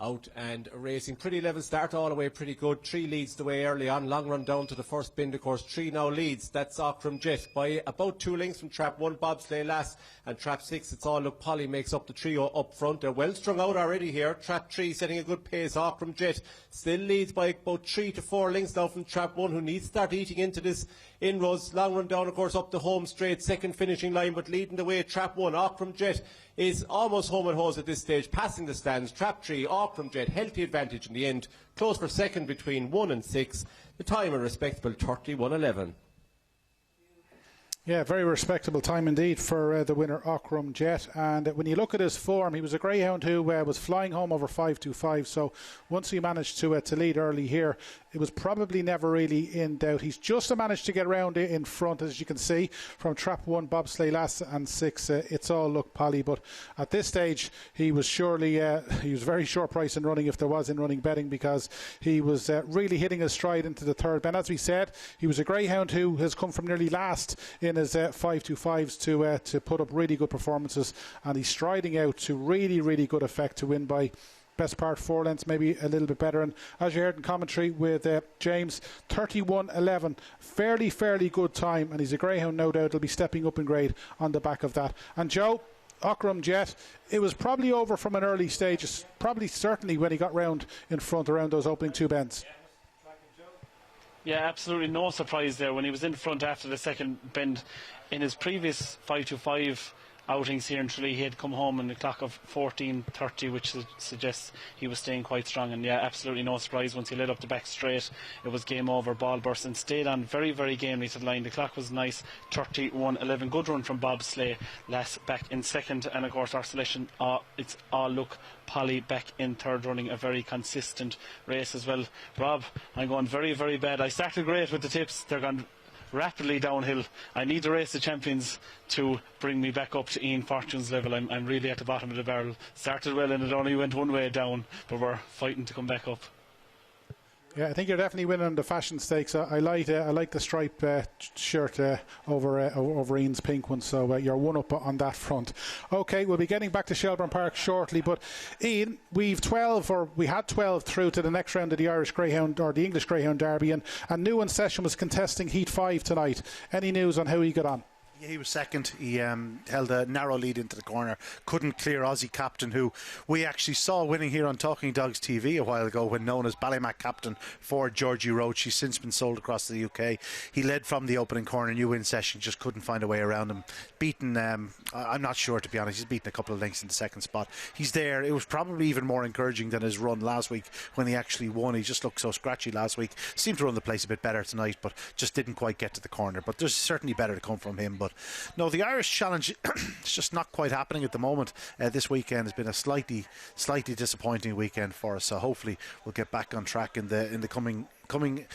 Out and racing. Pretty level start all the way, pretty good. 3 leads the way early on. Long run down to the first bend, of course. 3 now leads. That's Auckland Jet by about 2 lengths from Trap 1, bobsleigh last. And Trap 6, It's All Look Polly, makes up the trio up front. They're well strung out already here. Trap 3 setting a good pace. Auckland Jet still leads by about 3 to 4 lengths now from Trap 1, who needs to start eating into this inroads. Long run down, of course, up the home straight. Second finishing line, but leading the way, Trap 1. Auckland Jet is almost home and hose at this stage, passing the stands. Trap 3, Auckland Jet, healthy advantage in the end. Close for second between 1 and 6. The time a respectable 31.11. Yeah, very respectable time indeed for the winner, Auckland Jet. And when you look at his form, he was a greyhound who was flying home over 5.25. So once he managed to lead early here, it was probably never really in doubt. He's just managed to get around in front, as you can see, from Trap 1, bobsleigh last, and 6, It's All Look Polly. But at this stage, he was surely, he was very short price in running, if there was in running betting, because he was really hitting his stride into the third bend. As we said, he was a greyhound who has come from nearly last in his 5.25s to put up really good performances, and he's striding out to really, really good effect to win by best part 4 lengths, maybe a little bit better. And as you heard in commentary with James, 31.11, fairly good time, and he's a greyhound, no doubt. He'll be stepping up in grade on the back of that. And Joe, Auckland Jet, it was probably over from an early stage, certainly when he got round in front around those opening 2 bends. Yeah, absolutely no surprise there when he was in front after the second bend. In his previous 5.25 outings here in Tralee, he had come home in a clock of 14.30, which suggests he was staying quite strong. And yeah, absolutely no surprise once he led up the back straight. It was game over, ball burst, and stayed on very, very gamely to the line. The clock was nice, 31.11. Good run from bobsleigh last back in second. And of course, our selection, It's All Look Polly back in third, running a very consistent race as well. Rob, I'm going very, very bad. I started great with the tips. They're gone rapidly downhill. I need the Race of Champions to bring me back up to Ian Fortune's level. I'm really at the bottom of the barrel. Started well and it only went one way down, but we're fighting to come back up. Yeah, I think you're definitely winning the fashion stakes. I like the stripe shirt over Ian's pink one, so you're one up on that front. Okay, we'll be getting back to Shelbourne Park shortly, but Ian, we had 12 through to the next round of the Irish Greyhound, or the English Greyhound Derby, and New in Session was contesting Heat 5 tonight. Any news on how he got on? Yeah, he was second. He held a narrow lead into the corner. Couldn't clear Aussie captain, who we actually saw winning here on Talking Dogs TV a while ago, when known as Ballymac captain for Georgie Road. She's since been sold across to the UK. He led from the opening corner. New in Session just couldn't find a way around him. Beaten, I'm not sure, to be honest. He's beaten a couple of lengths in the second spot. He's there. It was probably even more encouraging than his run last week when he actually won. He just looked so scratchy last week. Seemed to run the place a bit better tonight, but just didn't quite get to the corner. But there's certainly better to come from him. But no, the Irish Challenge is just not quite happening at the moment. This weekend has been a slightly disappointing weekend for us. So hopefully we'll get back on track in the coming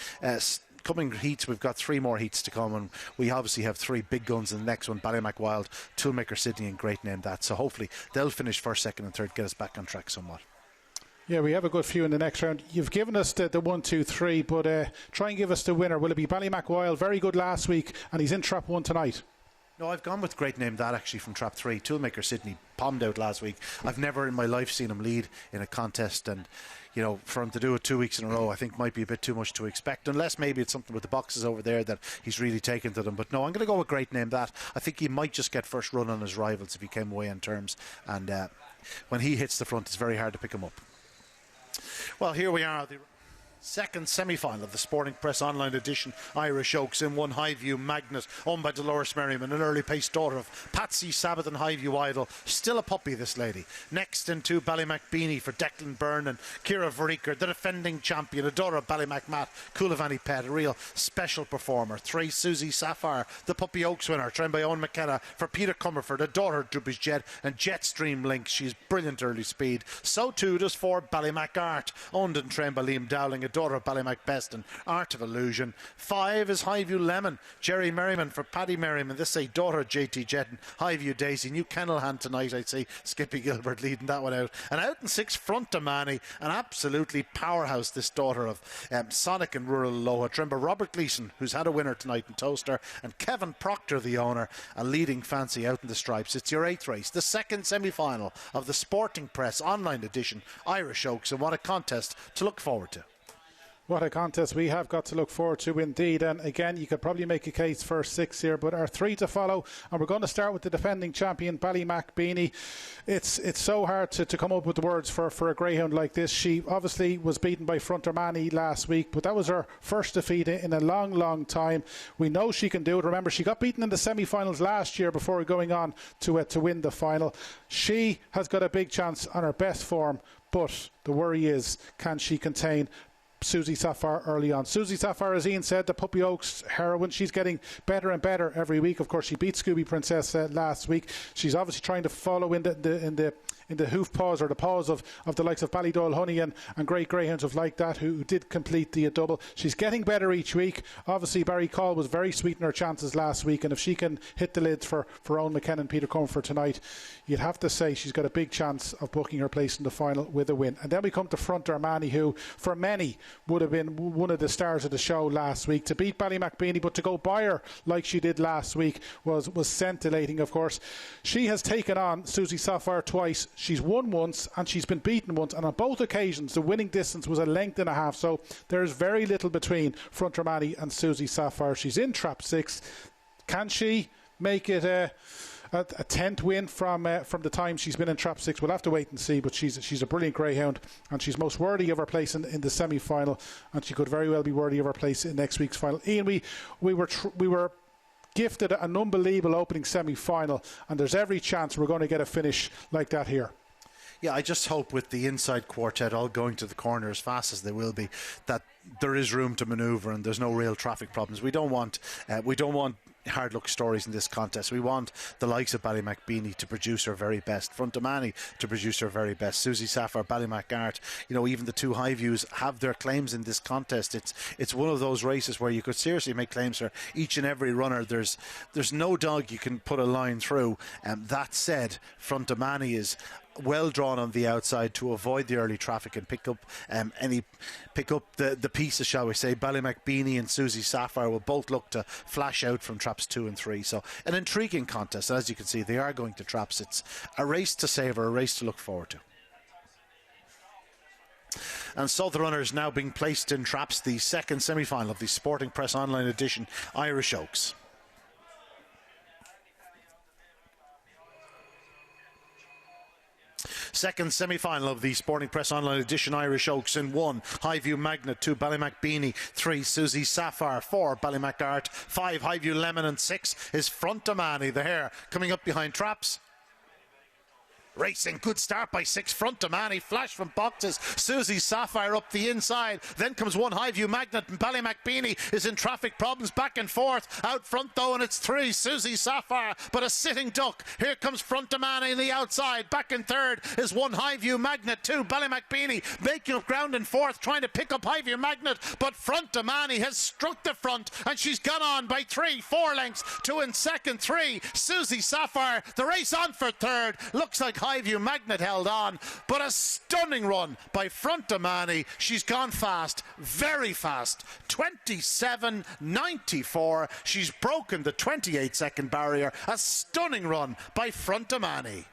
heats. We've got 3 more heats to come, and we obviously have 3 big guns in the next one: Ballymac Wild, Toolmaker Sydney, and Great Name That. So hopefully they'll finish first, second and third, get us back on track somewhat. Yeah, we have a good few in the next round. You've given us the 1, 2, 3, but try and give us the winner. Will it be Ballymac Wild? Very good last week, and he's in Trap 1 tonight. No, I've gone with Great Name That actually from Trap 3. Toolmaker Sydney bombed out last week. I've never in my life seen him lead in a contest, and for him to do it 2 weeks in a row, I think might be a bit too much to expect, unless maybe it's something with the boxes over there that he's really taken to them. But no, I'm going to go with Great Name That. I think he might just get first run on his rivals if he came away in terms, and when he hits the front, it's very hard to pick him up. Well, here we are, the second semi-final of the Sporting Press Online Edition. Irish Oaks in one, Highview Magnet, owned by Dolores Merriman, an early-paced daughter of Patsy Sabbath and Highview Idol. Still a puppy, this lady. Next in two, Ballymacbeanie for Declan Byrne and Ciara Varriker, the defending champion, a daughter of Ballymacmat, Coolavani Pet, a real special performer. 3, Susie Sapphire, the Puppy Oaks winner, trained by Owen McKenna, for Peter Comerford, a daughter of Druppies Jet and Jetstream Link. She's brilliant early speed. So too does 4, Ballymac Art, owned and trained by Liam Dowling, a daughter of Ballymac Best and Art of Illusion. 5 is Highview Lemon, Jerry Merriman for Paddy Merriman, this is a daughter of JT Jet and Highview Daisy. New kennel hand tonight, I'd say Skippy Gilbert leading that one out. And out in 6, Front Damani, an absolutely powerhouse, this daughter of Sonic and Rural Aloha, trained by Robert Gleeson, who's had a winner tonight in Toaster, and Kevin Proctor, the owner, a leading fancy out in the stripes. It's your 8th race, the second semi-final of the Sporting Press Online Edition, Irish Oaks, and what a contest to look forward to. What a contest we have got to look forward to indeed. And again, you could probably make a case for 6 here, but our 3 to follow, and we're going to start with the defending champion, Ballymacbeanie. It's so hard to come up with the words for a greyhound like this. She obviously was beaten by Frontermani last week, but that was her first defeat in a long time. We know she can do it. Remember, she got beaten in the semi-finals last year before going on to win the final. She has got a big chance on her best form, but the worry is, can she contain Susie Sapphire early on? Susie Sapphire, as Ian said, the Puppy Oaks heroine, she's getting better and better every week. Of course, she beat Scooby Princess last week. She's obviously trying to follow in the hoof paws or the paws of the likes of Ballydoyle Honey and great greyhounds of like that who did complete the double. She's getting better each week. Obviously, Barry Call was very sweet in her chances last week, and if she can hit the lids for Owen McKenna and Peter Comfort tonight, you'd have to say she's got a big chance of booking her place in the final with a win. And then we come to Front Armani, who for many would have been one of the stars of the show last week. To beat Ballymacbeanie, but to go by her like she did last week was scintillating, of course. She has taken on Susie Sapphire twice. She's won once and she's been beaten once, and on both occasions the winning distance was a length and a half, so there's very little between Front Armani and Susie Sapphire. She's in Trap 6. Can she make it a 10th win from the time she's been in Trap 6? We'll have to wait and see, but she's a brilliant greyhound, and she's most worthy of her place in the semi-final, and she could very well be worthy of her place in next week's final. Ian, we were gifted an unbelievable opening semi-final, and there's every chance we're going to get a finish like that here. Yeah, I just hope with the inside quartet all going to the corner as fast as they will be, that there is room to manoeuvre and there's no real traffic problems. We don't want hard luck stories in this contest. We want the likes of Ballymacbeanie to produce her very best, Front Damani to produce her very best, Susie Sapphire, Ballymac Art, even the 2 Highviews have their claims in this contest. It's one of those races where you could seriously make claims for each and every runner. There's no dog you can put a line through. That said, Front Damani is well drawn on the outside to avoid the early traffic and pick up the pieces, shall we say. Ballymacbeanie and Susie Sapphire will both look to flash out from traps 2 and 3. So an intriguing contest. As you can see, they are going to traps. It's a race to savour, a race to look forward to. And so the runners now being placed in traps, the second semi-final of the Sporting Press Online Edition, Irish Oaks. Second semi-final of the Sporting Press Online Edition, Irish Oaks in 1, Highview Magnet, 2, Ballymacbeanie, 3, Susie Sapphire, 4, Ballymac Art, 5, Highview Lemon, and 6 is Front Damani, the hare, coming up behind traps. Racing, good start by 6, Front Damani, flash from boxes, Susie Sapphire up the inside, then comes 1, Highview Magnet, and Ballymacbeanie is in traffic problems, back and forth, out front though, and it's 3, Susie Sapphire, but a sitting duck. Here comes Front Damani in the outside, back in third is 1, Highview Magnet, 2, Ballymacbeanie, making up ground in fourth, trying to pick up Highview Magnet, but Front Damani has struck the front, and she's gone on by 4 lengths, 2 in second, 3, Susie Sapphire, the race on for third, looks like Highview Magnet held on, but a stunning run by Front Domani. She's gone fast, very fast, 27.94. She's broken the 28-second barrier. A stunning run by Front Domani.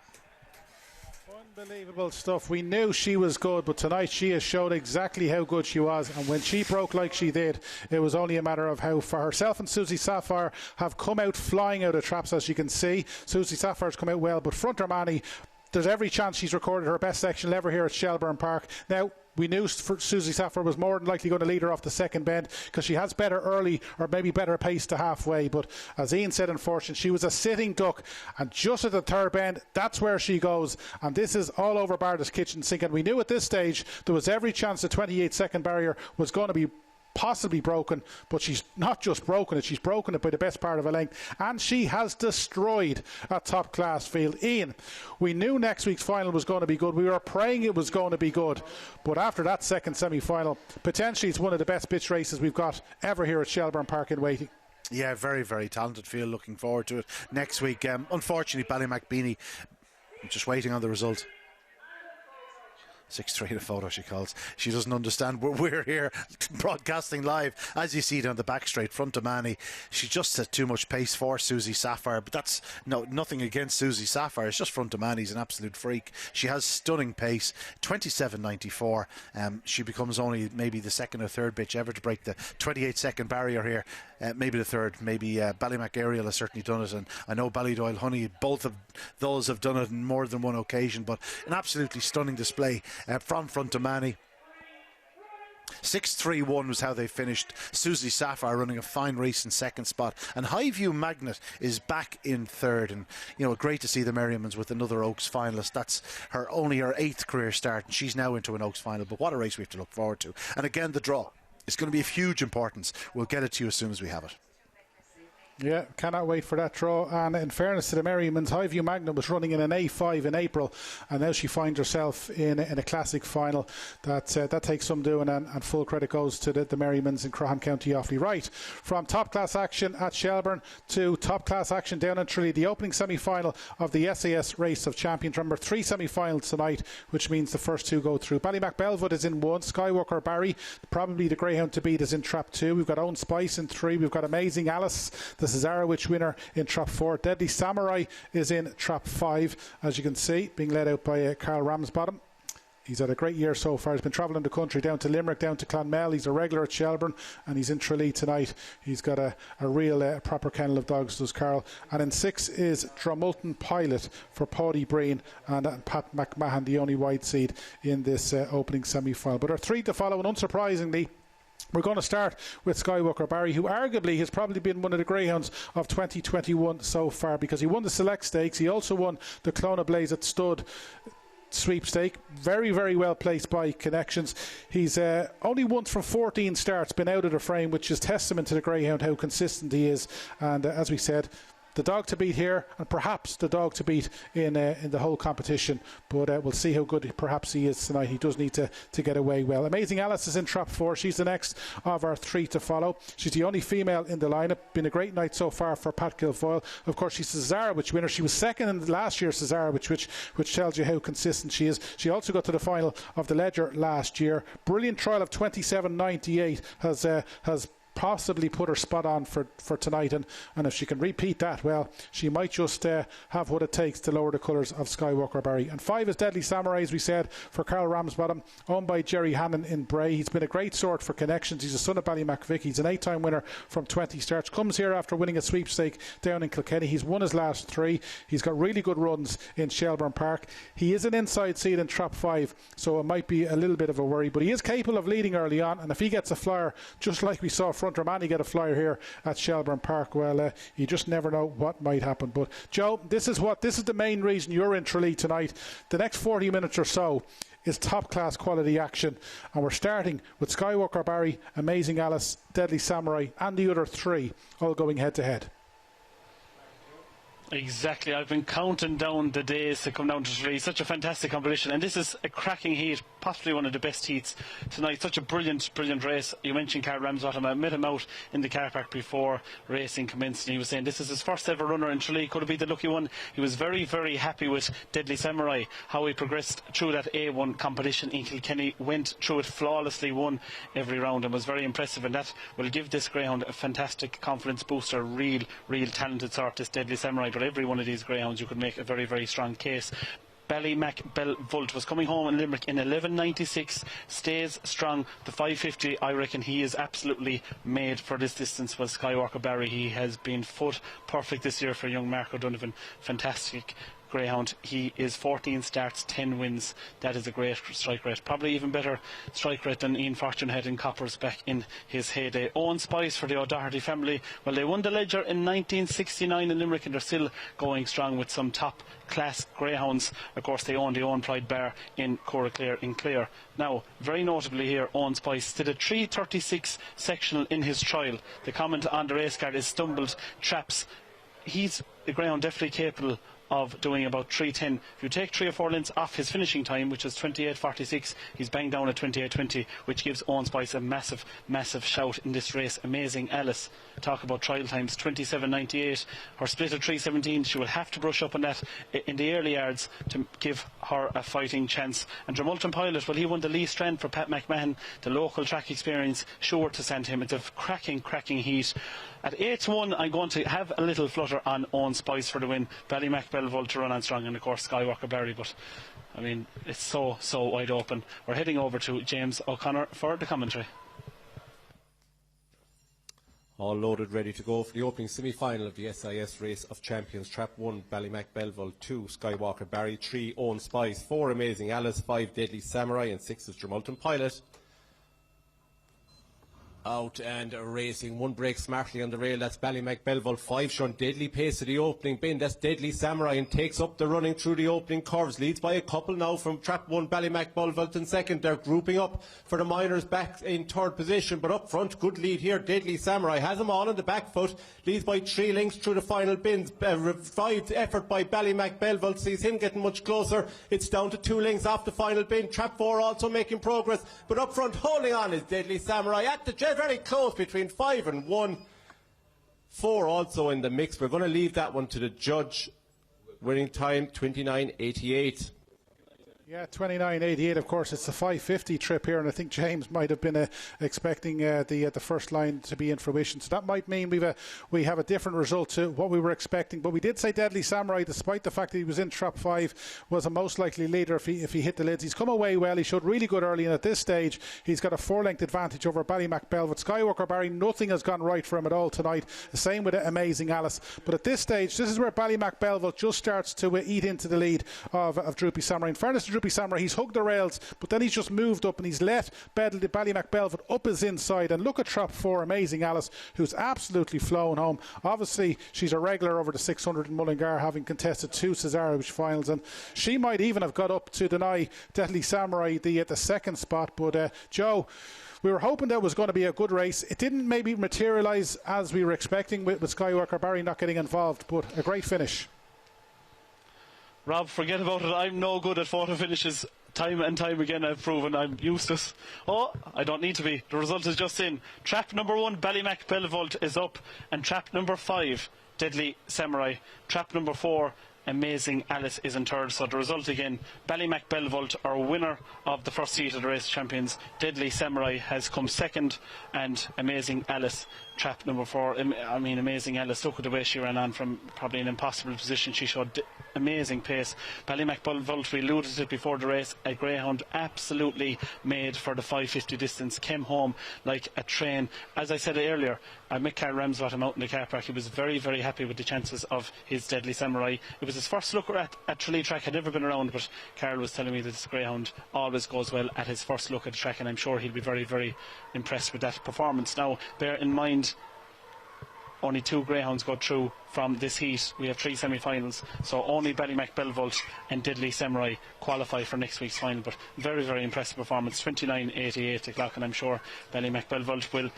Unbelievable stuff. We knew she was good, but tonight she has showed exactly how good she was, and when she broke like she did, it was only a matter of how far. Herself and Susie Sapphire have come out flying out of traps, as you can see. Susie Sapphire's come out well, but Front Domani, there's every chance she's recorded her best section ever here at Shelbourne Park. Now, we knew Susie Sapphire was more than likely going to lead her off the second bend because she has better early, or maybe better pace to halfway. But as Ian said, unfortunately, she was a sitting duck, and just at the third bend, that's where she goes. And this is all over Barda's kitchen sink. And we knew at this stage there was every chance the 28-second barrier was going to be possibly broken, but she's not just broken it, she's broken it by the best part of a length, and she has destroyed a top class field. Ian, we knew next week's final was going to be good, we were praying it was going to be good, but after that second semi-final, potentially it's one of the best pitch races we've got ever here at Shelbourne Park in waiting. Yeah, very, very talented field. Looking forward to it next week. Unfortunately, Ballymacbeanie, I'm just waiting on the result. 6-3 the photo she calls. She doesn't understand. We're here broadcasting live. As you see down the back straight, Front Domani, she just had too much pace for Susie Sapphire, but that's nothing against Susie Sapphire. It's just Front Domani's an absolute freak. She has stunning pace, 27.94. She becomes only maybe the second or third bitch ever to break the 28-second barrier here. Maybe the third, maybe Ballymac Ariel has certainly done it, and I know Ballydoyle Honey, both of those have done it on more than one occasion, but an absolutely stunning display from Front Domani. 6-3-1 was how they finished. Susie Sapphire running a fine race in second spot, and Highview Magnet is back in third. And you know, great to see the Merriamans with another Oaks finalist. That's only her 8th career start, and she's now into an Oaks final. But what a race we have to look forward to. And again, the draw is going to be of huge importance. We'll get it to you as soon as we have it. Yeah, cannot wait for that draw. And in fairness to the Merriamans, Highview Magnet was running in an A5 in April, and now she finds herself in a classic final. That takes some doing, and full credit goes to the Merriamans in Croghan County Offaly. Right, from top class action at Shelbourne to top class action down in Tralee, the opening semi-final of the SAS Race of Champions. Remember, 3 semi-finals tonight, which means the first 2 go through. Ballymac Belwood is in 1, Skywalker Barry, probably the greyhound to beat, is in trap 2. We've got Own Spice in 3. We've got Amazing Alice, the Cesarewitch winner, in trap 4. Deadly Samurai is in trap 5, as you can see, being led out by Carl Ramsbottom. He's had a great year so far. He's been travelling the country down to Limerick, down to Clonmel. He's a regular at Shelbourne, and he's in Tralee tonight. He's got a real proper kennel of dogs, does Carl. And in 6 is Dromulton Pilot for Paddy Breen and Pat McMahon, the only wide seed in this opening semi-final. But our 3 to follow, and unsurprisingly, we're going to start with Skywalker Barry, who arguably has probably been one of the greyhounds of 2021 so far, because he won the Select Stakes. He also won the Clona Blaze at Stud sweepstake. Very, very well placed by Connections. He's only once from 14 starts been out of the frame, which is testament to the greyhound how consistent he is. And as we said, the dog to beat here, and perhaps the dog to beat in the whole competition. But we'll see how good perhaps he is tonight. He does need to get away well. Amazing Alice is in trap 4. She's the next of our 3 to follow. She's the only female in the lineup. Been a great night so far for Pat Guilfoyle. Of course, she's the Cesarewitch winner. She was second in last year's Cesarewitch, which tells you how consistent she is. She also got to the final of the Ledger last year. Brilliant trial of 27.98 has possibly put her spot on for tonight, and if she can repeat that, well, she might just have what it takes to lower the colours of Skywalker Barry. And 5 is Deadly Samurai, as we said, for Carl Ramsbottom, owned by Jerry Hannon in Bray. He's been a great sort for Connections. He's a son of Ballymacvic. He's an 8-time winner from 20 starts. Comes here after winning a sweepstake down in Kilkenny. He's won his last 3. He's got really good runs in Shelbourne Park. He is an inside seed in trap 5, so it might be a little bit of a worry, but he is capable of leading early on, and if he gets a flyer, just like we saw Front Romani get a flyer here at Shelbourne Park, well, you just never know what might happen. But Joe, this is the main reason you're in Tralee tonight. The next 40 minutes or so is top class quality action, and we're starting with Skywalker Barry, Amazing Alice, Deadly Samurai, and the other 3 all going head to head. Exactly, I've been counting down the days to come down to Tralee. Such a fantastic competition, and this is a cracking heat. possibly one of the best heats tonight. Such a brilliant race. You mentioned Carl Ramsbottom. I met him out in the car park before racing commenced, and he was saying this is his first ever runner in Tralee. Could have been the lucky one. He was very, very happy with Deadly Samurai, how he progressed through that A1 competition in Kilkenny, went through it flawlessly, won every round, and was very impressive, and that will give this greyhound a fantastic confidence booster. Real talented sort, this Deadly Samurai, but every one of these greyhounds you could make a very, very strong case. Ballymacbelvolt was coming home in Limerick in 11.96, stays strong. The 5.50, I reckon he is absolutely made for this distance. Was Skywalker Barry. He has been foot perfect this year for young Mark O'Donovan. Fantastic greyhound. He is 14 starts, 10 wins. That is a great strike rate. Probably even better strike rate than Ian Fortune had in Coppers back in his heyday. Owen Spice for the O'Doherty family. Well, they won the Ledger in 1969 in Limerick, and they're still going strong with some top class greyhounds. Of course, they own the Owen Pride Bar in Coraclare in Clare. Now, very notably here, Owen Spice did a 3:36 sectional in his trial. The comment on the race card is stumbled traps. He's a greyhound definitely capable of doing about 3:10. If you take 3 or 4 lengths off his finishing time, which is 28.46, he's banged down at 28.20, which gives Owen Spice a massive shout in this race. Amazing Alice, talk about trial times, 27.98. Her split of 3:17, she will have to brush up on that in the early yards to give her a fighting chance. And Dromulton Pilot, well, he won the Lee Strand for Pat McMahon. The local track experience sure to send him. It's a cracking heat. At 8-1, I'm going to have a little flutter on Owen Spice for the win. Ballymacbelvolt to run on strong, and of course Skywalker Barry. But I mean, it's so wide open. We're heading over to James O'Connor for the commentary. All loaded, ready to go for the opening semi-final of the SIS Race of Champions. Trap 1, Ballymacbelvolt. 2, Skywalker Barry. 3, Owen Spice. 4, Amazing Alice. 5, Deadly Samurai. And 6 is Dromulton Pilot. Out and racing. 1 break smartly on the rail. That's Ballymacbelvolt. 5 showing deadly pace of the opening bend. That's Deadly Samurai, and takes up the running through the opening curves. Leads by a couple now from Trap 1, Ballymacbelvolt in second. They're grouping up for the minors back in third position, but up front, good lead here. Deadly Samurai has them all on the back foot. Leads by 3 lengths through the final bins. Revived effort by Ballymacbelvolt sees him getting much closer. It's down to 2 lengths off the final bin. Trap 4 also making progress, but up front holding on is Deadly Samurai at the very close between 5 and 1. 4 also in the mix. We're going to leave that one to the judge. Winning time 29.88. Yeah, 29.88. Of course, it's the 5:50 trip here, and I think James might have been expecting the first line to be in fruition. So that might mean we have a different result to what we were expecting. But we did say Deadly Samurai, despite the fact that he was in trap 5, was a most likely leader if he hit the lids. He's come away well. He showed really good early, and at this stage, he's got a 4-length advantage over Ballymacbelvolt. Skywalker Barry, nothing has gone right for him at all tonight. The same with Amazing Alice. But at this stage, this is where Ballymacbelvolt just starts to eat into the lead of Droopy Samurai. In fairness to Droopy Samurai, he's hugged the rails, but then he's just moved up and he's let Ballymacbelvolt up his inside. And look at trap 4, Amazing Alice, who's absolutely flown home. Obviously, she's a regular over the 600 in Mullingar, having contested 2 Cesaro finals, and she might even have got up to deny Deadly Samurai the second spot. But Joe, we were hoping that was going to be a good race. It didn't maybe materialise as we were expecting with Skywalker Barry not getting involved, but a great finish. Rob, forget about it. I'm no good at photo finishes. Time and time again I've proven I'm useless. Oh, I don't need to be. The result is just in. Trap number 1, Ballymacbelvolt, is up, and trap number 5, Deadly Samurai. Trap number 4, Amazing Alice, is in third. So the result again, Ballymacbelvolt, our winner of the first seat of the Race Champions. Deadly Samurai has come second, and Amazing Alice, trap number 4. I mean, Amazing Alice, look at the way she ran on from probably an impossible position. She showed amazing pace. Ballymacbelvolt, we alluded to it before the race, a greyhound absolutely made for the 5:50 distance, came home like a train. As I said earlier, I met Carl Ramsbottom out in the car park. He was very, very happy with the chances of his Deadly Samurai. It was his first look at Tralee track, had never been around, but Carl was telling me that this greyhound always goes well at his first look at the track, and I'm sure he'll be very, very impressed with that performance. Now, bear in mind, only 2 greyhounds go through from this heat. We have 3 semi-finals, so only Ballymacbelvolt and Deadly Samurai qualify for next week's final. But very, very impressive performance. 29.88 the clock, and I'm sure Ballymacbelvolt will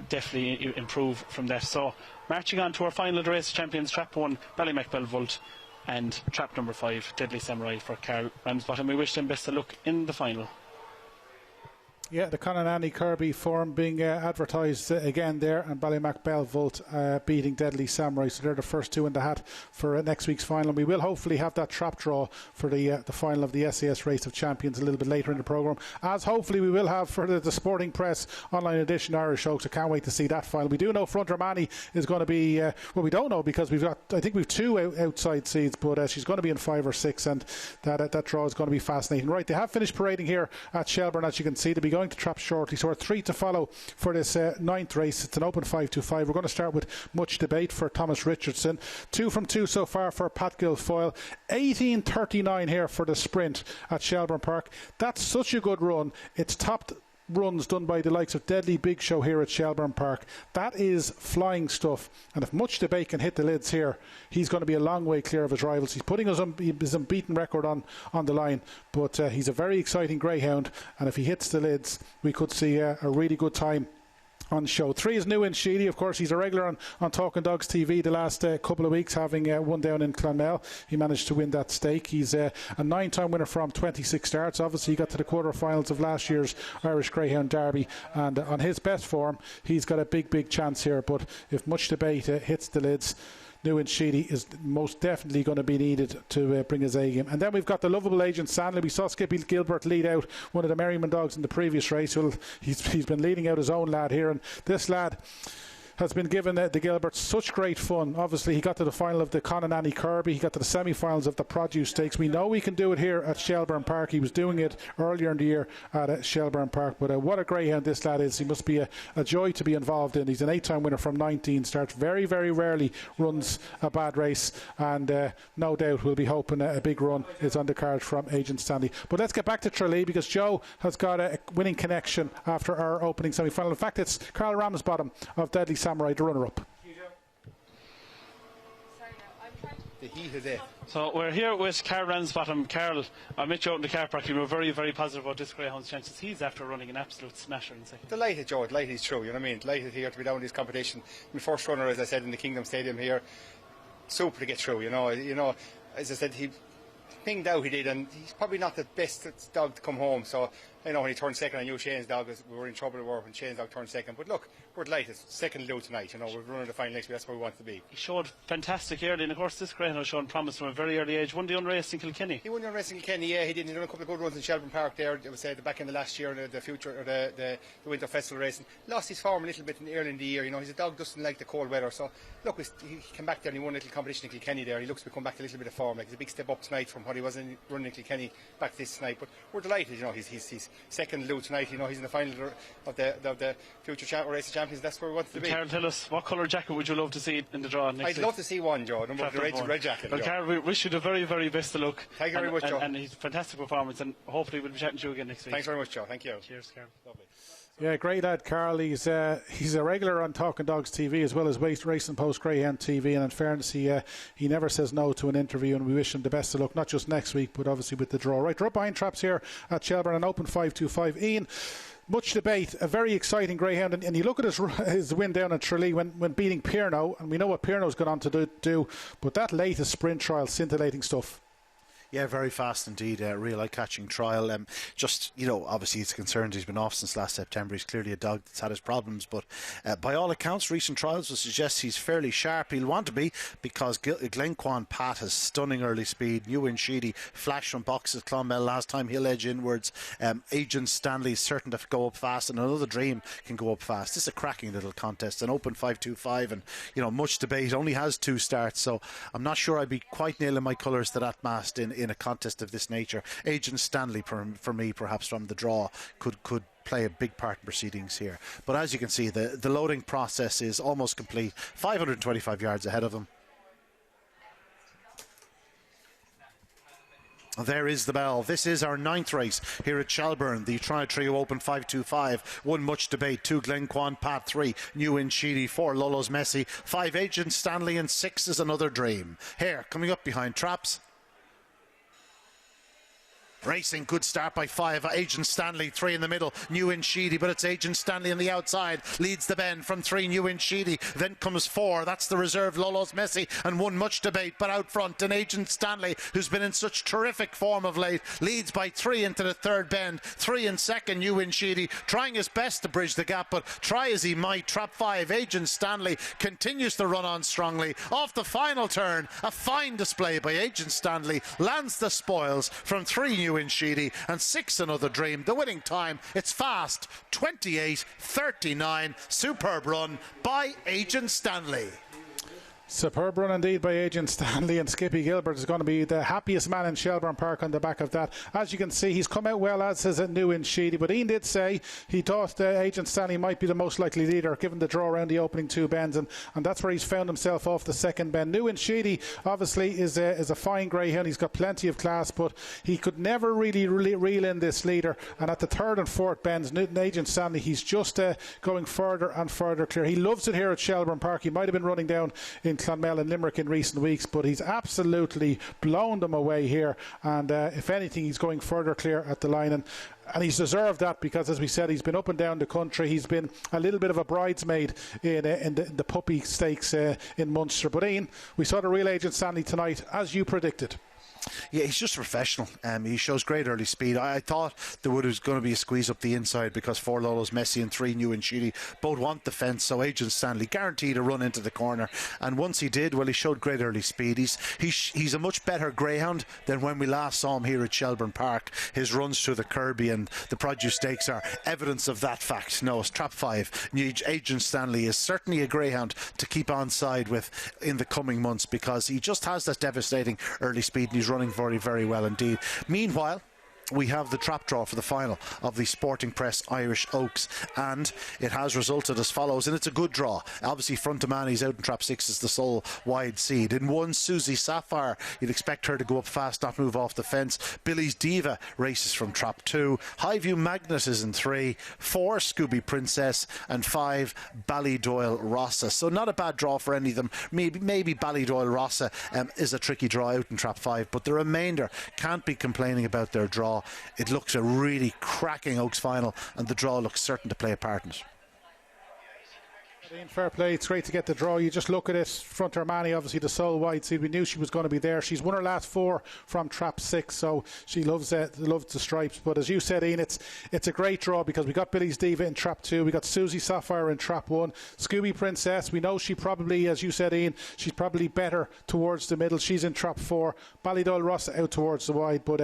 definitely improve from that. So marching on to our final of the Race Champions, trap 1, Ballymacbelvolt, and trap number 5, Deadly Samurai, for Carl Ramsbottom. We wish them best of luck in the final. Yeah, the Conanani Kirby form being advertised again there, and Ballymac Belvolt beating Deadly Samurai. So they're the first two in the hat for next week's final. We will hopefully have that trap draw for the final of the SAS Race of Champions a little bit later in the programme, as hopefully we will have for the Sporting Press online edition Irish show. So can't wait to see that final. We do know Front Romani is going to be, well, we don't know because I think we've two outside seeds, but she's going to be in 5 or 6, and that draw is going to be fascinating. Right, they have finished parading here at Shelbourne, as you can see. They'll be going to trap shortly, so we're 3 to follow for this 9th race. It's an open 5-2-5. We're going to start with Much Debate for Thomas Richardson. 2 from 2 so far for Pat Guilfoyle. 18.39 here for the sprint at Shelbourne Park. That's such a good run. It's topped runs done by the likes of Deadly Big Show here at Shelbourne Park. That is flying stuff, and if Much Debate can hit the lids here, he's going to be a long way clear of his rivals. He's putting his unbeaten record on the line, but he's a very exciting greyhound, and if he hits the lids, we could see a really good time on show. 3 is New in Sheedy. Of course, he's a regular on Talking Dogs TV the last couple of weeks, having won down in Clonmel. He managed to win that stake. He's a 9-time winner from 26 starts. Obviously, he got to the quarterfinals of last year's Irish Greyhound Derby, and on his best form, he's got a big chance here. But if Much Debate hits the lids, New and Sheedy is most definitely going to be needed to bring his A game. And then we've got the lovable Agent Stanley. We saw Skippy Gilbert lead out one of the Merriman dogs in the previous race. Well, he's been leading out his own lad here, and this lad has been given the Gilberts such great fun. Obviously, he got to the final of the Conanani Kirby. He got to the semi-finals of the Produce Stakes. We know he can do it here at Shelbourne Park. He was doing it earlier in the year at Shelbourne Park. But what a greyhound this lad is. He must be a joy to be involved in. He's an 8-time winner from 19 starts. Very, very rarely runs a bad race. And no doubt we'll be hoping a big run is on the card from Agent Stanley. But let's get back to Tralee, because Joe has got a winning connection after our opening semi-final. In fact, it's Carl Ramsbottom of Deadly Samurai, the runner-up. So we're here with Carl Ramsbottom. Carl, I met you out in the car park. You were very, very positive about this greyhound's chances. He's after running an absolute smasher in second. Delighted, Joe. Delighted he's true. You know what I mean? Delighted here to be down in this competition. My first runner, as I said, in the Kingdom Stadium here. Super to get through. You know. As I said, he pinged out. He did, and he's probably not the best dog to come home. So I know when he turned second, I knew Shane's dog we were in trouble when Shane's dog turned second. But look, we're delighted. Second to do tonight. You know, we're running the final next week. That's where we want to be. He showed fantastic early, and of course this greyhound has shown promise from a very early age. Won the unrace in Kilkenny. He won the unrace in Kilkenny. Yeah, he did. He done a couple of good runs in Shelbourne Park there. I would say the back end of last year, the Winter Festival racing. Lost his form a little bit early in the year. You know, he's a dog doesn't like the cold weather. So look, he came back there and he won a little competition in Kilkenny there. He looks to come back to a little bit of form. Like, he's a big step up tonight from what he was running in Kilkenny back to this tonight. But we're delighted. You know, he's second to do tonight. You know, he's in the final of the future race of champions. That's where we want to be. Carl, tell us, what colour jacket would you love to see in the draw next week? I'd love to see one, Joe. The red jacket. Well, Carl, we wish you the very, very best of luck. Thank you very much, Joe. And his fantastic performance, and hopefully we'll be chatting to you again next week. Thanks very much, Joe. Thank you. Cheers, Carl. Lovely. Yeah, great lad, Carl. He's a regular on Talking Dogs TV as well as Racing Post Greyhound TV, and in fairness, he never says no to an interview, and we wish him the best of luck, not just next week, but obviously with the draw. Right, we're up behind traps here at Shelbourne, an open 5-2-5. Ian, Much Debate, a very exciting greyhound, and you look at his win down at Tralee when beating Pierno, and we know what Pierno's gone on to do, but that latest sprint trial, scintillating stuff. Yeah, very fast indeed. Real eye-catching trial. Just, you know, obviously he's concerned. He's been off since last September. He's clearly a dog that's had his problems. But by all accounts, recent trials will suggest he's fairly sharp. He'll want to be, because Glenquan Pat has stunning early speed. New in Sheedy flash from boxes. Clonmel last time, he'll edge inwards. Agent Stanley's certain to go up fast, and Another Dream can go up fast. This is a cracking little contest. An open 5-2-5, and, you know, Much Debate only has 2 starts. So I'm not sure I'd be quite nailing my colours to that mast in a contest of this nature. Agent Stanley, for me, perhaps from the draw, could play a big part in proceedings here. But as you can see, the loading process is almost complete. 525 yards ahead of him. There is the bell. This is our 9th race here at Shelbourne. The Trio Open 5-2-5. 1 Much Debate, 2 Glenquan Pat, 3 New in Sheedy, 4 Lolo's Messi, 5 Agent Stanley, and 6 is Another Dream. Here, coming up behind traps. Racing, good start by 5. Agent Stanley, 3 in the middle. New in Sheedy, but it's Agent Stanley on the outside. Leads the bend from 3, New in Sheedy. Then comes 4. That's the reserve Lolo's Messi, and won much debate, but out front. And Agent Stanley, who's been in such terrific form of late, leads by 3 into the third bend. 3 in second, New in Sheedy, trying his best to bridge the gap, but try as he might. Trap 5, Agent Stanley continues to run on strongly. Off the final turn, a fine display by Agent Stanley, lands the spoils from 3, New in Sheedy, and 6, Another Dream. The winning time, it's fast, 28:39. Superb run by Agent Stanley. Superb run indeed by Agent Stanley, and Skippy Gilbert is going to be the happiest man in Shelbourne Park on the back of that. As you can see, he's come out well, as is New in Sheedy, but Ian did say he thought Agent Stanley might be the most likely leader given the draw around the opening 2 bends, and that's where he's found himself off the second bend. New in Sheedy obviously is a fine greyhound. He's got plenty of class, but he could never really reel in this leader, and at the 3rd and 4th bends, Agent Stanley, he's just going further and further clear. He loves it here at Shelbourne Park. He might have been running down in Clonmel and Limerick in recent weeks, but he's absolutely blown them away here, and if anything, he's going further clear at the line, and he's deserved that, because as we said, he's been up and down the country. He's been a little bit of a bridesmaid in the puppy stakes in Munster. But Ian, we saw the real Agent Stanley tonight, as you predicted. Yeah, he's just professional. He shows great early speed. I thought there was going to be a squeeze up the inside, because 4 Lolo's Messi and 3 New and Sheedy both want the fence, so Agent Stanley guaranteed a run into the corner, and once he did, well, he showed great early speed. He's a much better greyhound than when we last saw him here at Shelbourne Park. His runs through the Kirby and the Produce Stakes are evidence of that fact. No, it's Trap 5. Agent Stanley is certainly a greyhound to keep on side with in the coming months, because he just has that devastating early speed, and he's running very, very well indeed. Meanwhile, we have the trap draw for the final of the Sporting Press Irish Oaks, and it has resulted as follows, and it's a good draw. Obviously, Front of Man, he's out in trap 6 as the sole wide seed. In 1, Susie Sapphire, you'd expect her to go up fast, not move off the fence. Billy's Diva races from trap 2. Highview Magnet is in 3. 4, Scooby Princess, and 5, Ballydoyle Rossa. So not a bad draw for any of them. Maybe Ballydoyle Rossa is a tricky draw out in trap 5, but the remainder can't be complaining about their draw. It looks a really cracking Oaks final, and the draw looks certain to play a part in it. Fair play, it's great to get the draw. You just look at it, Front Armani, obviously the sole wide seed. We knew she was going to be there. She's won her last 4 from trap 6, so she loves the stripes. But as you said, Ian, it's a great draw, because we got Billy's Diva in trap 2, we got Susie Sapphire in trap 1, Scooby Princess, we know she probably, as you said, Ian, she's probably better towards the middle. She's in trap 4. Ballydoyle Ross out towards the wide. But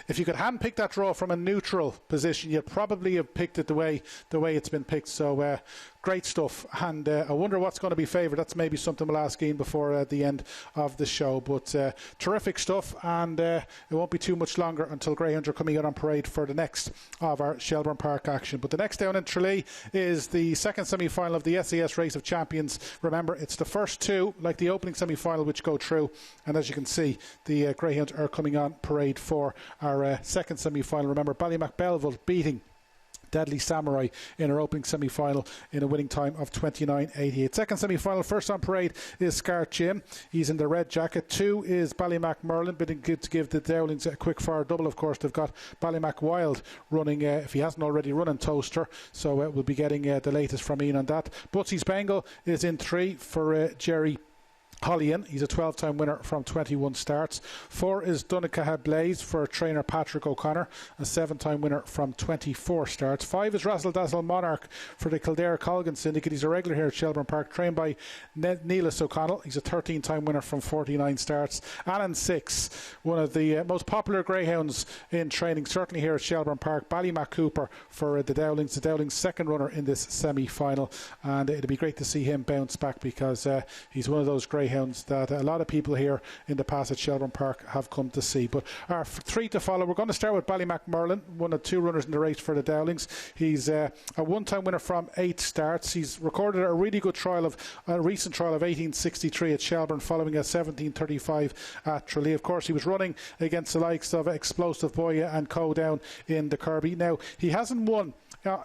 if you could handpick that draw from a neutral position, you'd probably have picked it the way it's been picked. So great stuff, and I wonder what's going to be favoured. That's maybe something we'll ask Ian before the end of the show. But terrific stuff, and it won't be too much longer until greyhounds are coming out on parade for the next of our Shelbourne Park action. But the next down in Tralee is the second semi-final of the SAS Race of Champions. Remember, it's the first 2, like the opening semi-final, which go through, and as you can see, the greyhounds are coming on parade for our second semi-final. Remember, Ballymacbelleville beating Deadly Samurai in her opening semi-final in a winning time of 29.88. Second semi-final, first on parade is Scar Jim. He's in the red jacket. 2 is Ballymac Merlin, bidding good to give the Dowlings a quick fire double. Of course, they've got Ballymac Wild running, if he hasn't already, running Toaster, so we'll be getting the latest from Ian on that. Butsy's Bengal is in 3 for Jerry Hollyan. He's a 12-time winner from 21 starts. 4 is Dunacaha Blaze for trainer Patrick O'Connor, a 7-time winner from 24 starts. 5 is Razzle Dazzle Monarch for the Kildare Colgan Syndicate. He's a regular here at Shelbourne Park, trained by Neelis O'Connell. He's a 13-time winner from 49 starts. And 6, one of the most popular greyhounds in training, certainly here at Shelbourne Park, Ballymac Cooper for the Dowlings. The Dowlings' second runner in this semi-final, and it'll be great to see him bounce back, because he's one of those greyhounds that a lot of people here in the past at Shelbourne Park have come to see. But our 3 to follow, we're going to start with Ballymac Merlin, one of 2 runners in the race for the Dowlings. He's a 1-time winner from 8 starts. He's recorded a really good recent trial of 1863 at Shelbourne, following a 1735 at Tralee. Of course, he was running against the likes of Explosive Boy and Co down in the Kirby. Now, he hasn't won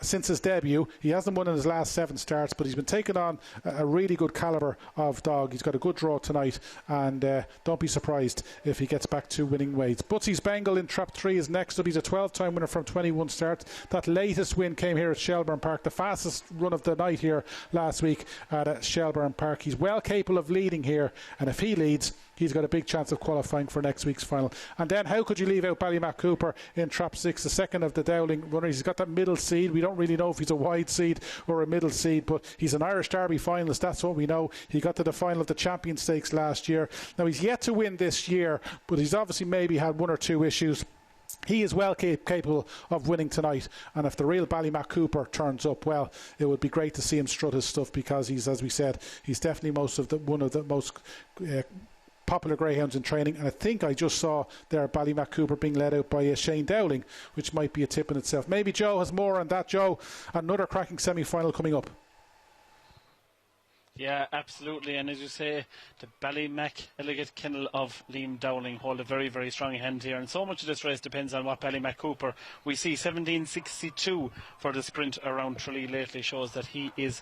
since his debut. He hasn't won in his last 7 starts, but he's been taking on a really good calibre of dog. He's got a good good draw tonight, and don't be surprised if he gets back to winning ways. Butsy's Bengal in Trap 3 is next up. He's a 12-time winner from 21 starts. That latest win came here at Shelbourne Park, the fastest run of the night here last week at Shelbourne Park. He's well capable of leading here, and if he leads, he's got a big chance of qualifying for next week's final. And then how could you leave out Ballymac Cooper in Trap 6, the second of the Dowling runners? He's got that middle seed. We don't really know if he's a wide seed or a middle seed, but he's an Irish Derby finalist, that's what we know. He got to the final of the Champion Stakes last year. Now he's yet to win this year, but he's obviously maybe had one or two issues. He is well capable of winning tonight, and if the real Ballymac Cooper turns up, well, it would be great to see him strut his stuff, because he's, as we said, he's definitely one of the most popular greyhounds in training. And I think I just saw there Ballymac Cooper being led out by Shane Dowling, which might be a tip in itself. Maybe Joe has more on that. Joe, another cracking semi-final coming up. Yeah, absolutely. And as you say, the Ballymac Elegate Kennel of Liam Dowling hold a very, very strong hand here. And so much of this race depends on what Ballymac Cooper we see. 17.62 for the sprint around Tralee lately shows that he is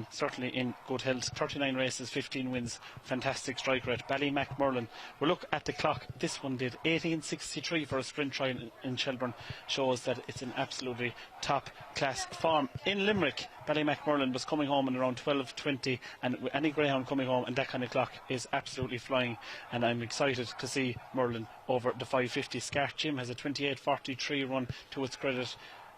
certainly in good health. 39 races, 15 wins. Fantastic strike rate. Ballymac Merlin. We'll look at the clock. This one did 18.63 for a sprint trial in Shelbourne. Shows that it's an absolutely top class form. In Limerick, Ballymac Merlin was coming home in around 12.20, and with any greyhound coming home and that kind of clock is absolutely flying, and I'm excited to see Merlin over the 5.50. Scar Jim has a 28.43 run to its credit.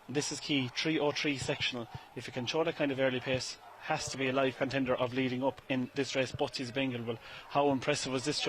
This is key, 3.03 sectional. If you can show that kind of early pace, has to be a live contender of leading up in this race. Butsy's Bengal. Well, how impressive was this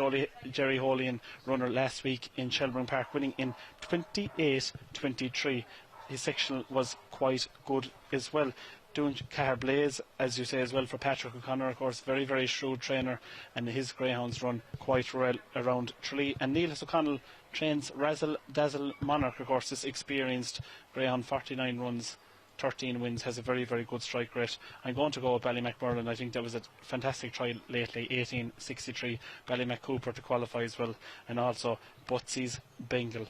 Jerry Holian runner last week in Shelbourne Park, winning in 28.23. His sectional was quite good as well. Doing Car Blaze, as you say as well, for Patrick O'Connor, of course, very, very shrewd trainer, and his greyhounds run quite well around Tralee. And Neil O'Connell trains Razzle Dazzle Monarch, of course, this experienced greyhound, 49 runs, 13 wins, has a very, very good strike rate. I'm going to go with Ballymac Merlin. I think that was a fantastic trial lately. 18.63. Ballymac Cooper to qualify as well, and also Butsy's Bengal,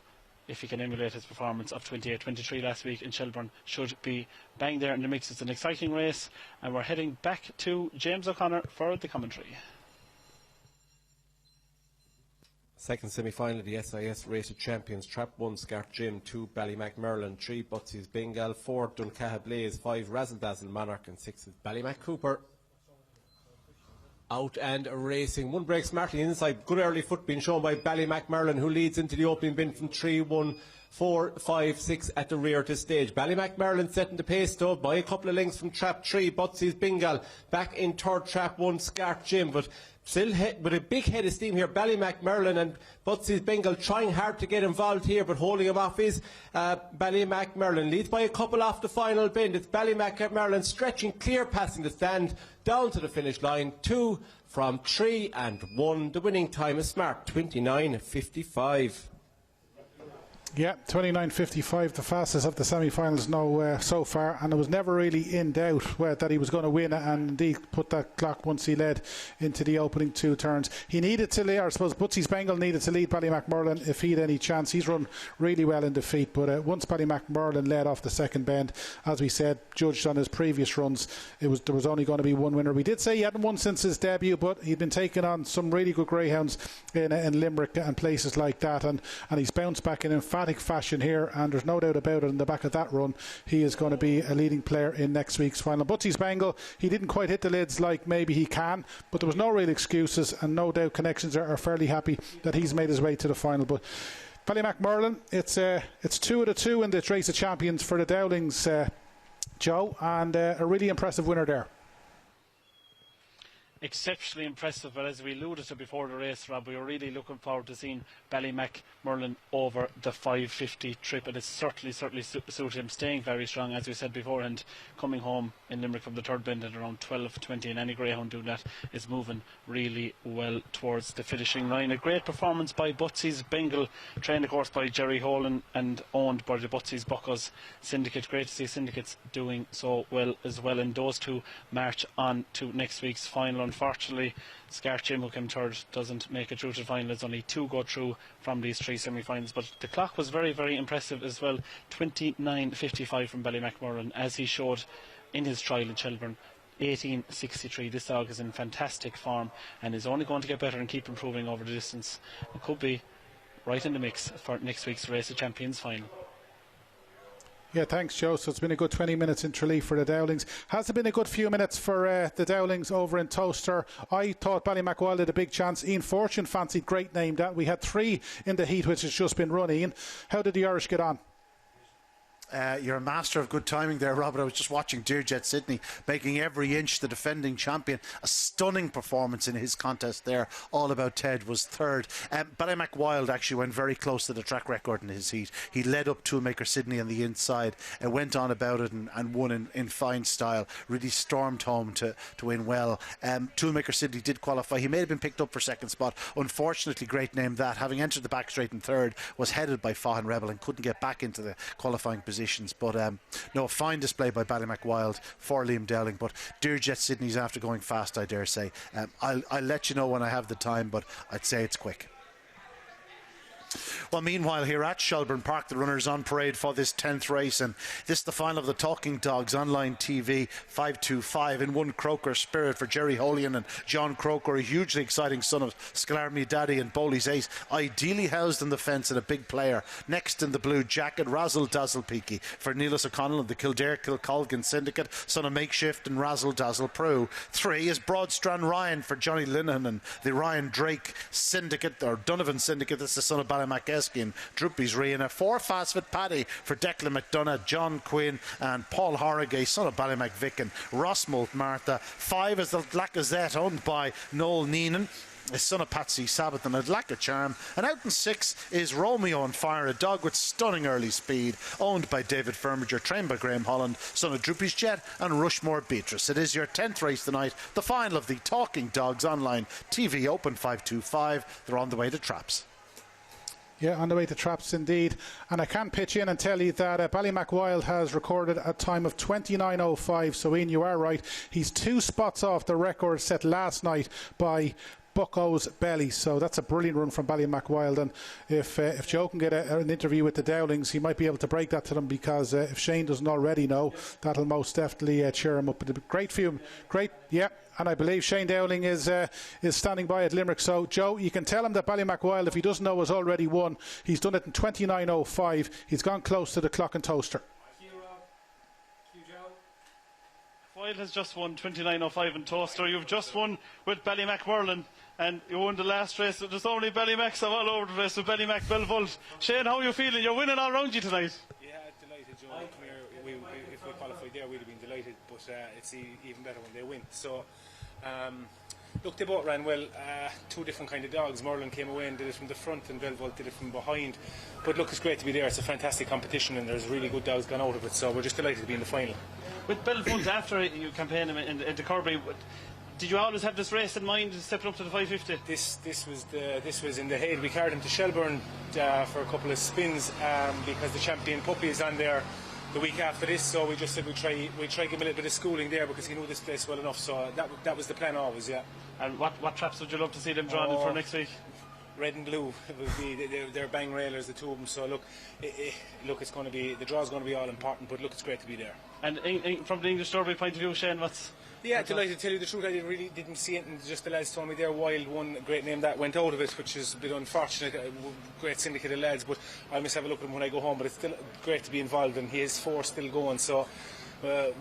if he can emulate his performance of 28.23 last week in Shelbourne, should be bang there in the mix. It's an exciting race, and we're heading back to James O'Connor for the commentary. Second semi-final of the SIS Race of Champions. Trap 1, Scart Jim. 2, Ballymac Merlin. 3, Butsy's Bengal. 4, Duncaha Blaze. 5, Razzle Dazzle Monarch. And 6 is Ballymac Cooper. Out and racing. One break smartly inside. Good early foot being shown by Ballymac Merlin, who leads into the opening bin from 3, 1, 4, 5, 6 at the rear at this stage. Ballymac Merlin setting the pace though by a couple of lengths from Trap 3. Butsy's Bengal back in third. Trap 1, Scart Jim, but still with a big head of steam here. Ballymac Merlin and Butsy's Bengal trying hard to get involved here, but holding him off is Ballymac Merlin. Leads by a couple off the final bend. It's Ballymac Merlin stretching clear, passing the stand down to the finish line. 2 from 3 and 1. The winning time is smart, 29.55. Yeah, 29.55, the fastest of the semi-finals now so far, and it was never really in doubt that he was going to win, and indeed put that clock once he led into the opening 2 turns. He needed to lead, or I suppose Butsy's Bengal needed to lead Ballymac Merlin if he had any chance. He's run really well in defeat, but once Ballymac Merlin led off the second bend, as we said, judged on his previous runs, there was only going to be one winner. We did say he hadn't won since his debut, but he'd been taking on some really good greyhounds in Limerick and places like that, and he's bounced back in emphatic fashion here, and there's no doubt about it. In the back of that run, he is going to be a leading player in next week's final. Butsy's Bengal, he didn't quite hit the lids like maybe he can, but there was no real excuses, and no doubt Connections are fairly happy that he's made his way to the final. But Ballymac Merlin, it's 2 out of 2 in the Race of Champions for the Dowlings, Joe, and a really impressive winner there. Exceptionally impressive, but as we alluded to before the race, Rob, we were really looking forward to seeing Ballymac Merlin over the 5.50 trip, and it's certainly suited him, staying very strong, as we said before, and coming home in Limerick from the third bend at around 12.20, and any greyhound doing that is moving really well towards the finishing line. A great performance by Butsy's Bengal, trained of course by Jerry Holan and owned by the Butsy's Buckos Syndicate. Great to see Syndicates doing so well as well, and those two march on to next week's final. Unfortunately, Scar Jim, who came third, doesn't make it through to the final. There's only 2 go through from these 3 semi-finals, but the clock was very, very impressive as well. 29.55 from Ballymac Merlin, as he showed in his trial in Shelbourne. 1863. This dog is in fantastic form and is only going to get better and keep improving over the distance. It could be right in the mix for next week's Race of Champions final. Yeah, thanks, Joe. So it's been a good 20 minutes in Tralee for the Dowlings. Has it been a good few minutes for the Dowlings over in Towster? I thought Ballymacwild had a big chance. Ian Fortune fancied great name that. We had 3 in the heat, which has just been run, Ian. How did the Irish get on? You're a master of good timing there, Robert. I was just watching Dearjet Sydney making every inch the defending champion. A stunning performance in his contest there. All About Ted was third. Ballymacwild actually went very close to the track record in his heat. He led up Toolmaker Sydney on the inside and went on about it and won in fine style. Really stormed home to win well. Toolmaker Sydney did qualify. He may have been picked up for second spot. Unfortunately, great name that, having entered the back straight in third, was headed by Faughan Rebel and couldn't get back into the qualifying position. But no, fine display by Ballymacwild for Liam Dowling. But Dearjet Sydney's after going fast, I dare say. I'll let you know when I have the time, but I'd say it's quick. Well, meanwhile, here at Shelbourne Park, the runners on parade for this 10th race, and this is the final of the Talking Dogs online TV 525 in one Croker Spirit for Jerry Holian and John Croker, a hugely exciting son of Sklarmy Daddy and Bowley's Ace, ideally housed in the fence and a big player. Next in the blue jacket, Razzle Dazzle Peaky for Neelis O'Connell and the Kildare Kilcolgan Syndicate, son of Makeshift and Razzle Dazzle Prue. 3 is Broadstrand Ryan for Johnny Linehan and the Ryan Drake Syndicate, or Donovan Syndicate. That's the son of Ballymac-Eskin, Droopy's Rihanna. 4 Fastfit Paddy for Declan McDonough, John Quinn and Paul Horrigay, son of Ballymac Vic and Rossmolt Martha. 5 is the Lacazette, owned by Noel Neenan, his son of Patsy Sabbath and Adlaka Charm. And out in 6 is Romeo on Fire, a dog with stunning early speed, owned by David Firmiger, trained by Graham Holland, son of Droopy's Jet and Rushmore Beatrice. It is your 10th race tonight, the final of the Talking Dogs online TV Open 525. They're on the way to Traps. Yeah, on the way to Traps indeed. And I can pitch in and tell you that Ballymacwild has recorded a time of 29.05. So Ian, you are right. He's 2 spots off the record set last night by Bucko's Belly. So that's a brilliant run from Ballymacwild, and if Joe can get an interview with the Dowlings, he might be able to break that to them, because if Shane doesn't already know, that'll most definitely cheer him up. But yeah, and I believe Shane Dowling is standing by at Limerick. So Joe, you can tell him that Ballymacwild, if he doesn't know, has already won. He's done it in 29.05. He's gone close to the clock and toaster. Wild has just won 29.05 in Toaster. You've just won with Ballymac Merlin, and you won the last race. There's only Ballymacs all over the place with Ballymac Belvolt. Shane, how are you feeling? You're winning all around you tonight. Yeah, delighted, Joe. If we qualified there, we'd have been delighted, but it's even better when they win. So, look, they both ran well. 2 different kind of dogs. Merlin came away and did it from the front, and Belvolt did it from behind. But look, it's great to be there. It's a fantastic competition, and there's really good dogs gone out of it. So we're just delighted to be in the final. With Belvolt, after you campaigned him into Kirby, did you always have this race in mind, stepping up to the 550? This was in the head. We carried him to Shelbourne for a couple of spins because the champion puppy is on there the week after this. So we just said we'd try give him a little bit of schooling there, because he knew this place well enough. So that was the plan always, yeah. And what traps would you love to see them drawn in for next week? Red and blue. It would be they're bang railers, the 2 of them. So look, it's going to be, the draw's going to be all important. But look, it's great to be there. And from the English Derby point of view, Shane, what's... Yeah, delighted to tell you the truth. I didn't see it, and just the lads told me there. Wild one, a great name that went out of it, which is a bit unfortunate. Great syndicate of lads, but I must have a look at him when I go home. But it's still great to be involved, and he has 4 still going. So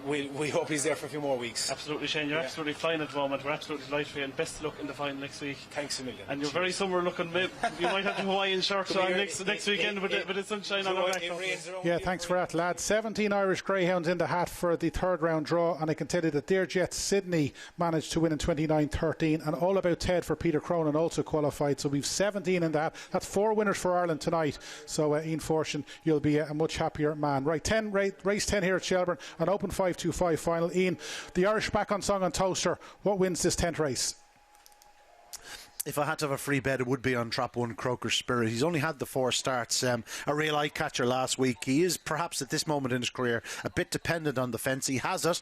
we hope he's there for a few more weeks. Absolutely, Shane. You're absolutely flying at the moment. We're absolutely delighted for you, and best of luck in the final next week. Thanks a million. And you're very summer looking. You might have the Hawaiian shirt on next weekend with the sunshine on our back. Yeah, thanks for that, lad. 17 Irish Greyhounds in the hat for the 3rd round draw, and I can tell you that Dearjet Sydney managed to win in 29.13, and All About Ted for Peter Cronin also qualified. So we've 17 in the hat. That's 4 winners for Ireland tonight. So Ian Fortune, you'll be a much happier man. Right, race 10 here at Shelbourne, an open 525 final. Ian, the Irish back on song on Toaster. What wins this 10th race? If I had to have a free bet, it would be on Trap 1 Croker Spirit. He's only had the 4 starts, a real eye catcher last week. He is perhaps at this moment in his career a bit dependent on the fence. He has it.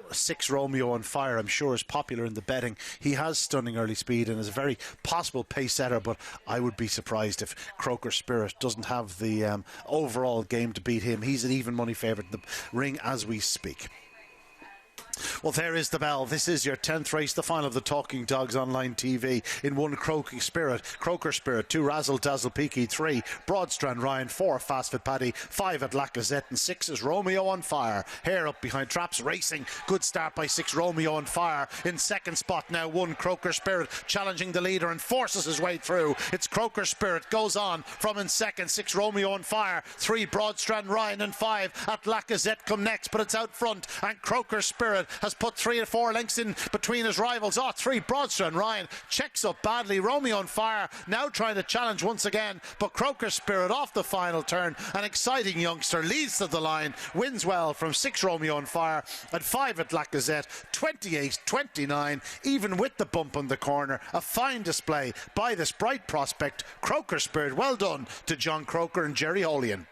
6 Romeo on Fire, I'm sure, is popular in the betting. He has stunning early speed and is a very possible pace setter, but I would be surprised if Croker Spirit doesn't have the overall game to beat him. He's an even money favourite in the ring as we speak. Well, there is the bell. This is your 10th race, the final of the Talking Dogs online TV. In 1, Croaker Spirit, 2, Razzle Dazzle Peaky, 3, Broadstrand Ryan, 4, Fast Fit Paddy, 5 at Lacazette, and 6 is Romeo on Fire. Hair up behind Traps Racing. Good start by 6, Romeo on Fire. In second spot now, 1, Croaker Spirit, challenging the leader and forces his way through. It's Croaker Spirit goes on from in second, 6, Romeo on Fire, 3, Broadstrand Ryan, and 5 at Lacazette come next, but it's out front, and Croaker Spirit has put 3 or 4 lengths in between his rivals. 3, Broadstrand Ryan checks up badly. Romeo on Fire now trying to challenge once again, but Croaker Spirit off the final turn. An exciting youngster leads to the line, wins well from 6, Romeo on Fire, and 5 at Lacazette, 28-29, even with the bump on the corner. A fine display by this bright prospect, Croaker Spirit. Well done to John Croker and Jerry Holian.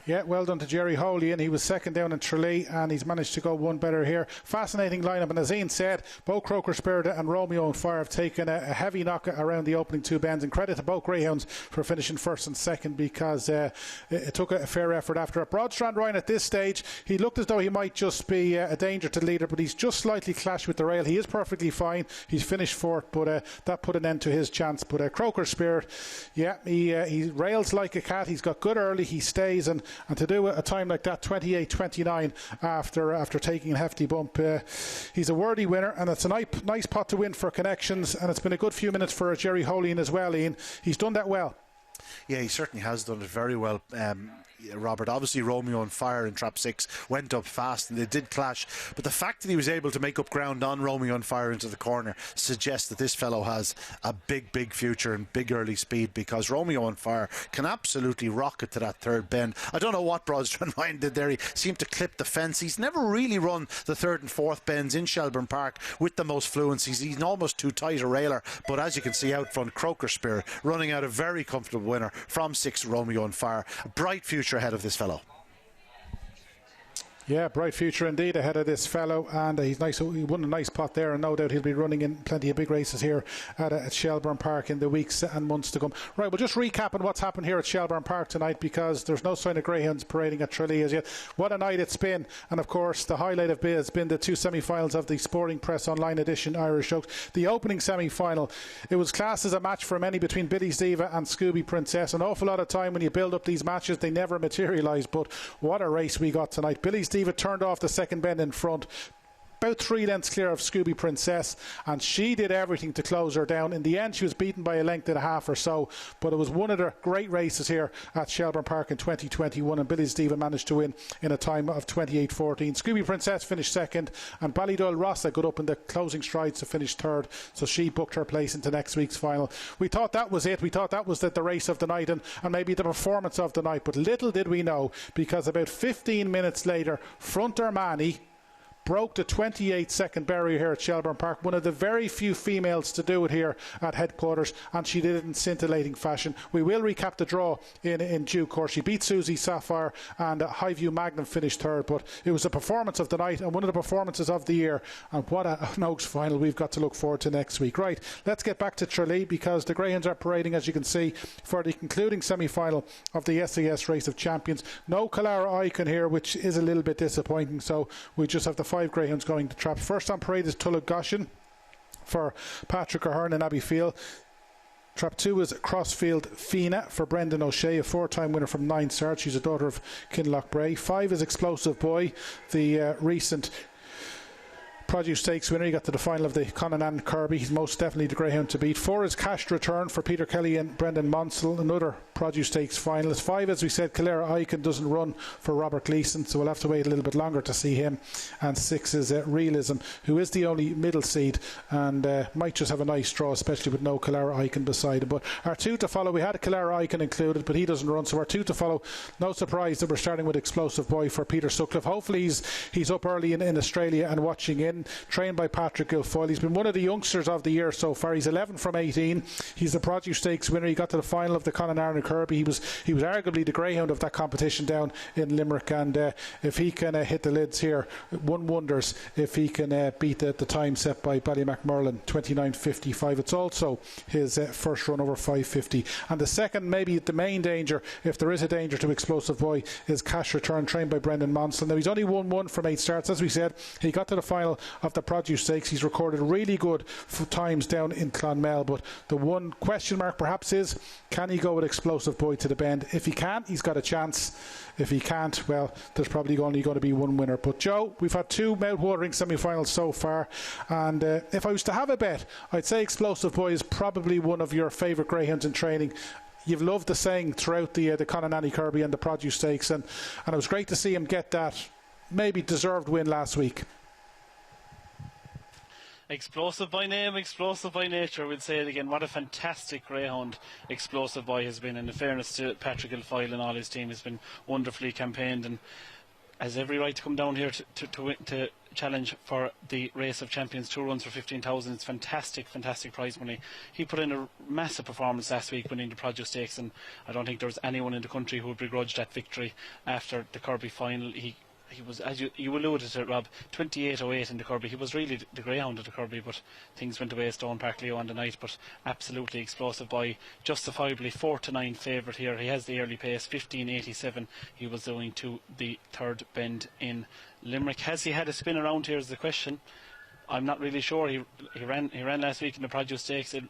Yeah, well done to Jerry Holian. He was second down in Tralee, and he's managed to go one better here. Fascinating lineup, and as Ian said, both Croaker Spirit and Romeo on Fire have taken a heavy knock around the opening 2 bends, and credit to both greyhounds for finishing first and second, because it took a fair effort after it. Broadstrand Ryan at this stage, he looked as though he might just be a danger to the leader, but he's just slightly clashed with the rail. He is perfectly fine. He's finished fourth, but that put an end to his chance. But Croaker Spirit, yeah, he rails like a cat. He's got good early. He stays, and to do a time like that, 28-29, after taking a hefty bump, he's a worthy winner, and it's a nice pot to win for Connections, and it's been a good few minutes for Jerry Holian as well, Ian. He's done that well. Yeah, he certainly has done it very well, Robert. Obviously Romeo on Fire in Trap 6 went up fast and they did clash, but the fact that he was able to make up ground on Romeo on Fire into the corner suggests that this fellow has a big future and big early speed, because Romeo on Fire can absolutely rocket to that third bend. I don't know what Broadstrand Ryan did there. He seemed to clip the fence. He's never really run the third and fourth bends in Shelbourne Park with the most fluency. He's almost too tight a railer, but as you can see out front, Croaker Spirit running out a very comfortable winner from 6, Romeo on Fire. A bright future ahead of this fellow. Yeah, bright future indeed ahead of this fellow, and he's nice. He won a nice pot there, and no doubt he'll be running in plenty of big races here at Shelbourne Park in the weeks and months to come. Right, we'll just recap on what's happened here at Shelbourne Park tonight, because there's no sign of greyhounds parading at Tralee as yet. What a night it's been, and of course the highlight of it has been the 2 semi-finals of the Sporting Press Online Edition Irish Oaks. The opening semi-final, it was classed as a match for many between Billy's Diva and Scooby Princess. An awful lot of time when you build up these matches, they never materialise, but what a race we got tonight. Billy's Diva turned off the second bend in front, about 3 lengths clear of Scooby Princess, and she did everything to close her down. In the end, she was beaten by a length and a half or so, but it was one of the great races here at Shelbourne Park in 2021, and Billy's Diva managed to win in a time of 28-14. Scooby Princess finished second, and Ballydoyle Rossa got up in the closing strides to finish third, so she booked her place into next week's final. We thought that was it. We thought that was the race of the night, and maybe the performance of the night, but little did we know, because about 15 minutes later, Front Armani broke the 28-second barrier here at Shelbourne Park. One of the very few females to do it here at headquarters, and she did it in scintillating fashion. We will recap the draw in due course. She beat Susie Sapphire, and Highview Magnum finished third, but it was a performance of the night and one of the performances of the year, and what an Oaks final we've got to look forward to next week. Right, let's get back to Tralee, because the greyhounds are parading, as you can see, for the concluding semi-final of the SAS Race of Champions. No Kalara Icon here, which is a little bit disappointing, so we just have the 5 greyhounds going to traps. First on parade is Tullagoshin for Patrick Ahern and Abbey Field. Trap 2 is Crossfield Fina for Brendan O'Shea, a 4-time winner from 9 starts. She's a daughter of Kinloch Bray. 5 is Explosive Boy, the recent Produce Stakes winner. He got to the final of the Conan Kirby. He's most definitely the greyhound to beat. 4 is Cash Return for Peter Kelly and Brendan Monsell, another Produce Stakes finalist. 5, as we said, Calera Icon doesn't run for Robert Gleeson, so we'll have to wait a little bit longer to see him. And 6 is Realism, who is the only middle seed and might just have a nice draw, especially with no Calera Icon beside him. But our 2 to follow, we had a Calera Icon included, but he doesn't run, so our 2 to follow, no surprise that we're starting with Explosive Boy for Peter Sutcliffe. Hopefully he's up early in Australia and watching in, trained by Patrick Guilfoyle. He's been one of the youngsters of the year so far. He's 11 from 18. He's the Produce Stakes winner. He got to the final of the Connemara Kirby. He was arguably the greyhound of that competition down in Limerick, and if he can hit the lids here, one wonders if he can beat the time set by Ballymacmurlin, 29.55. It's also his first run over 5.50. And the second, maybe the main danger, if there is a danger to Explosive Boy, is Cash Return, trained by Brendan Monsell. Now, he's only won one from 8 starts. As we said, he got to the final of the Produce Stakes. He's recorded really good times down in Clonmel, but the one question mark perhaps is, can he go with Explosive Boy to the Bend? If he can, he's got a chance. If he can't, well, there's probably only going to be one winner. But Joe, we've had 2 mouth-watering semi-finals so far, and if I was to have a bet, I'd say Explosive Boy is probably one of your favourite greyhounds in training. You've loved the saying throughout the Conananny Kirby and the Produce Stakes, and it was great to see him get that maybe deserved win last week. Explosive by name, explosive by nature, we'll say it again. What a fantastic greyhound Explosive Boy has been, and in fairness to Patrick Ilfoyle and all his team, has been wonderfully campaigned and has every right to come down here to challenge for the Race of Champions. 2 runs for 15,000. It's fantastic prize money. He put in a massive performance last week, winning the Produce Stakes, and I don't think there's anyone in the country who would begrudge that victory after the Kirby final. He was, as you alluded to, Rob, 28.08 in the Kirby. He was really the greyhound of the Kirby, but things went away Stone Park Leo on the night. But absolutely Explosive Boy, justifiably 4-9 favourite here. He has the early pace, 15.87. He was going to the third bend in Limerick. Has he had a spin around here is the question. I'm not really sure. He ran last week in the Produce Stakes. It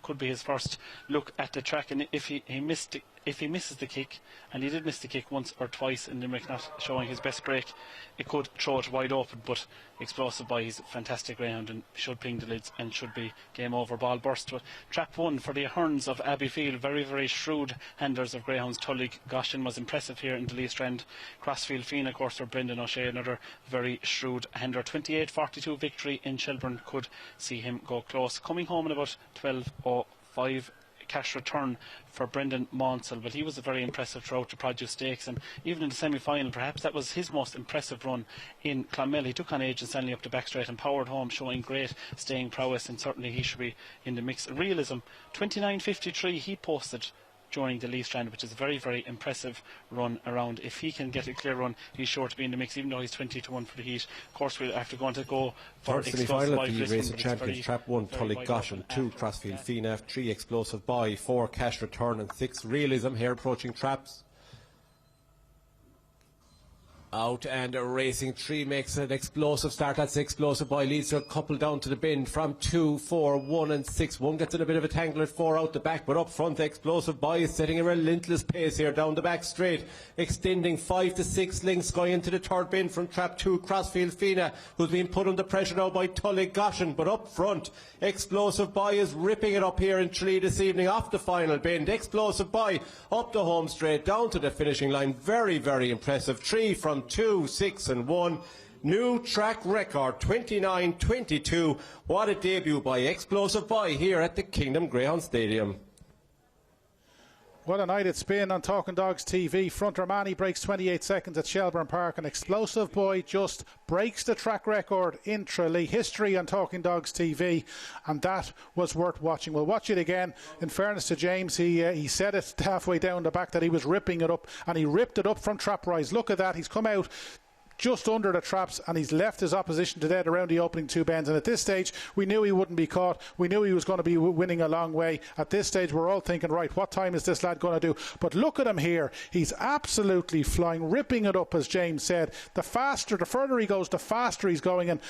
could be his first look at the track, and if he misses the kick, and he did miss the kick once or twice in Limerick, not showing his best break, it could throw it wide open. But Explosive Boy, he's a fantastic greyhound and should ping the lids and should be game over. Ball burst. Trap 1 for the Hearns of Abbeyfield. Very, very shrewd handlers of greyhounds. Tullig Goshen was impressive here in the Lee Strand. Crossfield Fianna, of course, for Brendan O'Shea, another very shrewd handler. 28.42 victory in Shelbourne could see him go close. Coming home in about 12.05. Cash Return for Brendan Monsell, but he was a very impressive throughout the Produce Stakes, and even in the semi-final perhaps that was his most impressive run in Clonmel. He took on Agent Stanley up the back straight and powered home, showing great staying prowess, and certainly he should be in the mix. Realism, 29.53 he posted during the Lee Strand, which is a very, very impressive run around. If he can get a clear run, he's sure to be in the mix, even though he's 20-1 for the heat. Of course, we'll have to go for semi-final of the Race of Champions. Trap 1, Tullig Goshen, 2, Crossfield Fianna, 3, Explosive Boy, 4, Cash Return, and 6, Realism here approaching traps. Out and a racing 3 makes an explosive start. That's Explosive Boy, leads to a couple down to the bend from 2, 4, 1 and 6. 1 gets in a bit of a tangle at 4 out the back, but up front Explosive Boy is setting a relentless pace here down the back straight, extending 5 to 6 lengths going into the third bend from Trap 2, Crossfield Fianna, who's been put under pressure now by Tullig Goshen. But up front Explosive Boy is ripping it up here in Tralee this evening off the final bend. Explosive Boy up the home straight down to the finishing line. Very, very impressive. 3 from 2, 6 and 1. New track record, 29.22. What a debut by Explosive Boy here at the Kingdom Greyhound Stadium. What a night it's been on Talking Dogs TV. Front Romani breaks 28 seconds at Shelbourne Park, and Explosive Boy just breaks the track record in Tralee. History on Talking Dogs TV, and that was worth watching. We'll watch it again. In fairness to James, he said it halfway down the back that he was ripping it up, and he ripped it up from trap rise. Look at that. He's come out just under the traps, and he's left his opposition to dead around the opening 2 bends. And at this stage, we knew he wouldn't be caught. We knew he was going to be winning a long way. At this stage, we're all thinking, right, what time is this lad going to do? But look at him here. He's absolutely flying, ripping it up, as James said. The further he goes, the faster he's going. And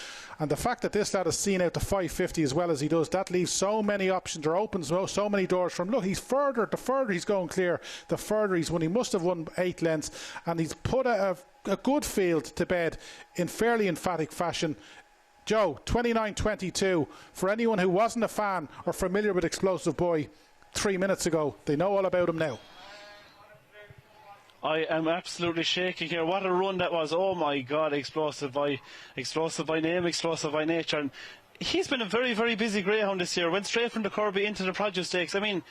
the fact that this lad has seen out the 550 as well as he does, that leaves so many options, or opens so many doors from. Look, the further he's going clear, the further he's won. He must have won 8 lengths, and he's put a good field to bed in fairly emphatic fashion. Joe, 29.22. For anyone who wasn't a fan or familiar with Explosive Boy 3 minutes ago, they know all about him now. I am absolutely shaking here. What a run that was. Oh my God, Explosive Boy name, explosive by nature. And he's been a very, very busy greyhound this year. Went straight from the Kirby into the Produce Stakes. I mean,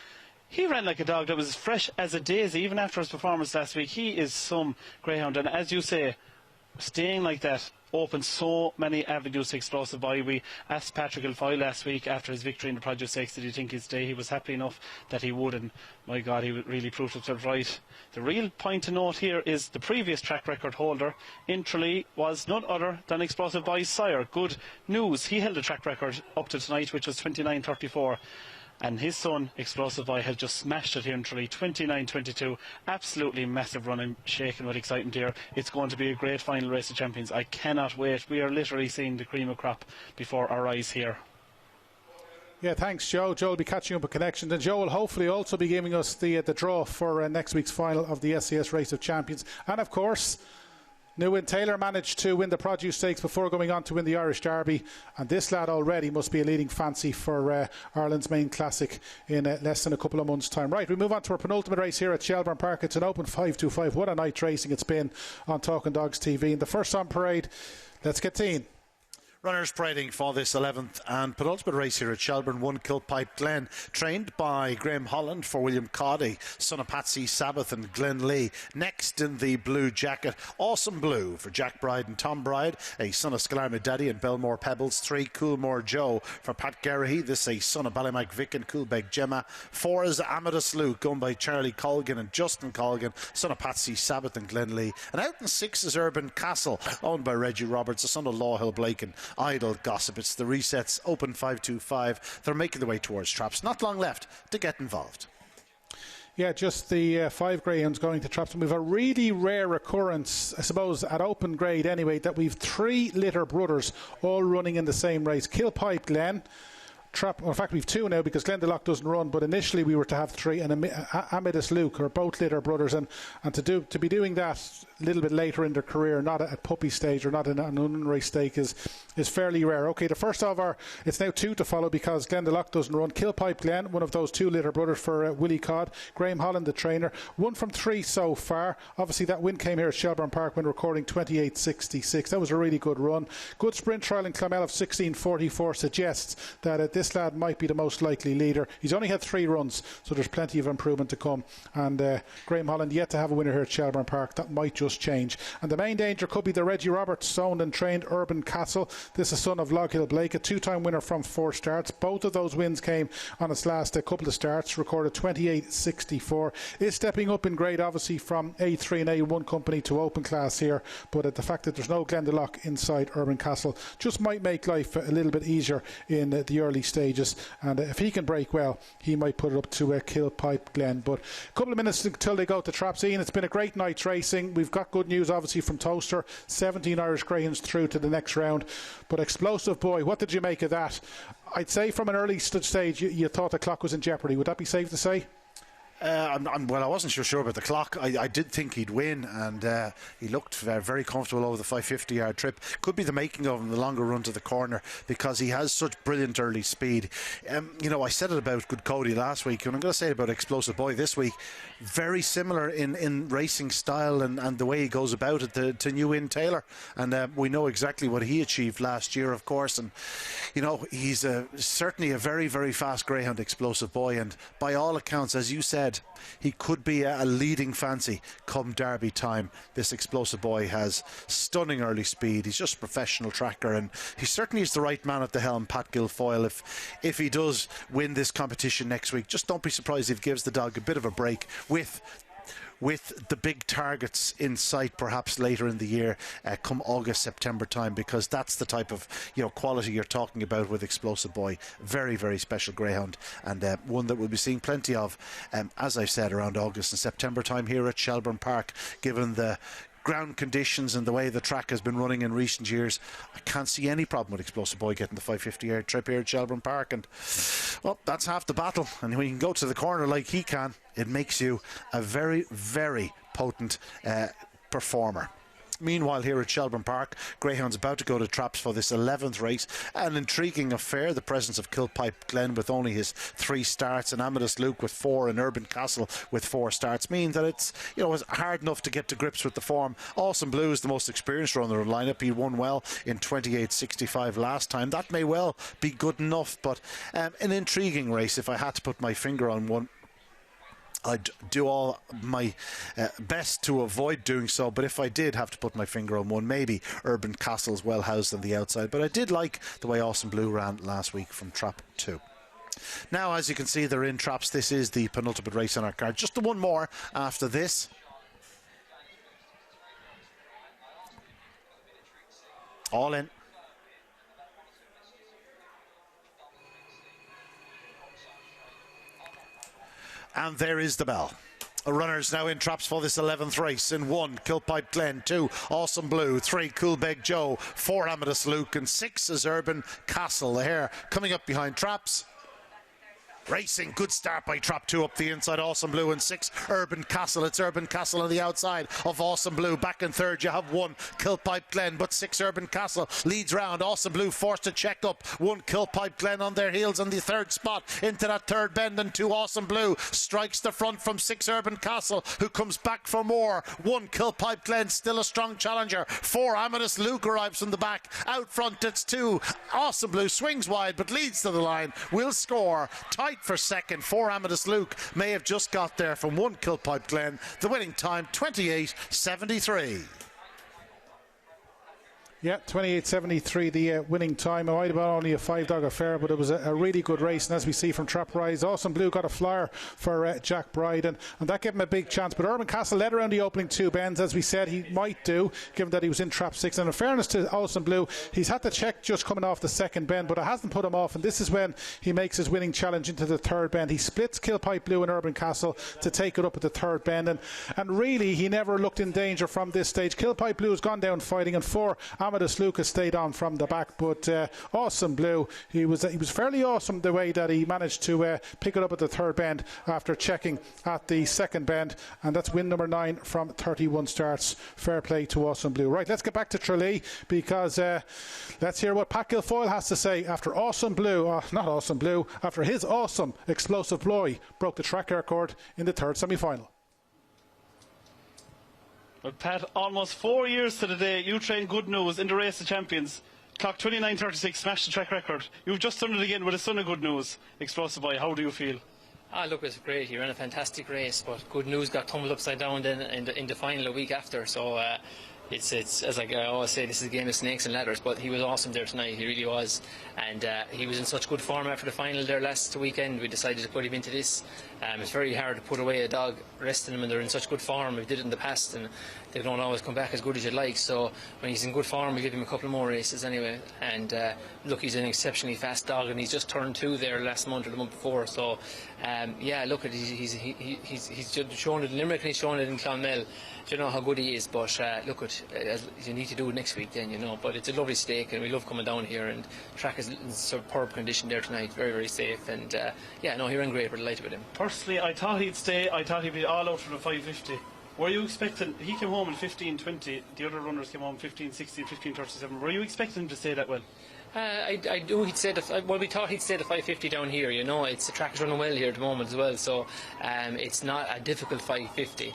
he ran like a dog that was as fresh as a daisy, even after his performance last week. He is some greyhound, and as you say, staying like that opens so many avenues to Explosive Boy. We asked Patrick Ilfoy last week after his victory in the Produce Stakes, did he think he'd stay? He was happy enough that he would, and my God, he really proved himself right. The real point to note here is the previous track record holder in Tralee was none other than Explosive Boy's sire. Good news, he held a track record up to tonight, which was 29.34. And his son, Explosive Boy, has just smashed it here in Tralee, 29.22. Absolutely massive run. I'm shaking with excitement here. It's going to be a great final race of champions. I cannot wait. We are literally seeing the cream of crop before our eyes here. Yeah, thanks, Joe. Joe will be catching up with connections, and Joe will hopefully also be giving us the draw for next week's final of the SCS Race of Champions. And of course, Newin Taylor managed to win the Produce Stakes before going on to win the Irish Derby, and this lad already must be a leading fancy for Ireland's main classic in less than a couple of months' time. Right, we move on to our penultimate race here at Shelbourne Park. It's an open 5-2-5. What a night racing it's been on Talking Dogs TV. And the first on parade, let's get Teen. Runners parading for this 11th and penultimate race here at Shelbourne. 1 Kilpipe Glen, trained by Graham Holland for William Cawdy, son of Patsy Sabbath and Glenn Lee. Next in the blue jacket, Awesome Blue for Jack Bride and Tom Bride, a son of Scalarma Daddy and Belmore Pebbles. 3 Coolmore Joe for Pat Geraghey, this a son of Ballymac Vic and Coolbeg Gemma. 4 is Amadeus Luke, owned by Charlie Colgan and Justin Colgan, son of Patsy Sabbath and Glenn Lee. And out in 6 is Urban Castle, owned by Reggie Roberts, the son of Law Hill Blake and Idle Gossip. It's the resets, open 5-2-5. They're making their way towards traps. Not long left to get involved. Yeah, just the 5 greyhounds going to traps. And we've a really rare occurrence, I suppose, at open grade anyway, that we've 3 litter brothers all running in the same race. Kilpipe Glen, Trap, well, in fact we've 2 now because Glendalough doesn't run, but initially we were to have 3, and Amadeus Luke are both litter brothers, and to be doing that a little bit later in their career, not at puppy stage or not in an unrace stake, is fairly rare. Okay, the first of it's now 2 to follow because Glendalough doesn't run. Kilpipe Glen, one of those 2 litter brothers for Willie Codd. Graham Holland, the trainer, 1 from 3 so far. Obviously that win came here at Shelbourne Park when recording 28.66. That was a really good run. Good sprint trial in Clonmel of 16.44 suggests that this lad might be the most likely leader. He's only had 3 runs, so there's plenty of improvement to come, and Graham Holland yet to have a winner here at Shelbourne Park. That might just change. And the main danger could be the Reggie Roberts owned and trained Urban Castle. This is son of Loghill Blake, a 2-time winner from 4 starts. Both of those wins came on its last couple of starts, recorded 28.64. Is stepping up in grade obviously from A3 and A1 company to open class here, but the fact that there's no Glendalough inside Urban Castle just might make life a little bit easier in the early stages, and if he can break well, he might put it up to Kilpipe Glen. But a couple of minutes until they go to traps. Ian, it's been a great night's racing. We've got good news obviously from Toaster, 17 Irish greyhounds through to the next round, but Explosive Boy, what did you make of that? I'd say from an early stage you thought the clock was in jeopardy. Would that be safe to say? Well, I wasn't sure about the clock. I did think he'd win, and he looked very comfortable over the 550-yard trip. Could be the making of him, the longer run to the corner, because he has such brilliant early speed. I said it about Good Cody last week, and I'm going to say it about Explosive Boy this week. Very similar in racing style and the way he goes about it to Newin Taylor, and we know exactly what he achieved last year, of course. And he's certainly a very, very fast greyhound, Explosive Boy, and by all accounts, as you said, he could be a leading fancy come Derby time. This Explosive Boy has stunning early speed. He's just a professional tracker, and he certainly is the right man at the helm, Pat Guilfoyle. If he does win this competition next week, just don't be surprised if he gives the dog a bit of a break with the big targets in sight perhaps later in the year, come August, September time, because that's the type of quality you're talking about with Explosive Boy. Very, very special greyhound, and one that we'll be seeing plenty of, as I've said, around August and September time here at Shelbourne Park, given the ground conditions and the way the track has been running in recent years. I can't see any problem with Explosive Boy getting the 550-yard trip here at Shelbourne Park, and well, that's half the battle. And when you can go to the corner like he can, it makes you a very, very potent performer. Meanwhile, here at Shelbourne Park, greyhounds about to go to traps for this 11th race. An intriguing affair, the presence of Kilpipe Glen with only his 3 starts, and Amadeus Luke with 4, and Urban Castle with 4 starts, mean that it's it's hard enough to get to grips with the form. Awesome Blue is the most experienced runner in the lineup. He won well in 28.65 last time. That may well be good enough, but an intriguing race if I had to put my finger on one. I'd do all my best to avoid doing so, but if I did have to put my finger on one, maybe Urban Castle's well housed on the outside. But I did like the way Awesome Blue ran last week from trap 2. Now, as you can see, they're in traps. This is the penultimate race on our card. Just the one more after this. All in. And there is the bell. The runners now in traps for this 11th race. In 1, Kilpipe Glen. 2, Awesome Blue. 3, Coolbeg Joe. 4, Amadeus Luke. And 6 is Urban Castle. The hare coming up behind traps. Racing, good start by trap 2 up the inside, Awesome Blue, and 6, Urban Castle. It's Urban Castle on the outside of Awesome Blue. Back in third, you have 1, Kilpipe Glen, but 6, Urban Castle leads round. Awesome Blue forced to check up. 1, Kilpipe Glen on their heels on the third spot into that third bend, and 2, Awesome Blue strikes the front from 6, Urban Castle, who comes back for more. 1, Kilpipe Glen, still a strong challenger. 4, Amadeus Luke arrives from the back. Out front, it's 2, Awesome Blue swings wide, but leads to the line. Will score. Tight for second. 4, Amadeus Luke may have just got there from 1, Kilpipe Glen. The winning time 28.73. Yeah, 28.73 the winning time. It might have been only a 5-dog affair, but it was a really good race. And as we see from Trap Rise, Awesome Blue got a flyer for Jack Bride, and that gave him a big chance. But Urban Castle led around the opening 2 bends, as we said he might do, given that he was in Trap 6. And in fairness to Awesome Blue, he's had to check just coming off the second bend, but it hasn't put him off. And this is when he makes his winning challenge into the third bend. He splits Kilpipe Blue and Urban Castle to take it up at the third bend. And really, he never looked in danger from this stage. Kilpipe Blue has gone down fighting, and 4, Amadeus Luke has stayed on from the back, but Awesome Blue, he was fairly awesome the way that he managed to pick it up at the third bend after checking at the second bend, and that's win number 9 from 31 starts. Fair play to Awesome Blue. Right, let's get back to Tralee, because let's hear what Pat Guilfoyle has to say after Awesome Blue, not Awesome Blue, after his awesome explosive ploy broke the track record in the third semi-final. But Pat, almost 4 years to the day, you trained Good News in the Race of Champions. Clock 29.36, smashed the track record. You've just done it again with a son of Good News. Explosive Boy, how do you feel? Look, it's great. He ran a fantastic race, but Good News got tumbled upside down then in the final a week after. So it's as I always say, this is a game of snakes and ladders. But he was awesome there tonight. He really was, and he was in such good form after the final there last weekend. We decided to put him into this. It's very hard to put away a dog, resting them, and they're in such good form. We did it in the past, and they don't always come back as good as you'd like. So when he's in good form, we give him a couple more races anyway. And look, he's an exceptionally fast dog, and he's just turned 2 there last month or the month before. So yeah, look, he's shown it in Limerick, and he's shown it in Clonmel. Do you know how good he is? But look, you need to do it next week then, you know. But it's a lovely stake, and we love coming down here. And the track is in superb condition there tonight, very, very safe. And yeah, no, he ran great. We're delighted with him. Personally, I thought he'd stay. I thought he'd be all out for the 550. Were you expecting? He came home in 15.20. The other runners came home 15.60, 15.37. Were you expecting him to stay that well? I do. He'd say well, we thought he'd stay the 550 down here. You know, the track is running well here at the moment as well, so it's not a difficult 550.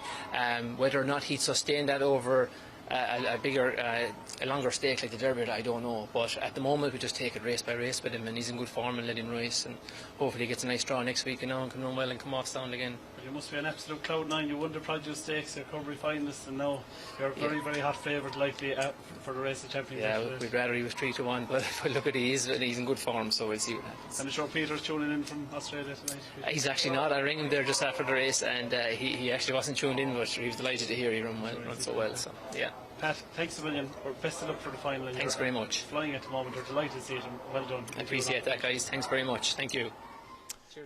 Whether or not he'd sustain that over a longer stake like the Derby, I don't know. But at the moment, we just take it race by race with him, and he's in good form, and let him race, and hopefully he gets a nice draw next week, you know, and can run well and come off sound again. You must be an absolute cloud 9. You won the Produce Stakes, your Recovery finalist, and now you're a very, very hot favourite, likely for the Race of Champions. Yeah, we'd rather he was 3-1, but look at he's in good form, so we'll see what happens. And I'm sure Peter's tuning in from Australia tonight. He's actually not. I rang him there just after the race, and he actually wasn't tuned in, but he was delighted to hear he run so well. So yeah. Pat, thanks a million. Best of luck for the final. Thanks very much. Flying at the moment. We're delighted to see it, and well done. I appreciate that, guys. Thanks very much. Thank you.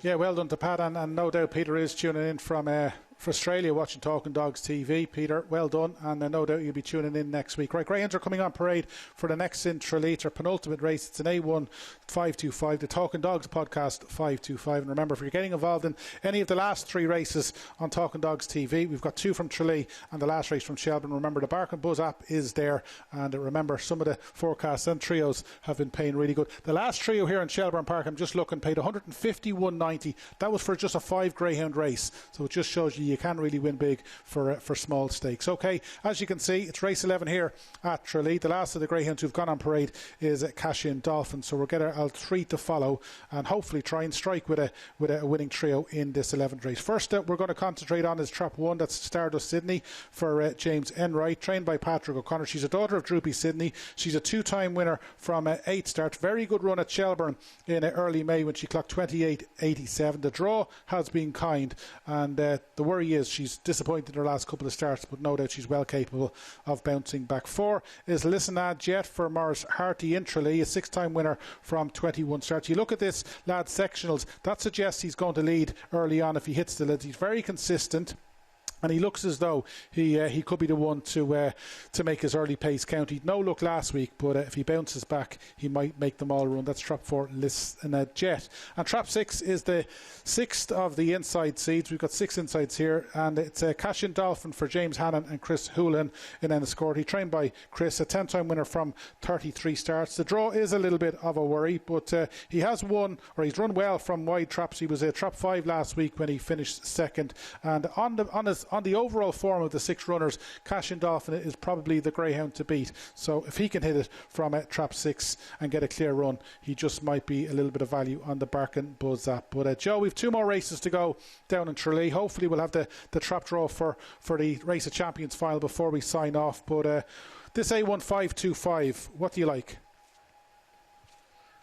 Yeah, well done to Pat, and no doubt Peter is tuning in from Australia watching Talking Dogs TV. Peter, well done, and no doubt you'll be tuning in next week. Right, Greyhounds are coming on parade for the next in Tralee. It's our penultimate race. It's an A1 525, the Talking Dogs podcast 525. And remember, if you're getting involved in any of the last 3 races on Talking Dogs TV, we've got 2 from Tralee and the last race from Shelbourne. Remember, the Bark and Buzz app is there, and remember, some of the forecasts and trios have been paying really good. The last trio here in Shelbourne Park, I'm just looking, paid $151.90. That was for just a 5 greyhound race, so it just shows you you can really win big for small stakes. Okay, as you can see, it's race 11 here at Tralee. The last of the greyhounds who've gone on parade is Cashin Dolphin, so we'll get our 3 to follow and hopefully try and strike with a winning trio in this 11th race. First up, we're going to concentrate on is Trap 1. That's Stardust Sydney for James Enright, trained by Patrick O'Connor. She's a daughter of Droopy Sydney. She's a 2-time winner from 8 starts. Very good run at Shelbourne in early May when she clocked 28.87. The draw has been kind, and the worry is she's disappointed in her last couple of starts, but no doubt she's well capable of bouncing back. 4 is Listen Ad Jet for Morris Harty in Tralee, a 6-time winner from 21 starts. You look at this lad's sectionals, that suggests he's going to lead early on if he hits the lids. He's very consistent, and he looks as though he could be the one to make his early pace count. He'd no luck last week, but if he bounces back, he might make them all run. That's Trap 4, Listen a Jet. And Trap 6 is the 6th of the inside seeds. We've got 6 insides here, and it's Cashin Dolphin for James Hannon and Chris Houlihan in Enniscorthy, trained by Chris, a 10-time winner from 33 starts. The draw is a little bit of a worry, but he has won, or he's run well from wide traps. He was a Trap 5 last week when he finished second, and on the overall form of the 6 runners, Cashin Dolphin is probably the greyhound to beat. So if he can hit it from Trap 6 and get a clear run, he just might be a little bit of value on the Barkin Buzz app. But Joe, we've 2 more races to go down in Tralee. Hopefully we'll have the trap draw for the Race of Champions final before we sign off. But this A1525, what do you like?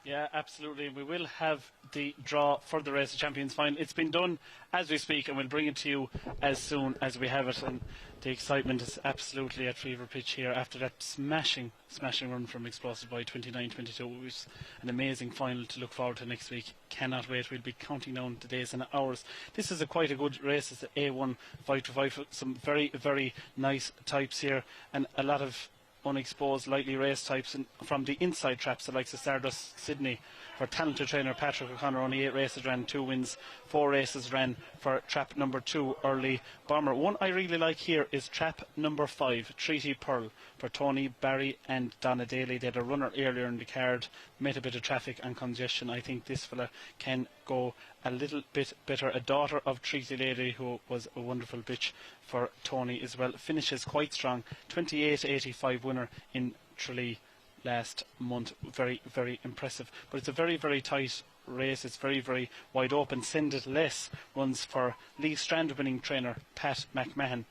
Yeah, absolutely. We will have the draw for the Race of Champions final. It's been done as we speak, and we'll bring it to you as soon as we have it. And the excitement is absolutely at fever pitch here after that smashing run from Explosive Boy 29-22. It was an amazing final to look forward to next week. Cannot wait. We'll be counting down the days and hours. This is quite a good race. It's the A1 5-5. Some very, very nice types here, and a lot of unexposed lightly raced types, and from the inside traps, the likes of Stardust Sydney for talented trainer Patrick O'Connor. Only 8 races ran, 2 wins, 4 races ran for trap number 2, Early Bomber. One I really like here is trap number 5, Treaty Pearl for Tony Barry and Donna Daly. They had a runner earlier in the card, met a bit of traffic and congestion. I think this fella can go a little bit better. A daughter of Treaty Lady, who was a wonderful bitch for Tony as well. Finishes quite strong, 28.85 winner in Tralee last month. Very, very impressive. But it's a very, very tight race. It's very, very wide open. Send It Less runs for Lee Strand winning trainer Pat McMahon.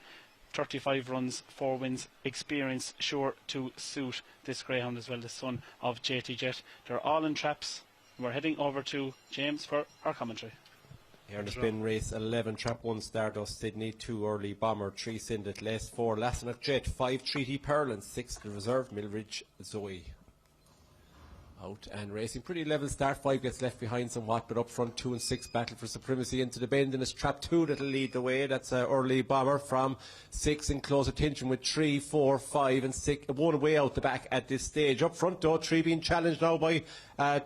35 runs, 4 wins, experience sure to suit this greyhound as well, the son of JT Jet. They're all in traps. We're heading over to James for our commentary. Here there's been race 11, Trap 1 Stardust Sydney, 2 Early Bomber, 3 Send It Less, 4 Lassenach Jet, 5 Treaty Pearl, and 6 the reserve Millridge Zoe. Out and racing, pretty level start. 5 gets left behind somewhat, but up front 2 and 6 battle for supremacy into the bend, and it's Trap 2 that'll lead the way. That's Early Bomber from 6 in close attention with 3, 4, 5 and 6, 1 way out the back at this stage. Up front though, 3 being challenged now by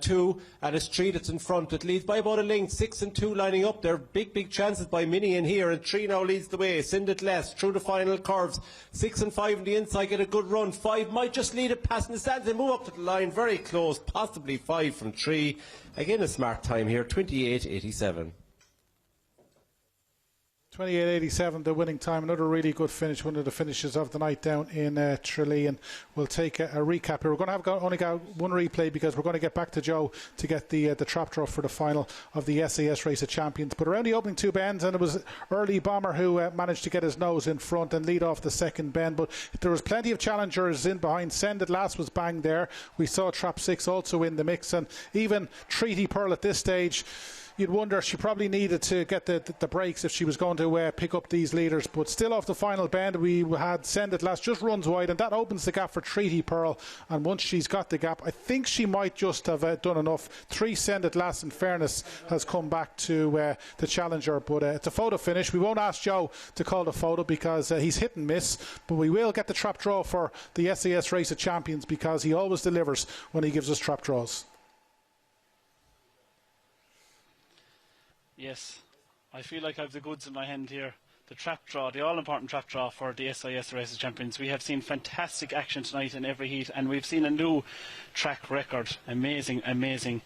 2, and it's 3 that's in front. It leads by about a length. 6 and 2 lining up there. Big chances by Minnie in here, and 3 now leads the way. Send It Less through the final curves. 6 and 5 on the inside get a good run. 5 might just lead it past the stands. They move up to the line very close, possibly 5 from 3. Again a smart time here, 28.87. 28.87 the winning time. Another really good finish, one of the finishes of the night down in Tralee. And we'll take a recap here. We're going to have only got one replay because we're going to get back to Joe to get the trap draw for the final of the SAS Race of Champions. But around the opening 2 bends, and it was Early Bomber who managed to get his nose in front and lead off the second bend. But there was plenty of challengers in behind. Send It Last was bang there. We saw Trap 6 also in the mix, and even Treaty Pearl at this stage, you'd wonder she probably needed to get the breaks if she was going to pick up these leaders. But still off the final bend, we had Send It Last just runs wide, and that opens the gap for Treaty Pearl. And once she's got the gap, I think she might just have done enough. 3 Send It Last, in fairness, has come back to the challenger. But it's a photo finish. We won't ask Joe to call the photo because he's hit and miss. But we will get the trap draw for the SAS Race of Champions because he always delivers when he gives us trap draws. Yes, I feel like I have the goods in my hand here. The trap draw, the all-important trap draw for the SIS Race of Champions. We have seen fantastic action tonight in every heat, and we've seen a new track record. Amazing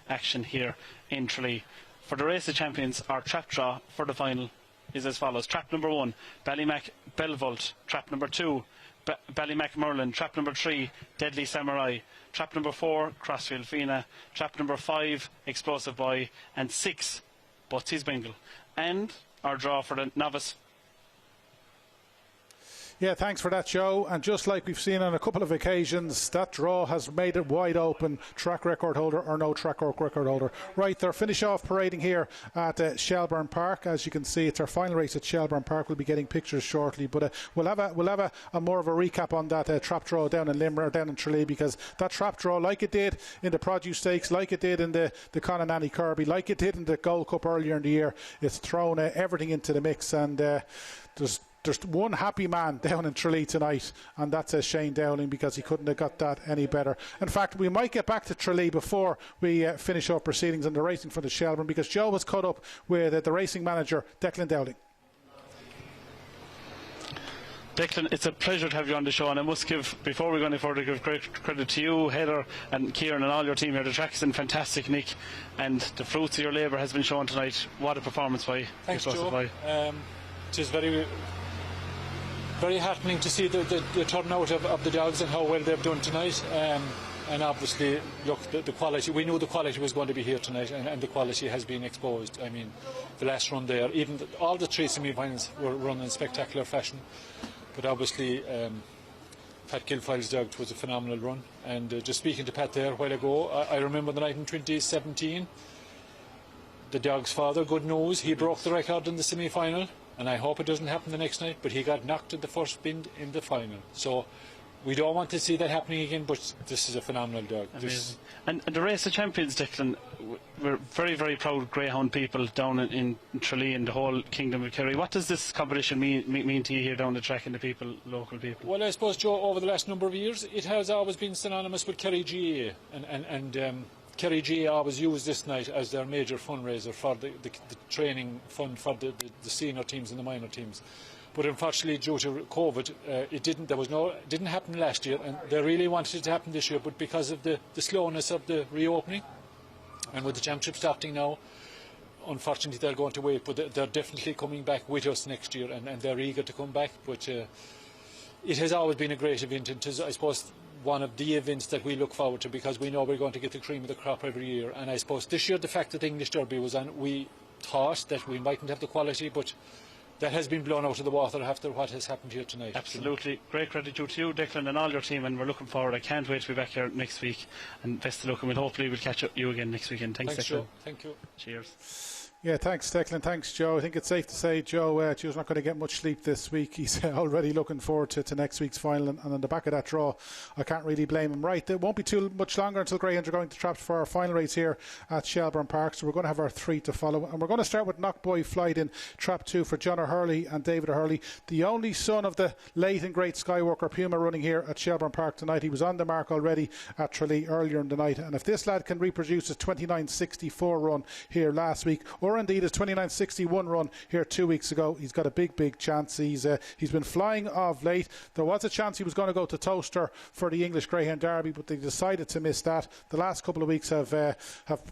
action here in Tralee. For the Race of Champions, our trap draw for the final is as follows. Trap number 1, Ballymac Belvolt. Trap number 2, Ballymac Merlin. Trap number 3, Deadly Samurai. Trap number 4, Crossfield Fina. Trap number 5, Explosive Boy. And 6, Butsy's Bingle. And our draw for the novice. Yeah, thanks for that, Joe. And just like we've seen on a couple of occasions, that draw has made it wide open, track record holder or no track record holder. Right, they're finish off parading here at Shelbourne Park. As you can see, it's our final race at Shelbourne Park. We'll be getting pictures shortly, but we'll have a more of a recap on that trap draw down in Limerick, down in Tralee, because that trap draw, like it did in the Produce Stakes, like it did in the Conn Annie Kirby, like it did in the Gold Cup earlier in the year, it's thrown everything into the mix, and there's one happy man down in Tralee tonight, and that's Shane Dowling, because he couldn't have got that any better. In fact, we might get back to Tralee before we finish up proceedings and the racing for the Shelbourne, because Joe was caught up with the racing manager, Declan Dowling. Declan, it's a pleasure to have you on the show, and I must give, before we go any further, give great credit to you, Heather and Kieran and all your team here. The track is in fantastic nick, and the fruits of your labour has been shown tonight. What a performance by Thanks, Joe. It is very heartening to see the turnout of the dogs and how well they've done tonight. And obviously, look, the quality, we knew the quality was going to be here tonight, and the quality has been exposed. I mean, the last run there, even all the 3 semi-finals were run in spectacular fashion. But obviously, Pat Guilfoyle's dog was a phenomenal run. And just speaking to Pat there a while ago, I remember the night in 2017, the dog's father, Good News, he broke the record in the semi-final. And I hope it doesn't happen the next night, but he got knocked in the first bend in the final. So we don't want to see that happening again, but this is a phenomenal dog. And the Race of Champions, Declan, we're very, very proud greyhound people down in Tralee and the whole Kingdom of Kerry. What does this competition mean to you here down the track and the people, local people? Well, I suppose, Joe, over the last number of years, it has always been synonymous with Kerry GAA. And Kerry GAA always use this night as their major fundraiser for the training fund for the senior teams and the minor teams. But unfortunately, due to COVID, it didn't happen last year, and they really wanted it to happen this year. But because of the slowness of the reopening, and with the championship starting now, unfortunately they're going to wait. But they're definitely coming back with us next year, and they're eager to come back. But it has always been a great event, and I suppose one of the events that we look forward to, because we know we're going to get the cream of the crop every year. And I suppose this year, the fact that the English Derby was on, we thought that we mightn't have the quality, but that has been blown out of the water after what has happened here tonight. Absolutely. Great credit to you, Declan, and all your team, and we're looking forward. I can't wait to be back here next week, and best of luck, and hopefully we'll catch up you again next weekend. Thanks, Declan. Joe. Thank you. Cheers. Yeah, thanks, Declan. Thanks, Joe. I think it's safe to say Joe's not going to get much sleep this week. He's already looking forward to next week's final, and on the back of that draw, I can't really blame him. Right, it won't be too much longer until Greyhounds are going to traps for our final race here at Shelbourne Park, so we're going to have our 3 to follow, and we're going to start with Knockboy Flight in trap 2 for John O'Hurley and David O'Hurley, the only son of the late and great Skywalker Puma running here at Shelbourne Park tonight. He was on the mark already at Tralee earlier in the night, and if this lad can reproduce his 29.64 run here last week, or indeed his 29.61 run here 2 weeks ago, he's got a big chance. He's been flying of late. There was a chance he was going to go to Toaster for the English Greyhound Derby, but they decided to miss that. The last couple of weeks have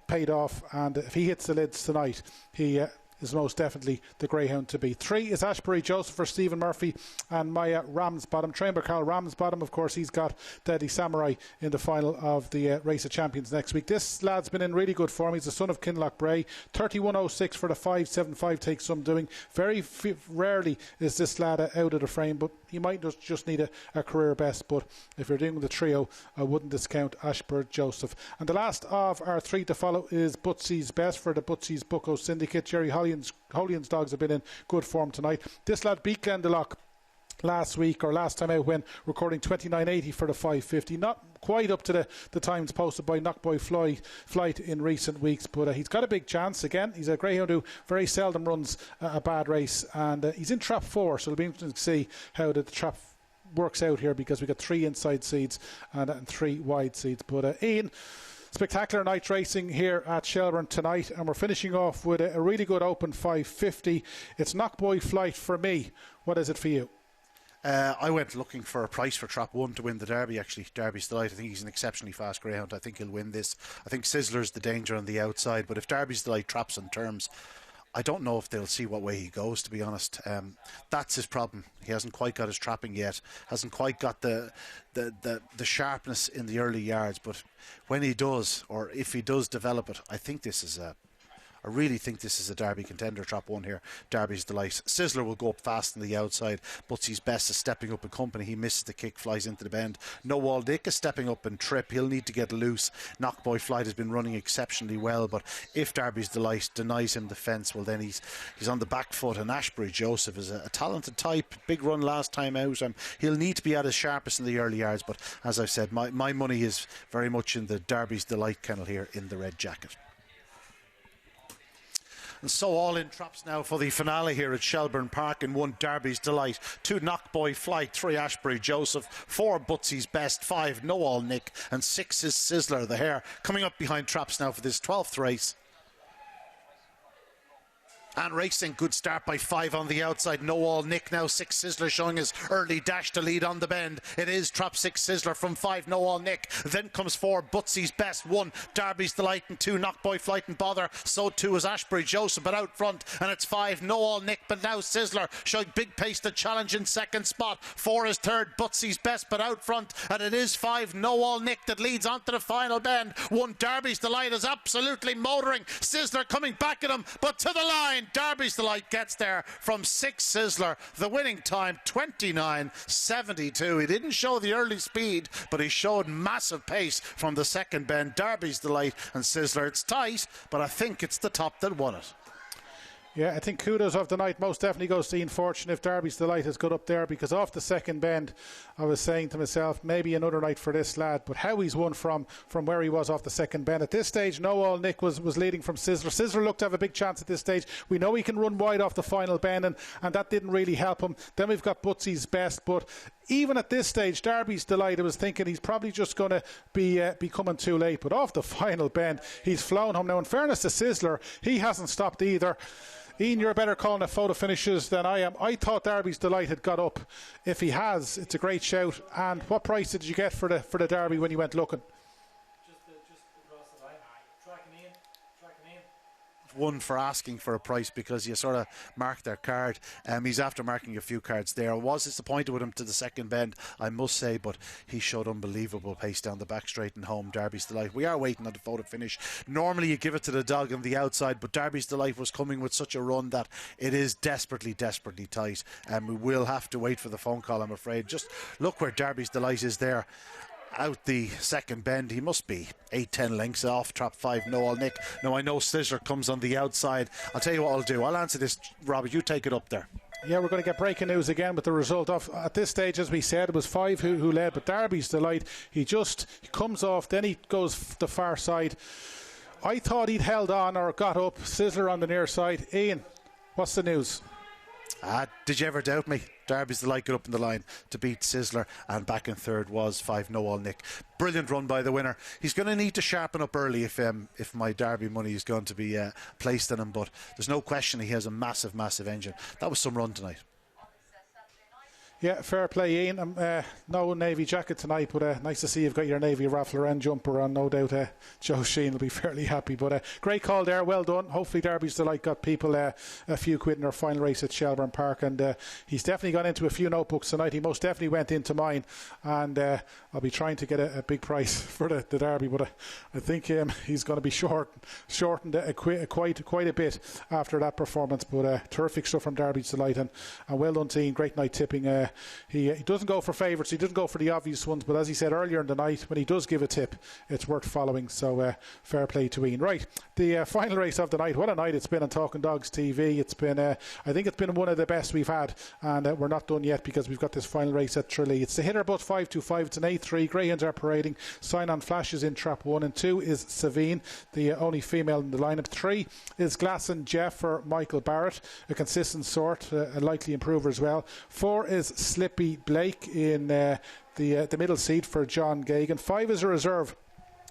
paid off, and if he hits the lids tonight, he is most definitely the greyhound to beat. 3 is Ashbury Joseph for Stephen Murphy and Maya Ramsbottom. Trained Carl Ramsbottom, of course, he's got Deadly Samurai in the final of the Race of Champions next week. This lad's been in really good form. He's the son of Kinloch Bray. 31.06 for the 5.75 takes some doing. Very rarely is this lad out of the frame, but he might just need a career best. But if you're doing the trio, I wouldn't discount Ashbury Joseph. And the last of our 3 to follow is Butsy's Best for the Butsy's Bucko Syndicate. Jerry Hollion's dogs have been in good form tonight. This lad beat Glendalough last week, or last time out, when recording 29.80 for the 5.50. Not quite up to the times posted by Knockboy Flight in recent weeks, but he's got a big chance. Again, he's a greyhound who very seldom runs a bad race, and he's in trap 4, so it'll be interesting to see how the trap works out here, because we've got 3 inside seeds and 3 wide seeds. But Ian, spectacular night racing here at Shelbourne tonight, and we're finishing off with a really good open 5.50. It's Knockboy Flight for me. What is it for you? I went looking for a price for trap 1 to win the Derby, actually. Derby's Delight. I think he's an exceptionally fast greyhound. I think he'll win this. I think Sizzler's the danger on the outside, but if Derby's Delight traps on terms, I don't know if they'll see what way he goes, to be honest. That's his problem. He hasn't quite got his trapping yet. Hasn't quite got the sharpness in the early yards. But when he does, or if he does develop it, I really think this is a Derby contender. Trap 1 here. Derby's Delight. Sizzler will go up fast on the outside. Butsy's Best is stepping up in company. He misses the kick, flies into the bend. No Wall Dick is stepping up and trip. He'll need to get loose. Knockboy Flight has been running exceptionally well, but if Derby's Delight denies him the fence, well then he's on the back foot. And Ashbury Joseph is a talented type. Big run last time out. He'll need to be at his sharpest in the early yards, but as I've said, my money is very much in the Derby's Delight kennel here in the red jacket. And so all in traps now for the finale here at Shelbourne Park. In 1, Derby's Delight, 2, Knockboy Flight, 3, Ashbury Joseph, 4, Butsy's Best, 5, No All Nick, and 6 is Sizzler the Hare. Coming up behind traps now for this 12th race. And racing, good start by 5 on the outside. No All Nick now, 6 Sizzler showing his early dash to lead on the bend. It is trap 6 Sizzler from 5 No All Nick. Then comes 4 Butsy's Best, 1 Derby's Delight, and 2 Knockboy Flight and Bother. So too is Ashbury Joseph, but out front, and it's 5 No All Nick, but now Sizzler showing big pace to challenge in second spot. 4 is third Butsy's Best, but out front, and it is 5 No All Nick that leads onto the final bend. 1 Derby's Delight is absolutely motoring. Sizzler coming back at him, but to the line. Derby's Delight gets there from 6 Sizzler. The winning time 29.72. He didn't show the early speed, but he showed massive pace from the second bend. Derby's Delight and Sizzler. It's tight, but I think it's the top that won it. Yeah, I think kudos of the night most definitely goes to Ian Fortune if Derby's Delight has got up there, because off the second bend I was saying to myself, maybe another night for this lad, but how he's won from where he was off the second bend. At this stage, No All Nick was leading from Sizzler. Sizzler looked to have a big chance at this stage. We know he can run wide off the final bend, and that didn't really help him. Then we've got Butsy's Best, but even at this stage, Derby's Delight, I was thinking he's probably just going to be coming too late, but off the final bend he's flown home. Now in fairness to Sizzler, he hasn't stopped either. Ian, you're better calling at photo finishes than I am. I thought Derby's Delight had got up. If he has, it's a great shout. And what price did you get for the Derby when you went looking? Just across the line. Tracking in. One for asking for a price because you sort of mark their card. He's after marking a few cards there. I was disappointed with him to the second bend, I must say, but he showed unbelievable pace down the back straight and home. Derby's Delight. We are waiting on the photo finish. Normally you give it to the dog on the outside, but Derby's Delight was coming with such a run that it is desperately tight, and we will have to wait for the phone call, I'm afraid. Just look where Derby's Delight is there. Out the second bend, he must be 8-10 lengths off trap 5 No All Nick. Now I know Sizzler comes on the outside. I'll tell you what I'll do. I'll answer this, Robert. You take it up there. Yeah, we're going to get breaking news again with the result of, at this stage, as we said, it was 5 who led, but Derby's Delight, he comes off, then he goes the far side. I thought he'd held on or got up. Sizzler on the near side. Ian, what's the news? Did you ever doubt me? Derby's Delight got up in the line to beat Sizzler, and back in third was 5 No All Nick. Brilliant run by the winner. He's going to need to sharpen up early if my Derby money is going to be placed on him, but there's no question he has a massive engine. That was some run tonight. Yeah, fair play, Ian. No Navy jacket tonight, but nice to see you've got your Navy Ralph Lauren jumper on. No doubt Joe Sheahan will be fairly happy. But great call there, well done. Hopefully Derby's Delight got people a few quid in their final race at Shelbourne Park, and he's definitely gone into a few notebooks tonight. He most definitely went into mine, and I'll be trying to get a big price for the Derby, but I think he's going to be shortened quite a bit after that performance. But terrific stuff from Derby's Delight, and well done to Ian. Great night tipping. He doesn't go for favourites, he doesn't go for the obvious ones, but as he said earlier in the night, when he does give a tip, it's worth following. So fair play to Ian. Right, the final race of the night. What a night it's been on Talking Dogs TV. It's been I think it's been one of the best we've had, and we're not done yet because we've got this final race at Tralee. It's the Hitter Butt 525. It's an A3. Greyhounds are parading. Sign on flashes in trap 1, and 2 is Savine, the only female in the lineup. 3 is Glass and Jeff for Michael Barrett, a consistent sort, a likely improver as well. 4 is Slippy Blake in the middle seat for John Gagan. 5 is a reserve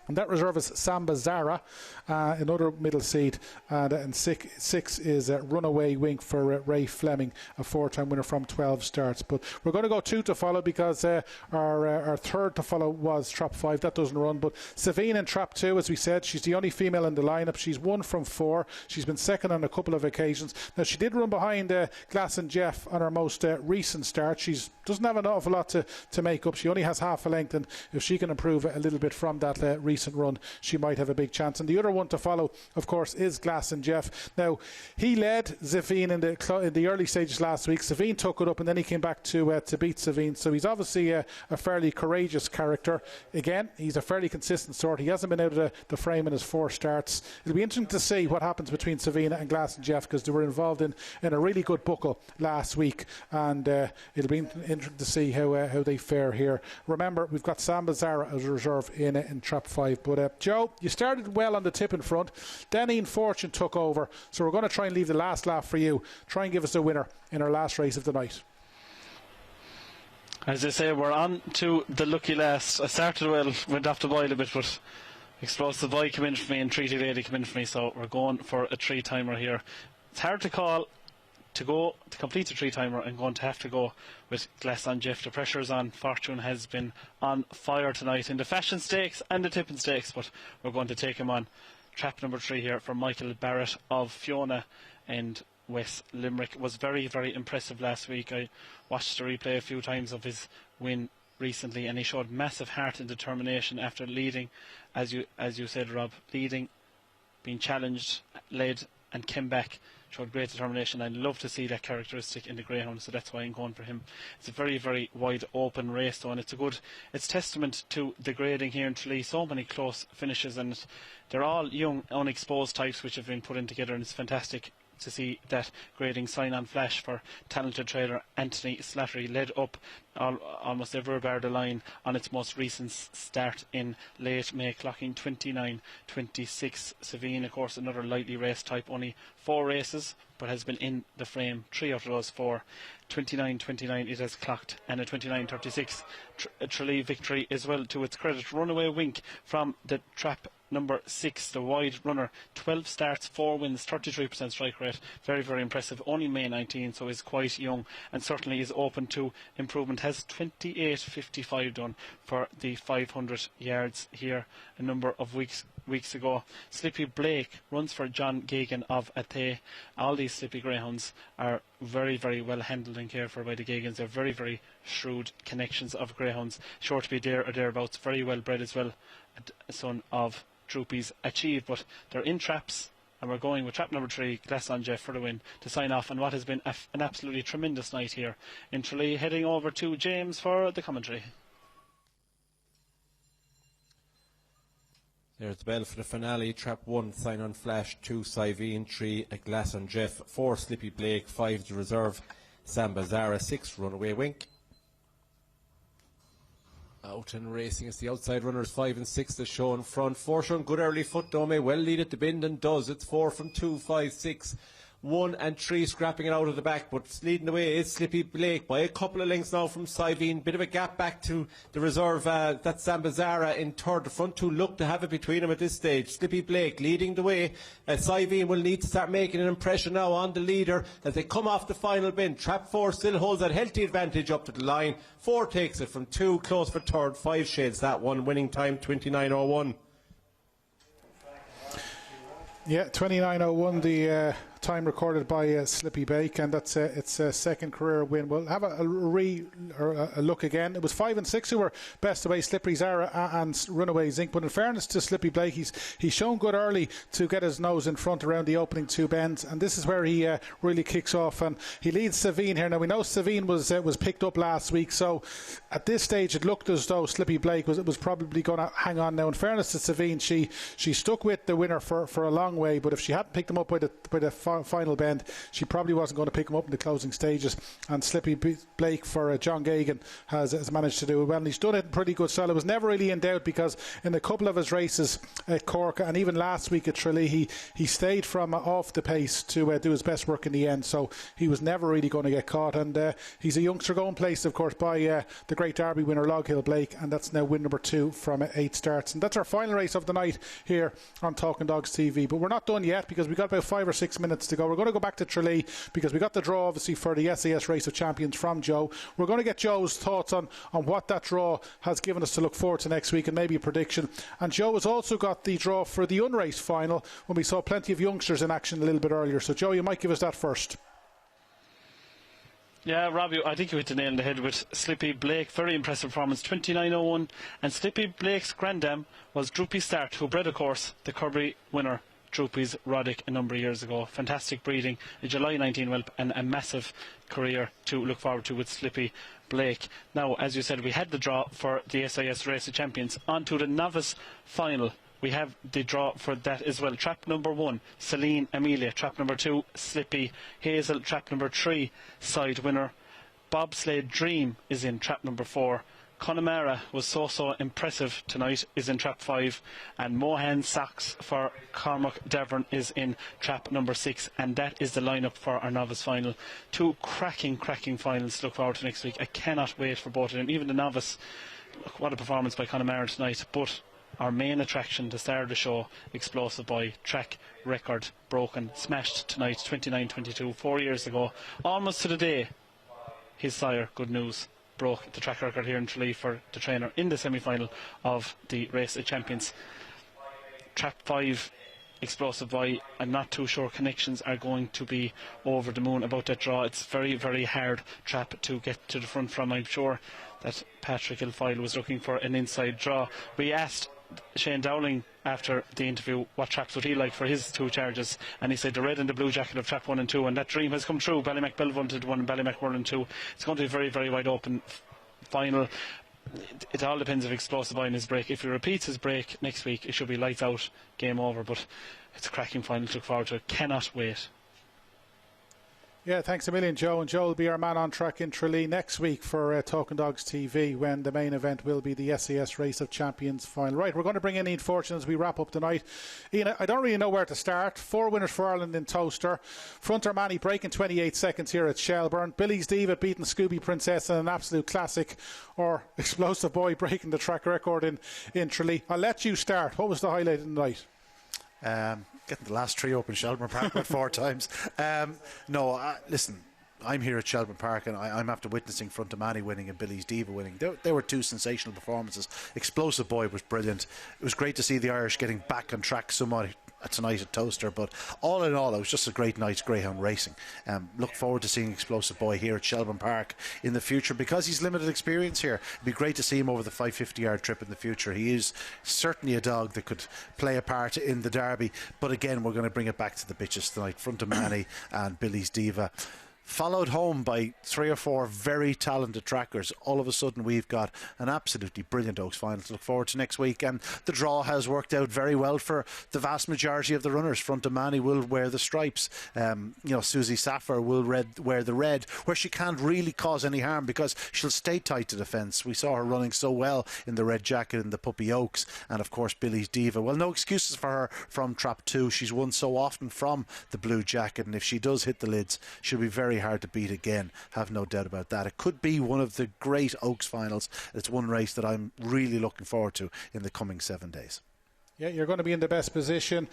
And that reserve is Samba Zara, another middle seed. And six is Runaway Wink for Ray Fleming, a 4-time winner from 12 starts. But we're going to go 2 to follow because our third to follow was Trap 5. That doesn't run. But Savine in Trap 2, as we said, she's the only female in the lineup. She's 1 from 4. She's been second on a couple of occasions. Now, she did run behind Glass and Jeff on her most recent start. She doesn't have an awful lot to make up. She only has half a length, and if she can improve a little bit from that recent run, she might have a big chance. And the other one to follow, of course, is Glass and Jeff. Now, he led Savine in the early stages last week. Savine took it up, and then he came back to beat Savine. So he's obviously a fairly courageous character. Again, he's a fairly consistent sort. He hasn't been out of the frame in his 4 starts. It'll be interesting to see what happens between Savine and Glass and Jeff, because they were involved in a really good buckle last week, and it'll be interesting to see how they fare here. Remember, we've got Samba Zara as a reserve in Trap 5. But Joe, you started well on the tip in front, then Ian Fortune took over, so we're going to try and leave the last laugh for you. Try and give us a winner in our last race of the night. As I say, we're on to the lucky last. I started well, went off the boil a bit, but Explosive Boy came in for me and Treaty Lady came in for me, so we're going for a 3-timer here. It's hard to call. To complete the 3-timer, I'm going to have to go with Glass and Jeff. The pressure is on. Fortune has been on fire tonight in the Fashion Stakes and the Tipping Stakes, but we're going to take him on. Trap number 3 here for Michael Barrett of Fiona and West Limerick. Was very, very impressive last week. I watched the replay a few times of his win recently, and he showed massive heart and determination after leading, as you said, Rob, leading, being challenged, led, and came back. Showed great determination. I'd love to see that characteristic in the Greyhound, so that's why I'm going for him. It's a very, very wide open race, though, and it's testament to the grading here in Tralee. So many close finishes, and they're all young, unexposed types which have been put in together, and it's fantastic to see that grading sign on flash for talented trailer Anthony Slattery. Led up almost every bar the line on its most recent start in late May, clocking 29.26. Savine, of course, another lightly raced type, only 4 races, but has been in the frame 3 out of those 4. 29.29 it has clocked, and a 29.36 Tralee victory as well, to its credit. Runaway Wink from the Trap number 6, the wide runner. 12 starts, 4 wins, 33% strike rate. Very, very impressive. Only May 19, so is quite young, and certainly is open to improvement. Has 28.55 done for the 500 yards here a number of weeks ago. Slippy Blake runs for John Gagan of Athe. All these Slippy Greyhounds are very, very well handled and cared for by the Gagans. They're very, very shrewd connections of Greyhounds, sure to be there or thereabouts. Very well bred as well, a son of Droopy's Achieve, but they're in traps, and we're going with trap number 3, Glass on Jeff, for the win to sign off on what has been an absolutely tremendous night here in Tralee. Heading over to James for the commentary. There's the bell for the finale. Trap 1, Sign on Flash. 2, Savine. 3, a Glass on Jeff. 4, Slippy Blake. 5, the reserve, Samba Zara. 6, Runaway Wink. Out and racing, it's the outside runners 5 and 6 that show in front. 4 showing good early foot, though, may well lead at the bend and does. It's 4 from 2, 5, 6, 1 and 3 scrapping it out of the back, but leading the way is Slippy Blake by a couple of lengths now from Savine. Bit of a gap back to the reserve, that's Samba Zara in third. The front 2 look to have it between them at this stage. Slippy Blake leading the way. Savine will need to start making an impression now on the leader as they come off the final bend. Trap 4 still holds that healthy advantage up to the line. 4 takes it from 2, close for third. 5 shades that one, winning time 29.01. Yeah, 29.01, the time recorded by Slippy Blake, and that's its second career win. We'll have a look again. It was 5 and 6 who were best away, Slippery Zara and Runaway Zinc. But in fairness to Slippy Blake, he's shown good early to get his nose in front around the opening 2 bends, and this is where he really kicks off, and he leads Savine here. Now we know Savine was picked up last week, so at this stage it looked as though Slippy Blake was probably going to hang on. Now in fairness to Savine, she stuck with the winner for a long way, but if she hadn't picked him up by the final bend. She probably wasn't going to pick him up in the closing stages, and Slippy Blake for John Gagan has managed to do it well, and he's done it in pretty good style. It was never really in doubt, because in a couple of his races at Cork and even last week at Tralee, he stayed from off the pace to do his best work in the end, so he was never really going to get caught. And he's a youngster going placed, of course, by the great Derby winner Log Hill Blake, and that's now win number 2 from 8 starts. And that's our final race of the night here on Talking Dogs TV. But we're not done yet, because we've got about 5 or 6 minutes to go. We're going to go back to Tralee, because we got the draw obviously for the SAS Race of Champions from Joe. We're going to get Joe's thoughts on what that draw has given us to look forward to next week, and maybe a prediction. And Joe has also got the draw for the unraced final, when we saw plenty of youngsters in action a little bit earlier. So Joe, you might give us that first. Yeah, Rob, I think you hit the nail on the head with Slippy Blake. Very impressive performance, 29.01. And Slippy Blake's granddam was Droopy Start, who bred, of course, the Kirby winner, Droopy's Roddick, a number of years ago. Fantastic breeding, a July 19 whelp, and a massive career to look forward to with Slippy Blake. Now, as you said, we had the draw for the SIS Race of Champions. On to the novice final. We have the draw for that as well. Trap number 1, Celine Amelia. Trap number 2, Slippy Hazel. Trap number 3, side winner Bobsleigh Dream is in trap number 4. Connemara was so impressive tonight, is in trap 5, and Mohan Sachs for Cormac Devon is in trap number 6, and that is the lineup for our novice final. 2 cracking finals to look forward to next week. I cannot wait for both of them. Even the novice, look, what a performance by Connemara tonight. But our main attraction, the star of the show, Explosive Boy, track record broken, smashed tonight, 29.22, 4 years ago, almost to the day. His sire, Good News, broke the track record here in Tralee for the trainer in the semi-final of the Race of Champions. Trap 5, Explosive Boy, I'm not too sure connections are going to be over the moon about that draw. It's very hard trap to get to the front from. I'm sure that Patrick Ilfile was looking for an inside draw. We asked Shane Dowling after the interview what traps would he like for his 2 charges, and he said the red and the blue jacket of trap 1 and 2, and that dream has come true. Ballymac Belvon to 1 and Ballymac Whirling 2. It's going to be very wide open final. It all depends if Explosive Boy in his break. If he repeats his break next week, it should be lights out, game over. But it's a cracking final to look forward to. Cannot wait. Yeah, thanks a million, Joe. And Joe will be our man on track in Tralee next week for Talking Dogs TV, when the main event will be the SAS Race of Champions final. Right, we're going to bring in Ian Fortune as we wrap up tonight. Ian, I don't really know where to start. 4 winners for Ireland in Toaster. Fronter Manny breaking 28 seconds here at Shelbourne. Billy's Diva beating Scooby Princess in an absolute classic. Or Explosive Boy breaking the track record in Tralee. I'll let you start. What was the highlight of the night? Getting the last 3 open Shelbourne Park about 4 times. Listen, I'm here at Shelbourne Park, and I'm after witnessing Front of Manny winning and Billy's Diva winning. They were 2 sensational performances. Explosive Boy was brilliant. It was great to see the Irish getting back on track somewhat tonight at Toaster, but all in all, it was just a great night's greyhound racing. Look forward to seeing Explosive Boy here at Shelbourne Park in the future, because he's limited experience here. It'd be great to see him over the 550-yard trip in the future. He is certainly a dog that could play a part in the Derby, but again, we're going to bring it back to the bitches tonight. Front of Manny and Billy's Diva, followed home by 3 or 4 very talented trackers. All of a sudden we've got an absolutely brilliant Oaks final to look forward to next week, and the draw has worked out very well for the vast majority of the runners. Front of Manny will wear the stripes. Susie Saffer will wear the red, where she can't really cause any harm because she'll stay tight to the fence. We saw her running so well in the red jacket in the Puppy Oaks. And of course Billy's Diva, well, no excuses for her from trap 2. She's won so often from the blue jacket, and if she does hit the lids, she'll be very hard to beat again, have no doubt about that. It could be one of the great Oaks finals. It's one race that I'm really looking forward to in the coming 7 days. Yeah, you're going to be in the best position.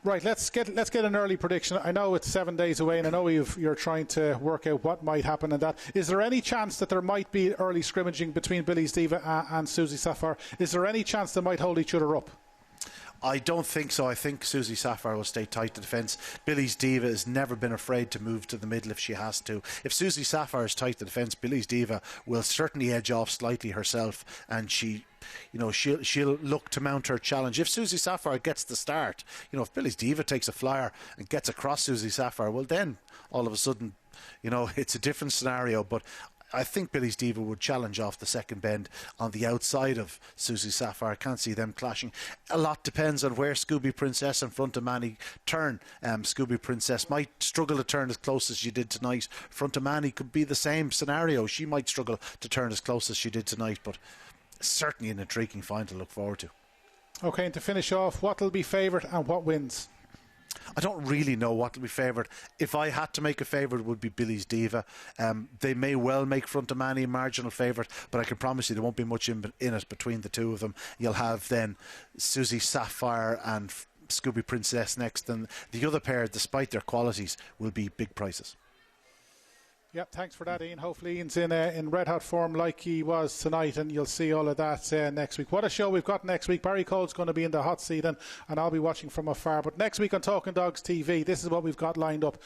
Right, let's get an early prediction. I know it's 7 days away, and I know you're trying to work out what might happen in that. Is there any chance that there might be early scrimmaging between Billy's Diva and Susie Safar? Is there any chance they might hold each other up? I don't think so. I think Susie Safar will stay tight to the fence. Billy's Diva has never been afraid to move to the middle if she has to. If Susie Safar is tight to the fence, Billy's Diva will certainly edge off slightly herself, and she'll look to mount her challenge. If Susie Safar gets the start, if Billy's Diva takes a flyer and gets across Susie Safar, well then all of a sudden, it's a different scenario. But I think Billy's Diva would challenge off the second bend on the outside of Susie Sapphire. Can't see them clashing. A lot depends on where Scooby Princess and Front of Manny turn. Scooby Princess might struggle to turn as close as she did tonight. Front of Manny could be the same scenario. She might struggle to turn as close as she did tonight, but certainly an intriguing find to look forward to. Okay, and to finish off, what will be favourite and what wins? I don't really know what will be favoured. If I had to make a favourite, it would be Billy's Diva. They may well make Front of Manny a marginal favourite, but I can promise you there won't be much in it between the two of them. You'll have then Susie Sapphire and Scooby Princess next, and the other pair, despite their qualities, will be big prices. Yep, thanks for that, Ian. Hopefully Ian's in red hot form like he was tonight, and you'll see all of that next week. What a show we've got next week. Barry Cole's going to be in the hot seat, and I'll be watching from afar. But next week on Talking Dogs TV, this is what we've got lined up.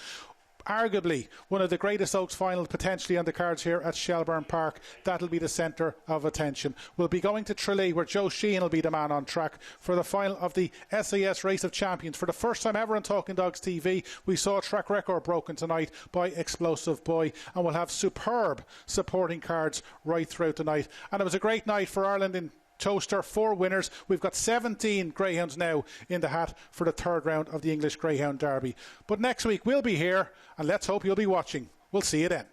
Arguably one of the greatest Oaks finals potentially on the cards here at Shelbourne Park. That'll be the centre of attention. We'll be going to Tralee, where Joe Sheahan will be the man on track for the final of the SAS Race of Champions. For the first time ever on Talking Dogs TV, we saw a track record broken tonight by Explosive Boy, and we'll have superb supporting cards right throughout the night. And it was a great night for Ireland in Toaster. 4 winners. We've got 17 greyhounds now in the hat for the third round of the English Greyhound Derby. But next week we'll be here, and let's hope you'll be watching. We'll see you then.